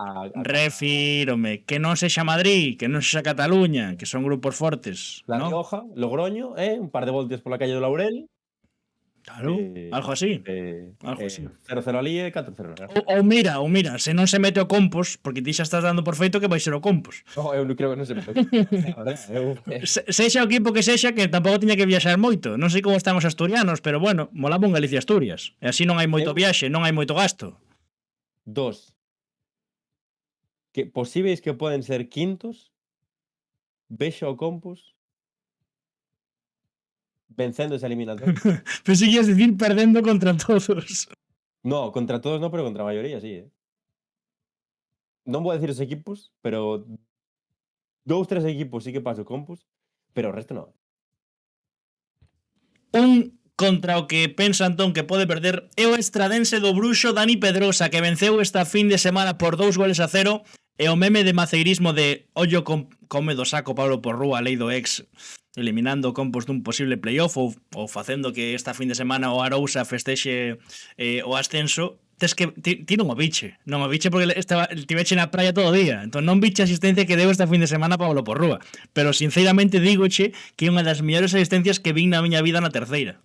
Speaker 2: que non sexa Madrid, que non sexa Cataluña, que son grupos fortes,
Speaker 3: La
Speaker 2: ¿no?
Speaker 3: Rioja, Logroño, un par de voltes pola calle do Laurel.
Speaker 2: Claro, algo así.
Speaker 3: Algo así. 0-0 ali e 4-0 na
Speaker 2: Ou mira, se non se mete o Compos, porque ti xa estás dando por feito que vai ser o Compos.
Speaker 3: Eu non creo que non se mete.
Speaker 2: Sexa o equipo que sexa, que tampouco tiña que viaxar moito. Non sei como están os asturianos, pero bueno, molaba un Galicia-Asturias. E así non hai moito viaxe, non hai moito gasto.
Speaker 3: 2. Que posíveis que poden ser quintos, vexo o Compos vencendo esa eliminatoria.
Speaker 2: Pero si quieres decir perdendo contra todos.
Speaker 3: No, contra todos no, pero contra a maioría sí, Non vou decir os equipos, pero 2-3 equipos sí que paso Compos, pero o resto non.
Speaker 2: Un contra o que pensa Antón que pode perder é o Estradense do Bruxo Dani Pedrosa, que venceu esta fin de semana por 2-0, e o meme de maceirismo de ollo come do saco Pablo Porrúa, lei do ex, eliminando o Compos dun posible playoff ou facendo que esta fin de semana o Arousa festexe o ascenso. Tes que ti non o biche porque tiveche na praia todo o día, entón non biche a asistencia que deu esta fin de semana Pablo Porrúa, pero sinceramente dígoche que é unha das mellores asistencias que vin na miña vida na terceira.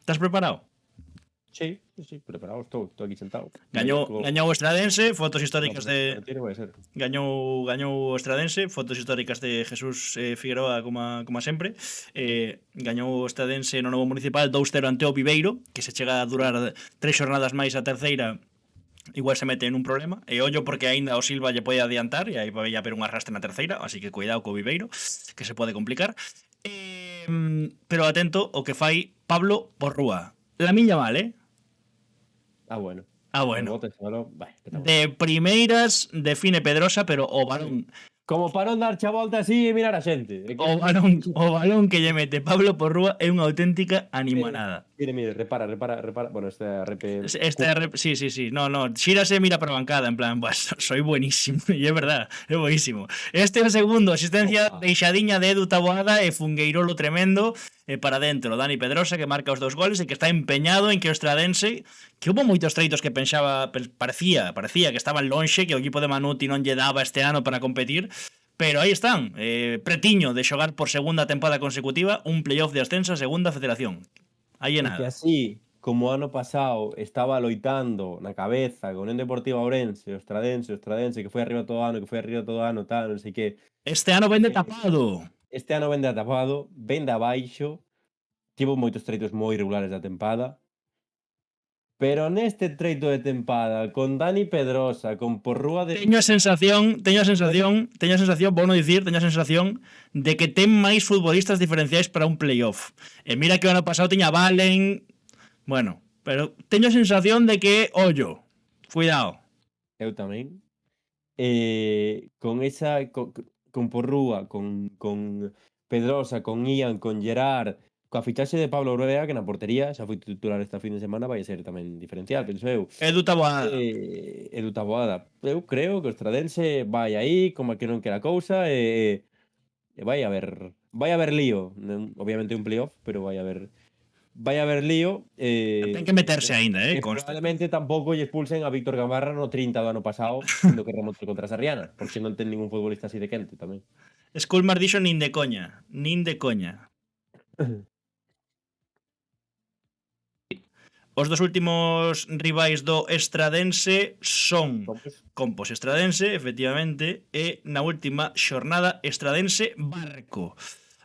Speaker 2: Estás preparado?
Speaker 3: Sí, preparado, estou aquí sentado.
Speaker 2: Gañou o Estradense, fotos históricas de... Gañou o Estradense, fotos históricas de Jesús Figueroa como sempre. Gañou o Estradense no novo municipal 2-0 ante o Viveiro, que se chega a durar 3 xornadas máis a terceira, igual se mete en un problema. E ollo porque aínda o Silva lle pode adiantar e aí vai haber un arrastre na terceira, así que cuidado co Viveiro, que se pode complicar. Pero atento o que fai Pablo Porrúa. La miña vale,
Speaker 3: bueno.
Speaker 2: De primeiras define Pedrosa, pero o balón...
Speaker 3: Como para non dar xa volta así e mirar a xente.
Speaker 2: O balón que lle mete Pablo Porrúa é unha auténtica animanada.
Speaker 3: Mire, repara. Bueno, este RP...
Speaker 2: Sí. No, xírase e mira para a bancada, en plan, soy buenísimo. E é verdad, é buenísimo. Este é o segundo, asistencia deixadiña de Edu Taboada e Fungueirolo tremendo para dentro. Dani Pedrosa, que marca os 2 goles e que está empeñado en que o Estradense, que hubo moitos treitos que parecía que estaban lonxe, que o equipo de Manuti non lle daba este ano para competir, pero aí están, pretiño de xogar por segunda tempada consecutiva un playoff de ascenso a segunda federación. Aí é nada.
Speaker 3: Que así, como ano pasado estaba loitando na cabeza con Unión Deportiva Ourense, o Estradense, que foi arriba todo ano, tal, non sei que.
Speaker 2: Este ano vende tapado.
Speaker 3: Este ano vende tapado, vende abaixo, tivo moitos treitos moi irregulares da tempada, Pero neste treito de tempada, con Dani Pedrosa, con Porrúa de...
Speaker 2: Teño a sensación, vou non dicir, teño a sensación de que ten máis futbolistas diferenciais para un playoff. E mira que o ano pasado tiña Valen, bueno, pero teño a sensación de que, ollo, cuidado.
Speaker 3: Eu tamén. Con esa... Con Porrúa, con Pedrosa, con Ian, con Gerard, coa fichaxe de Pablo Orbea, que na portería xa foi titular esta fin de semana, vai ser tamén diferencial, penso eu.
Speaker 2: Edu Taboada.
Speaker 3: Edu Taboada. Eu creo que o Estradense vai aí, como que non quera cousa, e vai haber lío. Obviamente un playoff, pero vai haber lío.
Speaker 2: Ten que meterse aínda, consta.
Speaker 3: Probablemente tampouco lle expulsen a Víctor Gamarra no 30 do ano pasado, sendo que remontou contra Sarriana, porque non ten ningún futbolista así de quente tamén.
Speaker 2: Skulmar dixo nin de coña. Os dos últimos rivais do Estradense son Compos Estradense, efectivamente, e na última xornada Estradense Barco.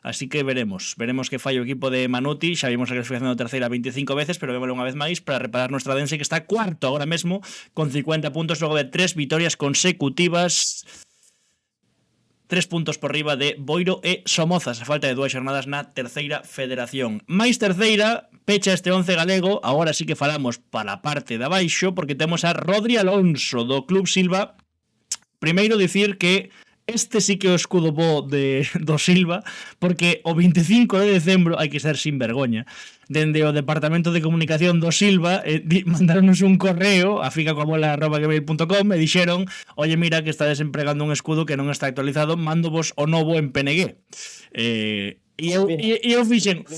Speaker 2: Así que veremos que fai o equipo de Manuti. Xa vimos a clasificación da terceira 25 veces, pero vémoslo unha vez máis para reparar no Estradense, que está cuarto agora mesmo con 50 puntos logo de 3 vitorias consecutivas. 3 puntos por riba de Boiro e Somozas, a falta de 2 xornadas na terceira federación. Mais terceira, pecha este 11 galego. Agora sí que falamos para a parte de abaixo, porque temos a Rodri Alonso do Club Silva. Primeiro dicir que este sí que é o escudo bo do Silva, porque o 25 de decembro, hai que ser sin vergoña, dende o Departamento de Comunicación do Silva mandaronos un correo a ficacoabola@gmail.com e dixeron: oye, mira que estades empregando un escudo que non está actualizado, mándovos o novo en PNG. E eu fixen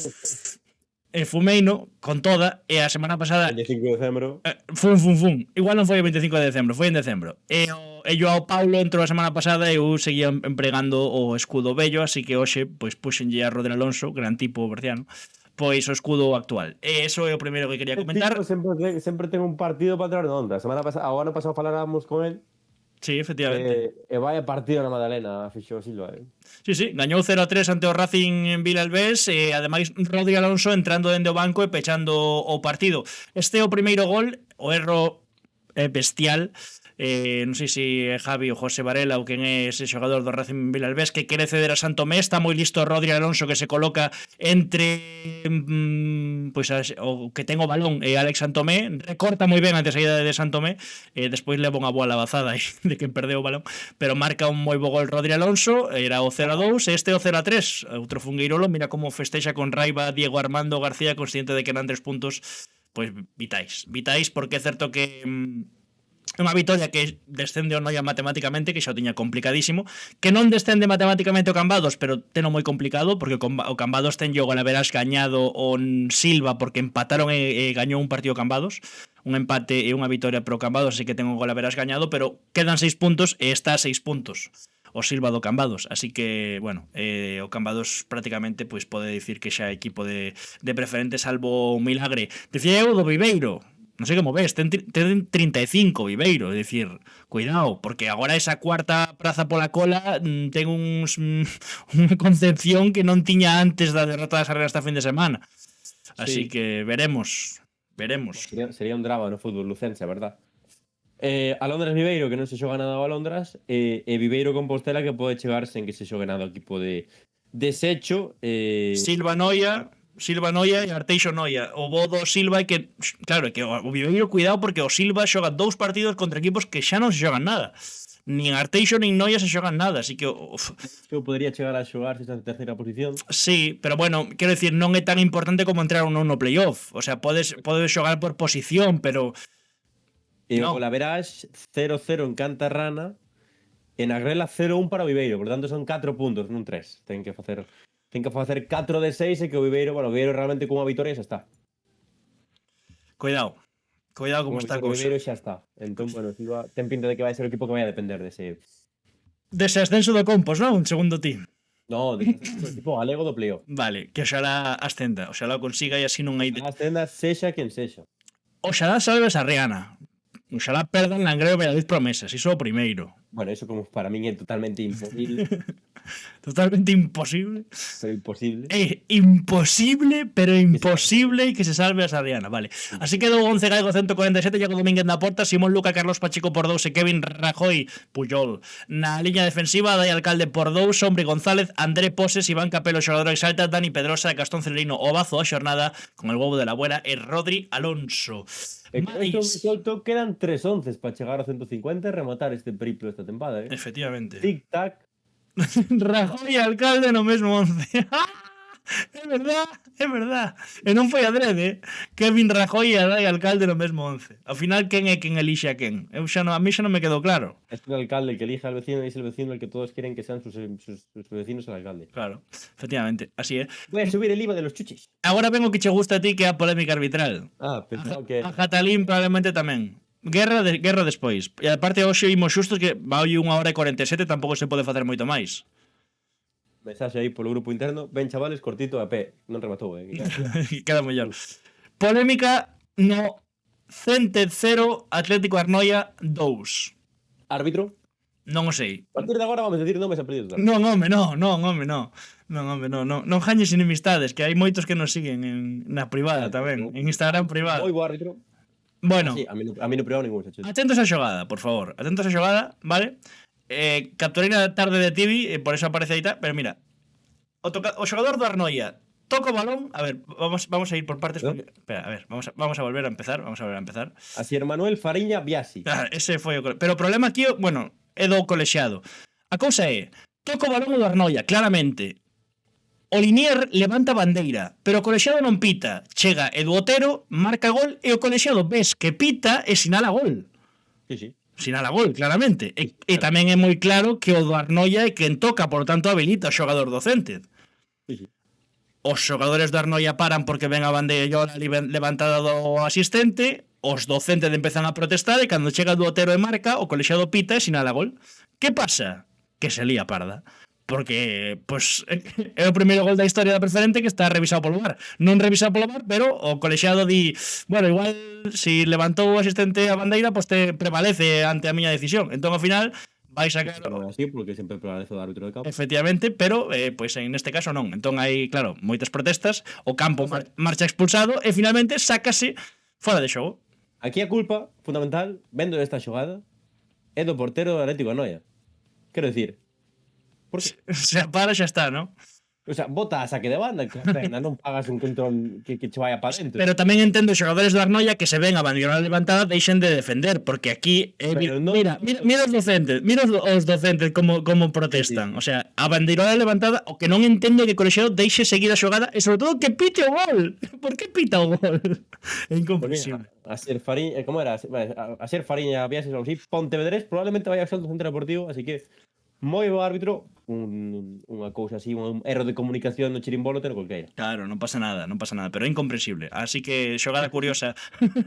Speaker 2: fumeino con toda, e a semana pasada
Speaker 3: 25 de decembro
Speaker 2: fun. Igual non foi o 25 de decembro, foi en decembro. E Joao Paulo entrou a semana pasada e eu seguía empregando o escudo vello, así que hoxe pois puxenlle a Rodri Alonso, gran tipo berciano, pois o escudo actual. E eso é o primeiro que quería comentar.
Speaker 3: Sempre ten un partido para tirar de onda. Semana pasada, o ano pasado faláramos con el.
Speaker 2: Sí, efectivamente.
Speaker 3: E vai a partido na Madalena, fixo Silva.
Speaker 2: Sí, gañou 0-3 ante o Racing en Vilalbés e ademais Rodri Alonso entrando dende o banco e pechando o partido. Este é o primeiro gol, o erro é bestial. Non sei se é Javi ou José Varela ou quen é ese xogador do Racing Vilalbés que quere ceder a Santomé. Está moi listo Rodri Alonso, que se coloca entre pois o que ten o balón e Alex Santomé, recorta moi ben ante a saída de Santomé e despois leva unha boa lavazada de quen perdeu o balón, pero marca un moi bo gol Rodri Alonso. Era o 0-2, este o 0-3. Outro fungueirolo, mira como festexa con raiva Diego Armando García, consciente de que eran 3 puntos pois vitais, porque é certo que unha vitoria que descende o Noia matemáticamente, que xa o tiña complicadísimo, que non descende matemáticamente o Cambados, pero teno moi complicado, porque o Cambados ten o golaveras gañado o Silva, porque empataron e gañou un partido Cambados, un empate e unha vitoria pro Cambados, así que ten o golaveras gañado, pero quedan 6 puntos e está a 6 puntos o Silva do Cambados, así que, bueno, o Cambados prácticamente pois pode dicir que xa é equipo de preferente, salvo un milagre. Dicía eu do Viveiro, non sei como ves, ten 35 Viveiro, é dicir, cuidado, porque agora esa cuarta praza pola cola ten unha concepción que non tiña antes da derrota das Sarriana esta fin de semana. Así
Speaker 3: Sí.
Speaker 2: que veremos.
Speaker 3: Sería un drama no fútbol lucense, a verdad. Alondras Viveiro, que non se xoga nada ao Alondras, e Viveiro Compostela, que pode chegar sen que se xogue nada ao equipo de Secho.
Speaker 2: Silva Noia e Arteixo Noia. O bo do Silva é que, claro, que o Viveiro, cuidado, porque o Silva xoga 2 partidos contra equipos que xa non se xogan nada. Nin Arteixo nin Noia se xogan nada, así que
Speaker 3: Eu podría chegar a xogar esta terceira posición.
Speaker 2: sí, pero bueno, quero dicir, non é tan importante como entrar ou non no playoff. O sea, podes xogar por posición, pero
Speaker 3: E
Speaker 2: no.
Speaker 3: o Golaveras 0-0 en Cantarrana, en Agrela 0-1 para o Viveiro, por tanto son 4 puntos, non 3. Ten que facer 4 de 6 e que o Viveiro realmente cunha vitoria xa está.
Speaker 2: Cuidado como está a
Speaker 3: O
Speaker 2: cousa.
Speaker 3: Viveiro xa está. Entón, bueno, Silva ten pinta de que vai ser o equipo que vai a depender dese...
Speaker 2: Dese ascenso do Compos, non? Segundo ti.
Speaker 3: No, o equipo galego do playoff.
Speaker 2: Vale, que oxalá ascenda, oxalá o consiga e así non hai...
Speaker 3: As tendas sexa quen sexa.
Speaker 2: Oxalá salve a Sarriana. Oxalá perdan Langreo e Valladolid Promesas, iso o primeiro.
Speaker 3: Bueno, eso como para min é totalmente imposible.
Speaker 2: Totalmente imposible.
Speaker 3: Pero imposible.
Speaker 2: Imposible, pero imposible que se salve a Sarriana, vale. Así quedou 11 Gaigo 147, Iago Domínguez na porta, Simón Luca, Carlos Pacheco por 2 e Kevin Rajoy Puyol. Na liña defensiva, Dai Alcalde por 2, Sombri González, André Poses, Iván Capelo, xogador exalta, Dani Pedrosa, Gastón Celerino, o bazo a xornada, con el huevo de la abuela e Rodri Alonso.
Speaker 3: Isto quedan 3 onces para chegar a 150 e rematar este periplo esta tempada,
Speaker 2: Efectivamente.
Speaker 3: Tic-tac.
Speaker 2: Rajoy e Alcalde no mesmo 11. É verdad. E non foi adrede, Kevin Rajoy e Dai Alcalde no mesmo 11. Ao final, quen é quen elixe a quen? A mí xa non me quedou claro.
Speaker 3: Es el alcalde el que elija al vecino y es el vecino el que todos quieren que sean sus vecinos el alcalde.
Speaker 2: Claro, efectivamente, así é.
Speaker 3: Voy a subir el IVA de los chuchis.
Speaker 2: Agora vengo que che gusta a ti, que é a polémica arbitral.
Speaker 3: Pensaba que...
Speaker 2: A Jatalín probablemente tamén. Guerra despois. E aparte hoxe imos xustos que vai 1 hora e 47, tampouco se pode facer moito máis.
Speaker 3: Mensaxe aí polo grupo interno. Ben, chavales, cortito a pé. Non rematou,
Speaker 2: Queda mellor. Polémica no Cented 0, Atlético Arnoia 2.
Speaker 3: Árbitro.
Speaker 2: Non o sei.
Speaker 3: A partir de agora vamos a decir nomes a perdidos.
Speaker 2: Non, home, non. Non jañes inimistades, que hai moitos que nos siguen na privada tamén, en Instagram privado.
Speaker 3: Moi bo árbitro.
Speaker 2: Bueno,
Speaker 3: Sí, a mí no privado ningún, chacho.
Speaker 2: atentos á xogada, por favor. Atentos á xogada, vale? Capturina da tarde de TV, por eso aparece aí tal, pero mira, o xogador do Arnoia toca o balón, a ver, vamos a ir por partes porque, espera, a ver, vamos a volver a empezar,
Speaker 3: Asier Manuel Fariña Biasi.
Speaker 2: Ese foi pero o problema aquí, bueno, é do colexiado. A cousa é, toca o balón do Arnoia, claramente. O Linier levanta a bandeira, pero o colexiado non pita. Chega Edu Otero, marca gol e o colexiado ves que pita e sinala gol.
Speaker 3: Sí.
Speaker 2: Sinala gol, claramente. E tamén é moi claro que o do Arnoia é quen toca, por tanto habilita o xogador docente.
Speaker 3: Sí.
Speaker 2: Os xogadores do Arnoia paran porque ven a bandeira levantada do asistente, os docentes empezan a protestar e cando chega do Otero e marca, o colexiado pita e sinala gol. Que pasa? Que se lía parda. Porque, pues, é o primeiro gol da historia da Preferente que está revisado polo VAR. Non revisado polo VAR, pero o colexiado di, bueno, igual, si levantou o asistente a bandeira, pues te prevalece ante a miña decisión. Entón, ao final, vai sacar...
Speaker 3: Non é así, porque sempre prevalece o árbitro de campo.
Speaker 2: Efectivamente, pero, pues, en este caso non. Entón, hai, claro, moitas protestas, o campo marcha expulsado, e finalmente sácase fora de xogo.
Speaker 3: Aquí a culpa, fundamental, vendo esta xogada, é do portero do Atlético Arnoia. Quero dicir...
Speaker 2: Se para xa está, ¿no?
Speaker 3: O sea, bota a saque de banda, que pena, non pagas un control que che vaya para dentro.
Speaker 2: Pero tamén entendo os xogadores do Arnoia que se ven a bandeira levantada deixen de defender, porque aquí mira os docentes, os docentes como protestan. Sí. O sea, a bandeira levantada, o que non entendo é que o colexiado deixe seguir a xogada e sobre todo que pite o gol. Por que pita o gol? É incomprensible.
Speaker 3: Asier Fariña, como era? Asier Fariña, Biases, así, Pontevedrés probablemente vaya a ser do centro deportivo, así que moi bo árbitro, unha cousa así, un erro de comunicación no chirimbolo ten cualqueira.
Speaker 2: Claro, non pasa nada, pero é incomprensible. Así que xogada curiosa,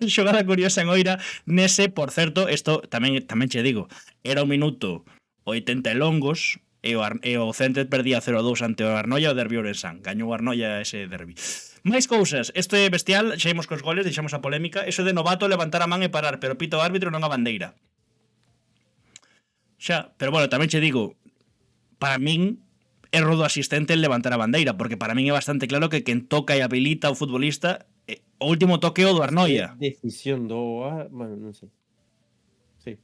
Speaker 2: xogada curiosa en Oira, nese, por certo, isto tamén che digo, era o minuto 80 e longos e o Cented perdía 0-2 ante o Arnoia o derbi Ourensán. Gañou o Arnoia ese derbi. Máis cousas, isto é bestial, xa imos cos goles, deixamos a polémica, eso de novato levantar a man e parar, pero pita o árbitro non a bandeira. Xa, pero bueno, tamén che digo, para min erro do asistente en levantar a bandeira, porque para min é bastante claro que quen toca e habilita o futbolista, o último toque o do Arnoia.
Speaker 3: Decisión do... bueno, non sei. Sí.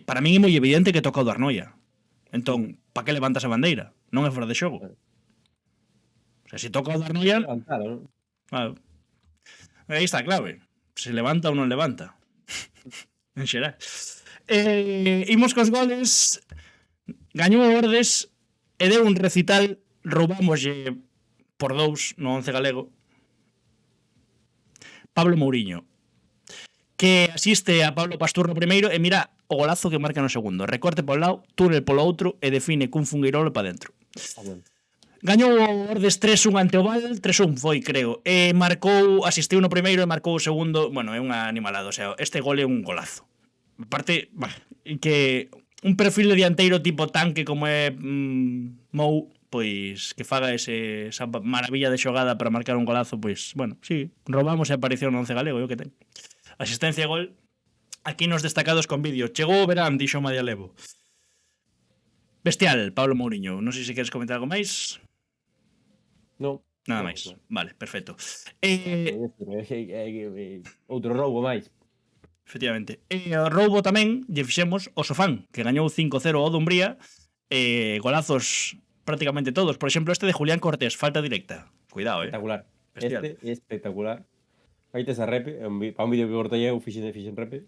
Speaker 2: Para min é moi evidente que toca o do Arnoia. Entón, pa que levantas a bandeira? Non é fora de xogo. O sea, se toca o do Arnoia...
Speaker 3: Levantaron,
Speaker 2: Claro. Aí está a clave. Se levanta ou non levanta. En xeral. Imos cos goles. Gañou o Ordes e deu un recital, roubámoslle por 2 no 11 galego. Pablo Mourinho, que asiste a Pablo Pasturro primeiro e mira o golazo que marca no segundo. Recorte polo lado, túnel polo outro e define cun fungueirolo para dentro. Gañou o Ordes 3-1 ante o Val, 3-1 foi, creo. E asistiu no primeiro e marcou o segundo. Bueno, é unha animalada, o sea, este gol é un golazo. Aparte, que un perfil de dianteiro tipo tanque como é Mou, pois que faga esa maravilla de xogada para marcar un golazo, pois, bueno, sí, roubamos e apareceu no 11 galego, eu que ten. Asistencia e gol. Aquí nos destacados con vídeos. Chegou o verán, dixo Madia Levo. Bestial, Pablo Mourinho. Non sei se queres comentar algo máis.
Speaker 3: Non.
Speaker 2: Nada
Speaker 3: Non,
Speaker 2: máis.
Speaker 3: non.
Speaker 2: Vale, perfecto.
Speaker 3: Outro roubo máis.
Speaker 2: Efectivamente. O roubo tamén lle fixemos o Sofán, que gañou 5-0 ao Dumbría. Golazos prácticamente todos. Por exemplo, este de Julián Cortés, falta directa. Cuidado,
Speaker 3: Espectacular.
Speaker 2: Bestial.
Speaker 3: Este é espectacular. Aí tes a repe, para un vídeo que cortei eu fixen repe.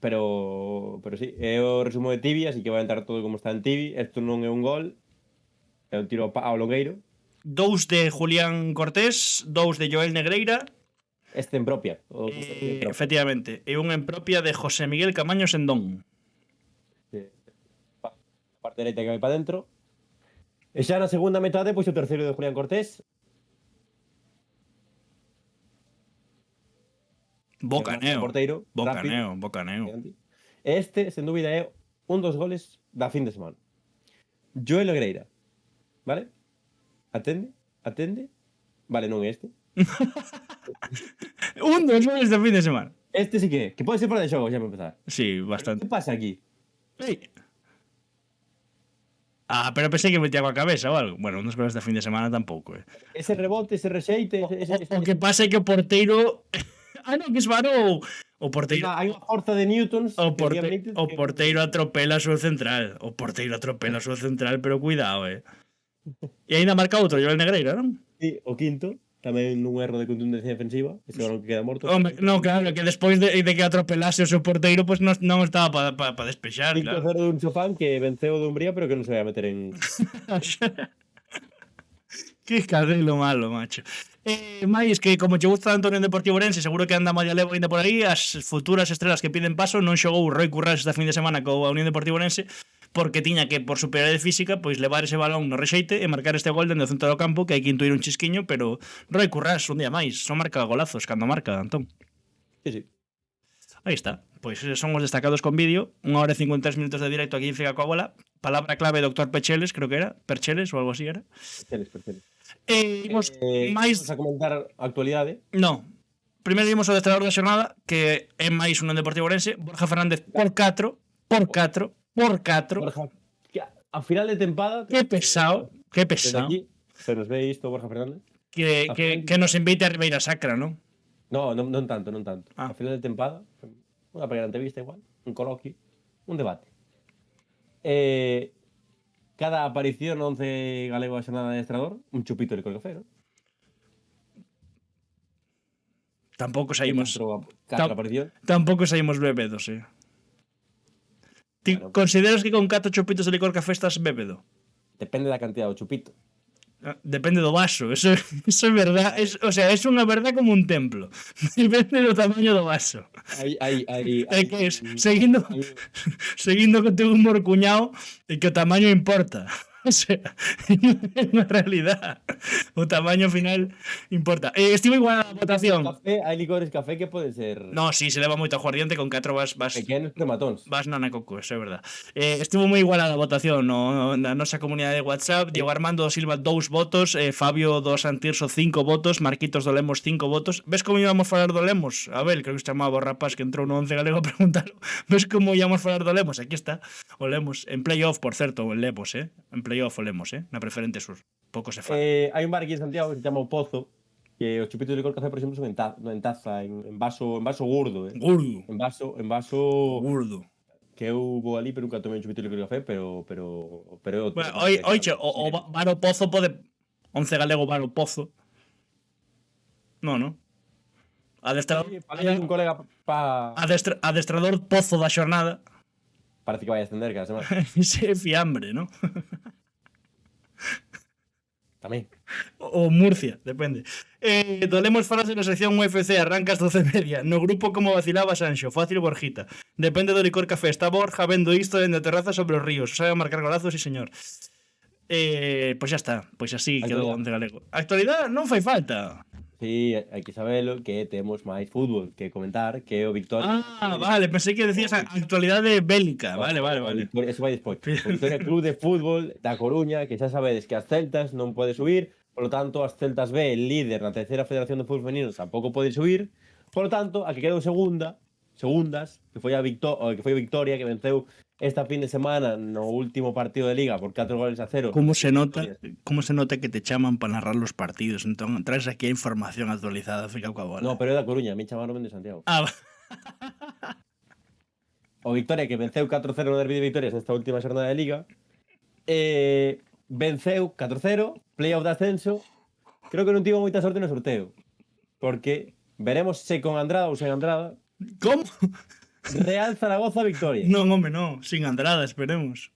Speaker 3: Pero sí, é o resumo de Tibi, así que vai entrar todo como está en Tibi. Isto non é un gol, é un tiro ao longueiro.
Speaker 2: 2 de Julián Cortés, 2 de Joel Negreira.
Speaker 3: Este en propia.
Speaker 2: Efectivamente. E un en propia de José Miguel Camaño Sendón.
Speaker 3: A parte dereita que vai para dentro. E xa na segunda metade, pois o terceiro de Julián Cortés.
Speaker 2: Bocaneo.
Speaker 3: Porteiro,
Speaker 2: Bocaneo,
Speaker 3: rápido.
Speaker 2: bocaneo.
Speaker 3: E este, sen dúbida, é un dos goles da fin de semana. Joel Negreira. Vale? Atende. Vale, non é este.
Speaker 2: Un dos goles de fin de semana.
Speaker 3: Este sí que pode ser fora de xogo, xa para empezar.
Speaker 2: Sí, bastante.
Speaker 3: Que pasa aquí?
Speaker 2: Ei. Pero pensei que metía coa cabeza ou algo. Bueno, un dos goles de fin de semana tampouco,
Speaker 3: Ese rebote, ese rexeite,
Speaker 2: O que pasa é que o porteiro... non, que esvarou. O porteiro...
Speaker 3: hai unha forza de newtons.
Speaker 2: O porteiro atropela a súa central. O porteiro atropela a súa central, pero cuidado, E aínda marca outro, Joel Negreira, non?
Speaker 3: Sí, o quinto, tamén nun erro de contundencia defensiva, ese non que queda morto.
Speaker 2: Home, non, claro, que despois de que atropelase o seu porteiro, pois non estaba para despexar,
Speaker 3: 5-0
Speaker 2: claro.
Speaker 3: dun Sofán que venceu o Dumbría, pero que non se vai a meter en...
Speaker 2: Que cadelo malo, macho. Mais que como che gusta tanto o Unión Deportivo Ourense, seguro que anda Madia Levo ainda por aí, as futuras estrelas que piden paso, non xogou Roi Currás esta fin de semana coa Unión Deportivo Ourense porque tiña que, por superioridade física, pois levar ese balón no rexeite e marcar este gol dentro do centro do campo, que hai que intuir un chisquiño, pero Roi Currás un día máis, son marca golazos cando marca, Antón.
Speaker 3: Sí.
Speaker 2: Aí está. Pois son os destacados con vídeo. 1 hora e 53 minutos de directo aquí en Fica coa bola. Palabra clave Dr. Pecheles, creo que era. Percheles ou algo así era.
Speaker 3: Percheles.
Speaker 2: Imos máis...
Speaker 3: Vamos a comentar a actualidade.
Speaker 2: No. Primeiro imos ao adestrador da xornada, que é máis un Deportivo Ourense, Borja Fernández por 4.
Speaker 3: Borja, a final de tempada...
Speaker 2: Que pesado.
Speaker 3: Desde aquí, se nos ve isto, Borja Fernández.
Speaker 2: Que nos invite a Ribeira Sacra, non?
Speaker 3: No, non tanto. A
Speaker 2: Ah.
Speaker 3: final de tempada, unha pequena entrevista igual, un coloquio, un debate. Cada aparición 11 galego a xornada de adestrador, un chupito de licor café, ¿no?
Speaker 2: Tampouco saímos...
Speaker 3: Cada aparición.
Speaker 2: Tampouco saímos bebedos, Ti
Speaker 3: Bueno.
Speaker 2: consideras que con 4 chupitos de licor café estás bébedo?
Speaker 3: Depende da cantidad do chupito.
Speaker 2: Depende do vaso, eso é verdad, o sea, é unha verdad como un templo. Depende do tamaño do vaso. É que seguindo con teu humor cuñado, é que o tamaño importa. O sea, é unha realidad. O tamaño final importa. Estivo igual a votación.
Speaker 3: Hai licores café que poden ser
Speaker 2: No, si, se leva moito aguardiente, con 4 vas
Speaker 3: pequenos crematóns.
Speaker 2: vas nana coco, eso é verdad. Estivo moi igual a votación na nosa comunidade de WhatsApp. Diego Armando Silva 2 votos, Fabio do Santirso 5 votos, Marquitos do Lemos 5 votos. Ves como íbamos falar do Lemos? Abel, creo que se chamaba o rapaz que entrou no 11 galego a preguntalo. Ves como íbamos falar do Lemos? Aquí está o Lemos en playoff, por certo, o Lemos, en playoff o Lemos, na preferente sur. Pouco se fala.
Speaker 3: Hai un bar aquí en Santiago que se chama O Pozo, que os chupitos de licor café, por exemplo, son en taza, en vaso gordo,
Speaker 2: Gordo.
Speaker 3: En vaso
Speaker 2: Gordo.
Speaker 3: que eu vou ali, pero nunca tomei un chupito de licor café, pero
Speaker 2: Bueno, oiche, o bar o Pozo pode 11 galego bar o Pozo. No. Adestrador,
Speaker 3: Falei un colega
Speaker 2: adestrador Pozo da xornada.
Speaker 3: parece que vai a ascender cada semana.
Speaker 2: Ese é fiambre, ¿no?
Speaker 3: Tamén.
Speaker 2: O Murcia, depende. Dolemos falas na sección UFC, arrancas 12:30. No grupo como vacilaba Sanxo, fácil Borjita. Depende do licor café. Está Borja vendo isto dende a terraza sobre os ríos. Sabe marcar golazos, sí señor. Pois xa está. Pois así quedou onde galego. A actualidade non fai falta.
Speaker 3: Sí, hai que sabelo que temos máis fútbol que comentar, que o Victoria.
Speaker 2: Vale, pensei que decías a actualidade bélica. Vale.
Speaker 3: Eso vai despois. O Victoria Club de Fútbol da Coruña, que xa sabedes que as Celtas non pode subir, polo tanto, as Celtas B, líder na terceira Federación de Fútbol Femenino, tampouco pode subir, polo tanto, a que quedou segunda segundas, que foi a Victoria, que venceu esta fin de semana no último partido de Liga por 4-0.
Speaker 2: Como se nota que te chaman para narrar los partidos? Entón, traes aquí a información actualizada, fica coa bola.
Speaker 3: No, pero é da Coruña, a mí chamaron de Santiago.
Speaker 2: Ah,
Speaker 3: O Victoria, que venceu 4-0 no derbi de Victorias nesta última xornada de Liga, venceu 4-0, playoff de ascenso. Creo que non tivo moita sorte no sorteo, porque veremos se con Andrada ou sen Andrada.
Speaker 2: como?
Speaker 3: Real Zaragoza Victoria.
Speaker 2: Non, home, non. Sin Andrada, esperemos.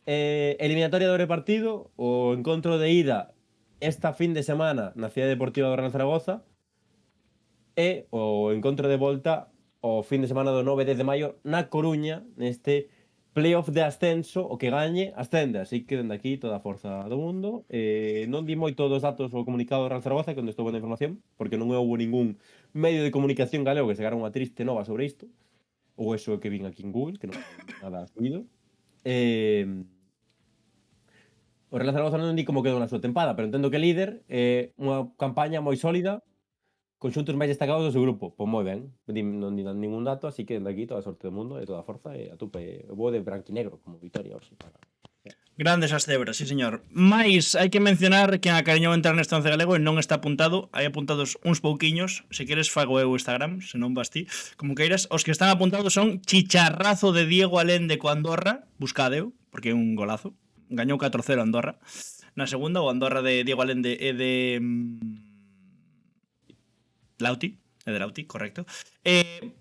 Speaker 3: Eliminatoria dobre partido, o encontro de ida esta fin de semana na Cidade Deportiva do Real Zaragoza e o encontro de volta o fin de semana do 9 e 10 de maio na Coruña, neste playoff de ascenso, o que gañe ascende, así que dende aquí toda a forza do mundo. Non di moito dos datos o comunicado do Real Zaragoza, que onde estou vendo a información, porque non houve ningún medio de comunicación galego que sacara unha triste nova sobre isto, ou eso que vin aquí en Google, que non nada subido. O Real Zaragoza non di como quedou na súa tempada, pero entendo que líder é unha campaña moi sólida, conxuntos máis destacados do seu grupo. Pois moi ben, non di ningún dato, así que dende aquí toda a sorte do mundo e toda a forza e a tupe o bo de branquinegro como Vitoria hoxe para...
Speaker 2: Grandes as cebras, sí señor. Mais hai que mencionar que a cariñou entrar neste 11 galego e non está apuntado. Hai apuntados uns pouquiños. Se queres fago eu o Instagram, se non vas ti. Como queiras, os que están apuntados son chicharrazo de Diego Alende co Andorra. Buscadeo, porque é un golazo. Gañou 4-0 Andorra. Na segunda, o Andorra de Diego Alende é de... Lauti. É de Lauti, correcto.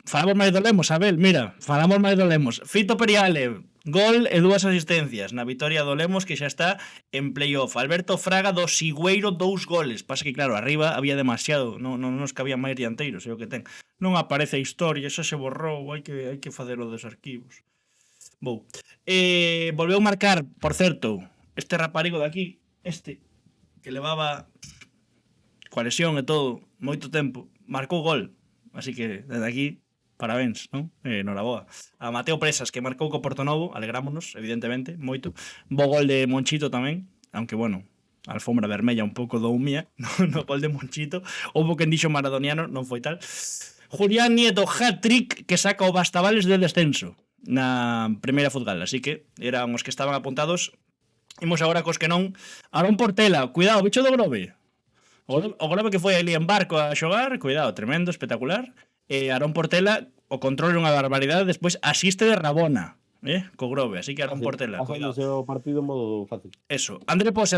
Speaker 2: Falamos máis do Lemos, Abel, mira. Falamos máis do Lemos. Fito Periale, gol e 2 asistencias na vitoria do Lemos, que xa está en playoff. Alberto Fraga do Sigüeiro, 2 goles. Pasa que, claro, arriba había demasiado, non nos cabían máis dianteiros, é o que ten. Non aparece a historia, xa se borrou, hai que facelo dos arquivos. Vou. Volveu marcar, por certo, este raparigo de aquí, que levaba coa lesión e todo, moito tempo, marcou gol. Así que, desde aquí, parabéns, non? Noraboa. A Mateo Presas, que marcou co Portonovo, alegrámonos, evidentemente, moito. Bo gol de Monchito tamén, aunque, bueno, alfombra vermella un pouco do Umia, no gol de Monchito. Houbo quen dixo maradoniano, non foi tal. Julián Nieto, hat-trick, que saca o Bastavales del descenso na primeira futgal, así que eran os que estaban apuntados. Imos agora cos que non. Aarón Portela, cuidado, bicho do Grove. O Grove que foi ali en barco a xogar, cuidado, tremendo, espectacular. Aarón Portela, o control é unha barbaridade, despois asiste de Rabona, co Grove, así que Aarón Portela, cuidado.
Speaker 3: o partido en modo fácil.
Speaker 2: Eso. André Pose,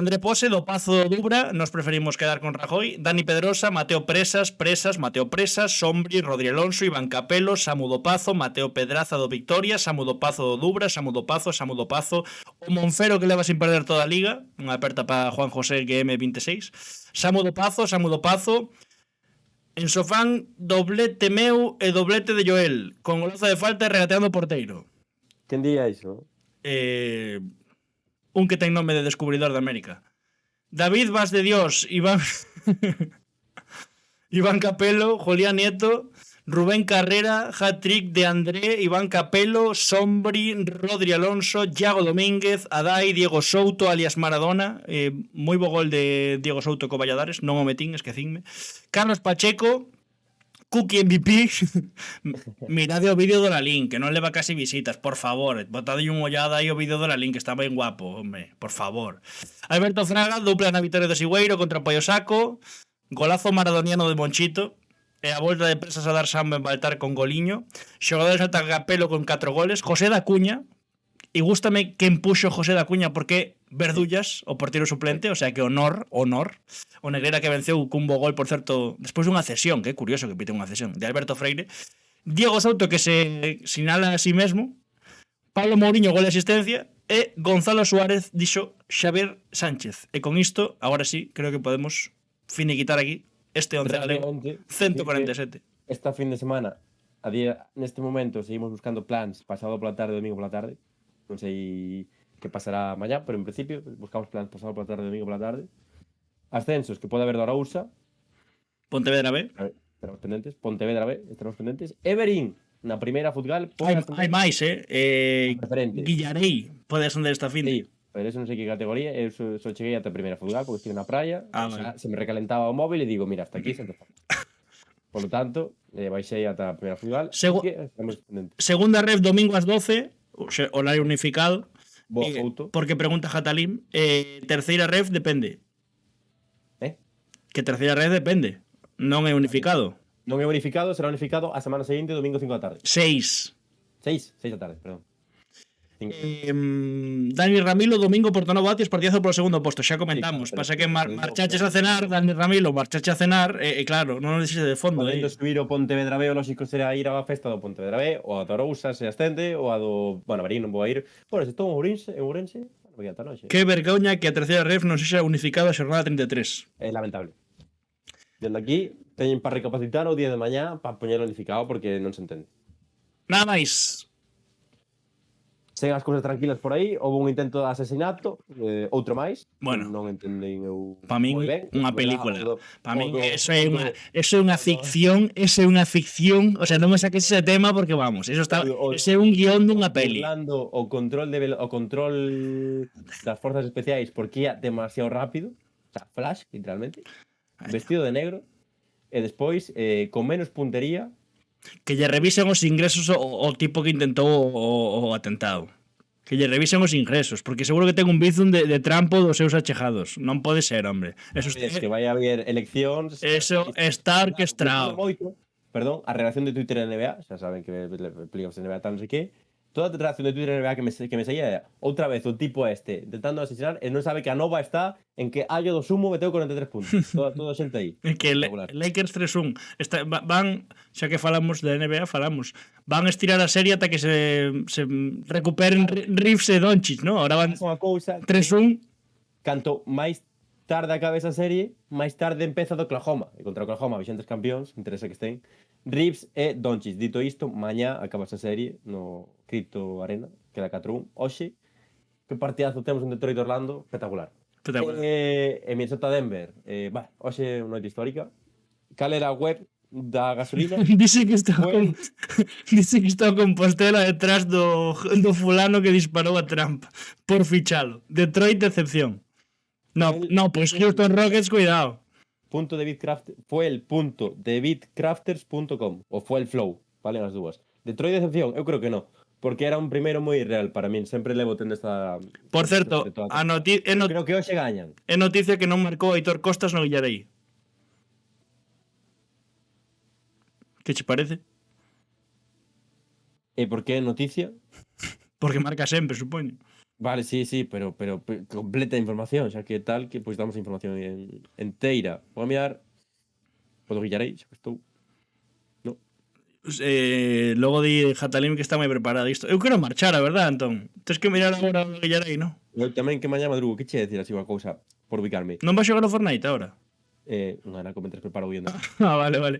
Speaker 2: do Pazo do Dubra, nos preferimos quedar con Rajoy. Dani Pedrosa, Mateo Presas, Mateo Presas, Sombri, Rodri Alonso, Iván Capelo, Samu do Pazo, Mateo Pedraza do Victoria, Samu do Pazo do Dubra, Samu do Pazo, o Monfero que leva sin perder toda a liga, unha aperta para Juan José GM26, Samu do Pazo, en Sofán, doblete meu e doblete de Joel, con golazo de falta e regateando o porteiro.
Speaker 3: Quen día iso?
Speaker 2: Un que ten nome de descubridor de América. David Vaz de Dios, Iván Capelo, Julián Nieto, Rubén Carrera, hat-trick de André, Iván Capelo, Sombri, Rodri Alonso, Iago Domínguez, Adai, Diego Souto, alias Maradona, moi bo gol de Diego Souto co Valladares, non o metín, esquecinme. Carlos Pacheco, Cookie MVP. Mirade o vídeo do Lalín, que non leva casi visitas, por favor. Botade unha ollada aí o vídeo do Lalín, que está ben guapo, home, por favor. Alberto Fraga, dupla na vitoria do Sigüeiro contra o Pollo Saco. Golazo maradoniano de Monchito. E a volta de Presas a dar samba en Baltar con goliño. Xogadores ata Capelo con 4 goles. José da Cuña. E gústame que empuxo José da Cuña porque Verdullas, o portero suplente, o sea que honor, o Negrera que venceu cun bo gol, por certo, despois dunha cesión, que é curioso que pite unha cesión, de Alberto Freire. Diego Souto que se sinala a sí mesmo. Pablo Mourinho, gol de asistencia. E Gonzalo Suárez dixo Xavier Sánchez. E con isto, agora sí, creo que podemos finiquitar aquí este 11 galego 147.
Speaker 3: Esta fin de semana, neste momento, seguimos buscando plans pasado pola tarde, domingo pola tarde. Non sei que pasará mañá, pero en principio buscamos plans pasado pola tarde, domingo pola tarde. Ascensos que pode haber do Arousa.
Speaker 2: Pontevedra B.
Speaker 3: Estaremos pendentes. Pontevedra B, estaremos pendentes. Everín, na primeira futgal.
Speaker 2: Hai máis, Guillarei pode ascender esta fin.
Speaker 3: Sí, pero eso non sei que categoría. Eu só cheguei ata a primeira futgal porque estive na praia. Se me recalentaba o móvil e digo, mira, hasta aquí se empezamos. Por lo tanto, baixei ata a primeira final.
Speaker 2: Segu-
Speaker 3: Que estamos pendentes.
Speaker 2: Segunda ref domingo ás 12, horario unificado.
Speaker 3: Boa, Couto.
Speaker 2: Porque pregunta Jatalim, terceira ref depende. Que terceira ref depende. Non é unificado.
Speaker 3: Non é unificado, será unificado a semana seguinte, domingo 5 da tarde.
Speaker 2: 6.
Speaker 3: 6 da tarde, perdón.
Speaker 2: Dani Ramilo, domingo Portonovo Atios, partidazo polo segundo posto, xa comentamos.
Speaker 3: Sí,
Speaker 2: Pasa que marchaches a cenar, Dani Ramilo, marchache a cenar, claro, non nos dices de fondo.
Speaker 3: Podendo subir o Pontevedra B, o lógico será ir á festa do Pontevedra B, ou a Torousa se ascende, ou a do... Bueno, a Verín non vou a ir. Bueno, se estou en Ourense, bueno, voy a estar noche.
Speaker 2: Que vergoña que a terceira ref non sexa unificada a xornada 33.
Speaker 3: É lamentable. Dende aquí, teñen para recapacitar o día de mañá para poñer unificado porque non se entende.
Speaker 2: Nada máis.
Speaker 3: Sen as cousas tranquilas por aí, houve un intento de asesinato, outro máis.
Speaker 2: Bueno.
Speaker 3: Non entendín eu.
Speaker 2: Para min
Speaker 3: moi ben.
Speaker 2: unha película. Para min eso é unha ficción, o sea, non me saques ese tema porque vamos, ese é un guión dunha peli.
Speaker 3: Burlando o control das forzas especiais porque ia demasiado rápido, o sea, Flash, literalmente, vestido de negro, e despois con menos puntería.
Speaker 2: Que lle revisen os ingresos o tipo que intentou o atentado. Que lle revisen os ingresos, porque seguro que ten un bizum de trampo dos seus achegados. Non pode ser, hombre. Eso
Speaker 3: Es que vai haber eleccións.
Speaker 2: Eso está orquestrado.
Speaker 3: Perdón, a relación de Twitter e NBA, xa saben que explicamos NBA tal, non sei que. Toda a relación de Twitter e NBA que me seguía era outra vez o tipo intentando asesinar e non sabe que a nova está en que Ayo do Sumo meteu 43 puntos. toda a xente aí.
Speaker 2: Que Lakers 3-1 van, xa que falamos de NBA, van estirar a serie ata que se recuperen Reeves e Doncic, ¿no? Ahora van 3-1.
Speaker 3: Canto máis tarde acabe esa serie, máis tarde empeza do Oklahoma. E contra Oklahoma, vixentes campións, interesa que estén. Reeves e Doncic. Dito isto, mañá acaba esa serie no Crypto Arena, que era 4-1. Oxe, que partidazo temos en Detroit Orlando, espectacular. E Minnesota Denver, hoxe unha noite histórica. Cal era a web da gasolina?
Speaker 2: Dice que está a Compostela detrás do fulano que disparou a Trump por fichalo. Detroit decepción. No, pues Houston Rockets, cuidado.
Speaker 3: Fue el punto de bitcrafters.com o fue el flow, vale as dúas. Detroit decepción, eu creo que no, porque era un primeiro moi irreal para min, sempre levo tendo esta.
Speaker 2: Por certo,
Speaker 3: creo que hoxe gañan.
Speaker 2: É noticia que non marcou Aitor Costas no Villarei. Que che parece?
Speaker 3: E por que noticia?
Speaker 2: Porque marca sempre, supoño.
Speaker 3: Vale, sí, pero completa información, xa que tal que pois damos a información enteira. Vou a mirar o do Villarei, xa que estou. No.
Speaker 2: Logo di Jatalim que está moi preparado isto. Eu quero marchar, a verdad, Antón. Tens que mirar agora o Villarei, non?
Speaker 3: Eu tamén que mañá madrugo, que che decir así unha cousa por ubicarme.
Speaker 2: Non vai xogar o Fortnite agora?
Speaker 3: Non era como entres preparo viendo.
Speaker 2: Vale.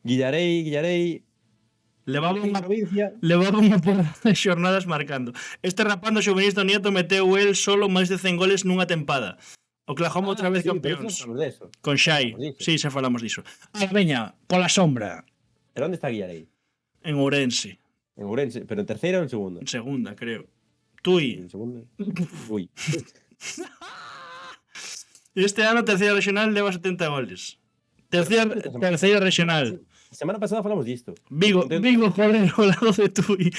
Speaker 3: Guillarei.
Speaker 2: Levaba unha porra de xornadas marcando. Este rapando xovenista Nieto meteu el solo máis de 100 goles nunha tempada. Oklahoma outra vez campeóns. Con Shai. Sí, xa falamos diso. Veña, pola sombra.
Speaker 3: E onde está Guillarei?
Speaker 2: En Ourense.
Speaker 3: En Ourense, pero en terceira ou en segunda?
Speaker 2: En segunda, creo. Tui.
Speaker 3: En segunda? Ui.
Speaker 2: Este ano terceira regional leva 70 goles. Terceira regional.
Speaker 3: Semana pasada falamos disto.
Speaker 2: Vigo, joder, ao lado de Tui.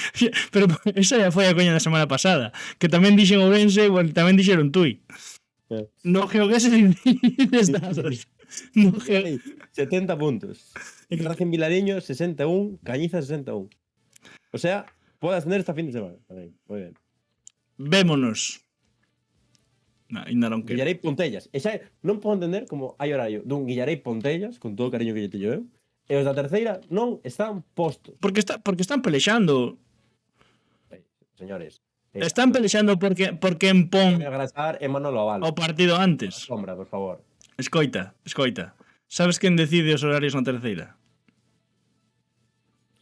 Speaker 2: Pero esa ya foi a coña da semana pasada. Que tamén dixen Ourense, bueno, tamén dixeron Tui. No geogueses dices dados.
Speaker 3: 70 puntos. Racing Vilariño 61, Cañiza 61. O sea, pode ascender esta fin de semana. Moi ben.
Speaker 2: Vémonos. Ainda non quero.
Speaker 3: Guillarei Pontellas. E xa non podo entender como hai horario dun Guillarei Pontellas, con todo o cariño que lle teño eu, e os da terceira non están postos.
Speaker 2: Porque están pelexando.
Speaker 3: Señores.
Speaker 2: Están pelexando porque en Pon
Speaker 3: agradar e Manolo Aval.
Speaker 2: O partido antes.
Speaker 3: Sombra, por favor.
Speaker 2: Escoita. Sabes quen decide os horarios na terceira?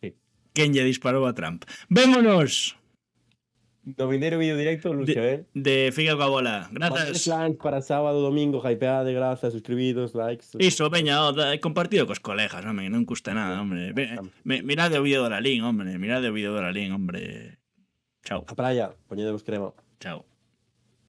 Speaker 3: Sí.
Speaker 2: Quen lle disparou a Trump. Vémonos.
Speaker 3: No vindeiro vídeo directo, Lucio,
Speaker 2: de Figa coa bola. Grazas.
Speaker 3: Plans para sábado, domingo, hypeade, grazas, suscribidos, likes.
Speaker 2: Iso, veña, compartido cos colegas, hombre, non custa nada, hombre. Mirade o vídeo do Lalín, hombre. Chao.
Speaker 3: A praia, poñedevos crema.
Speaker 2: Chao.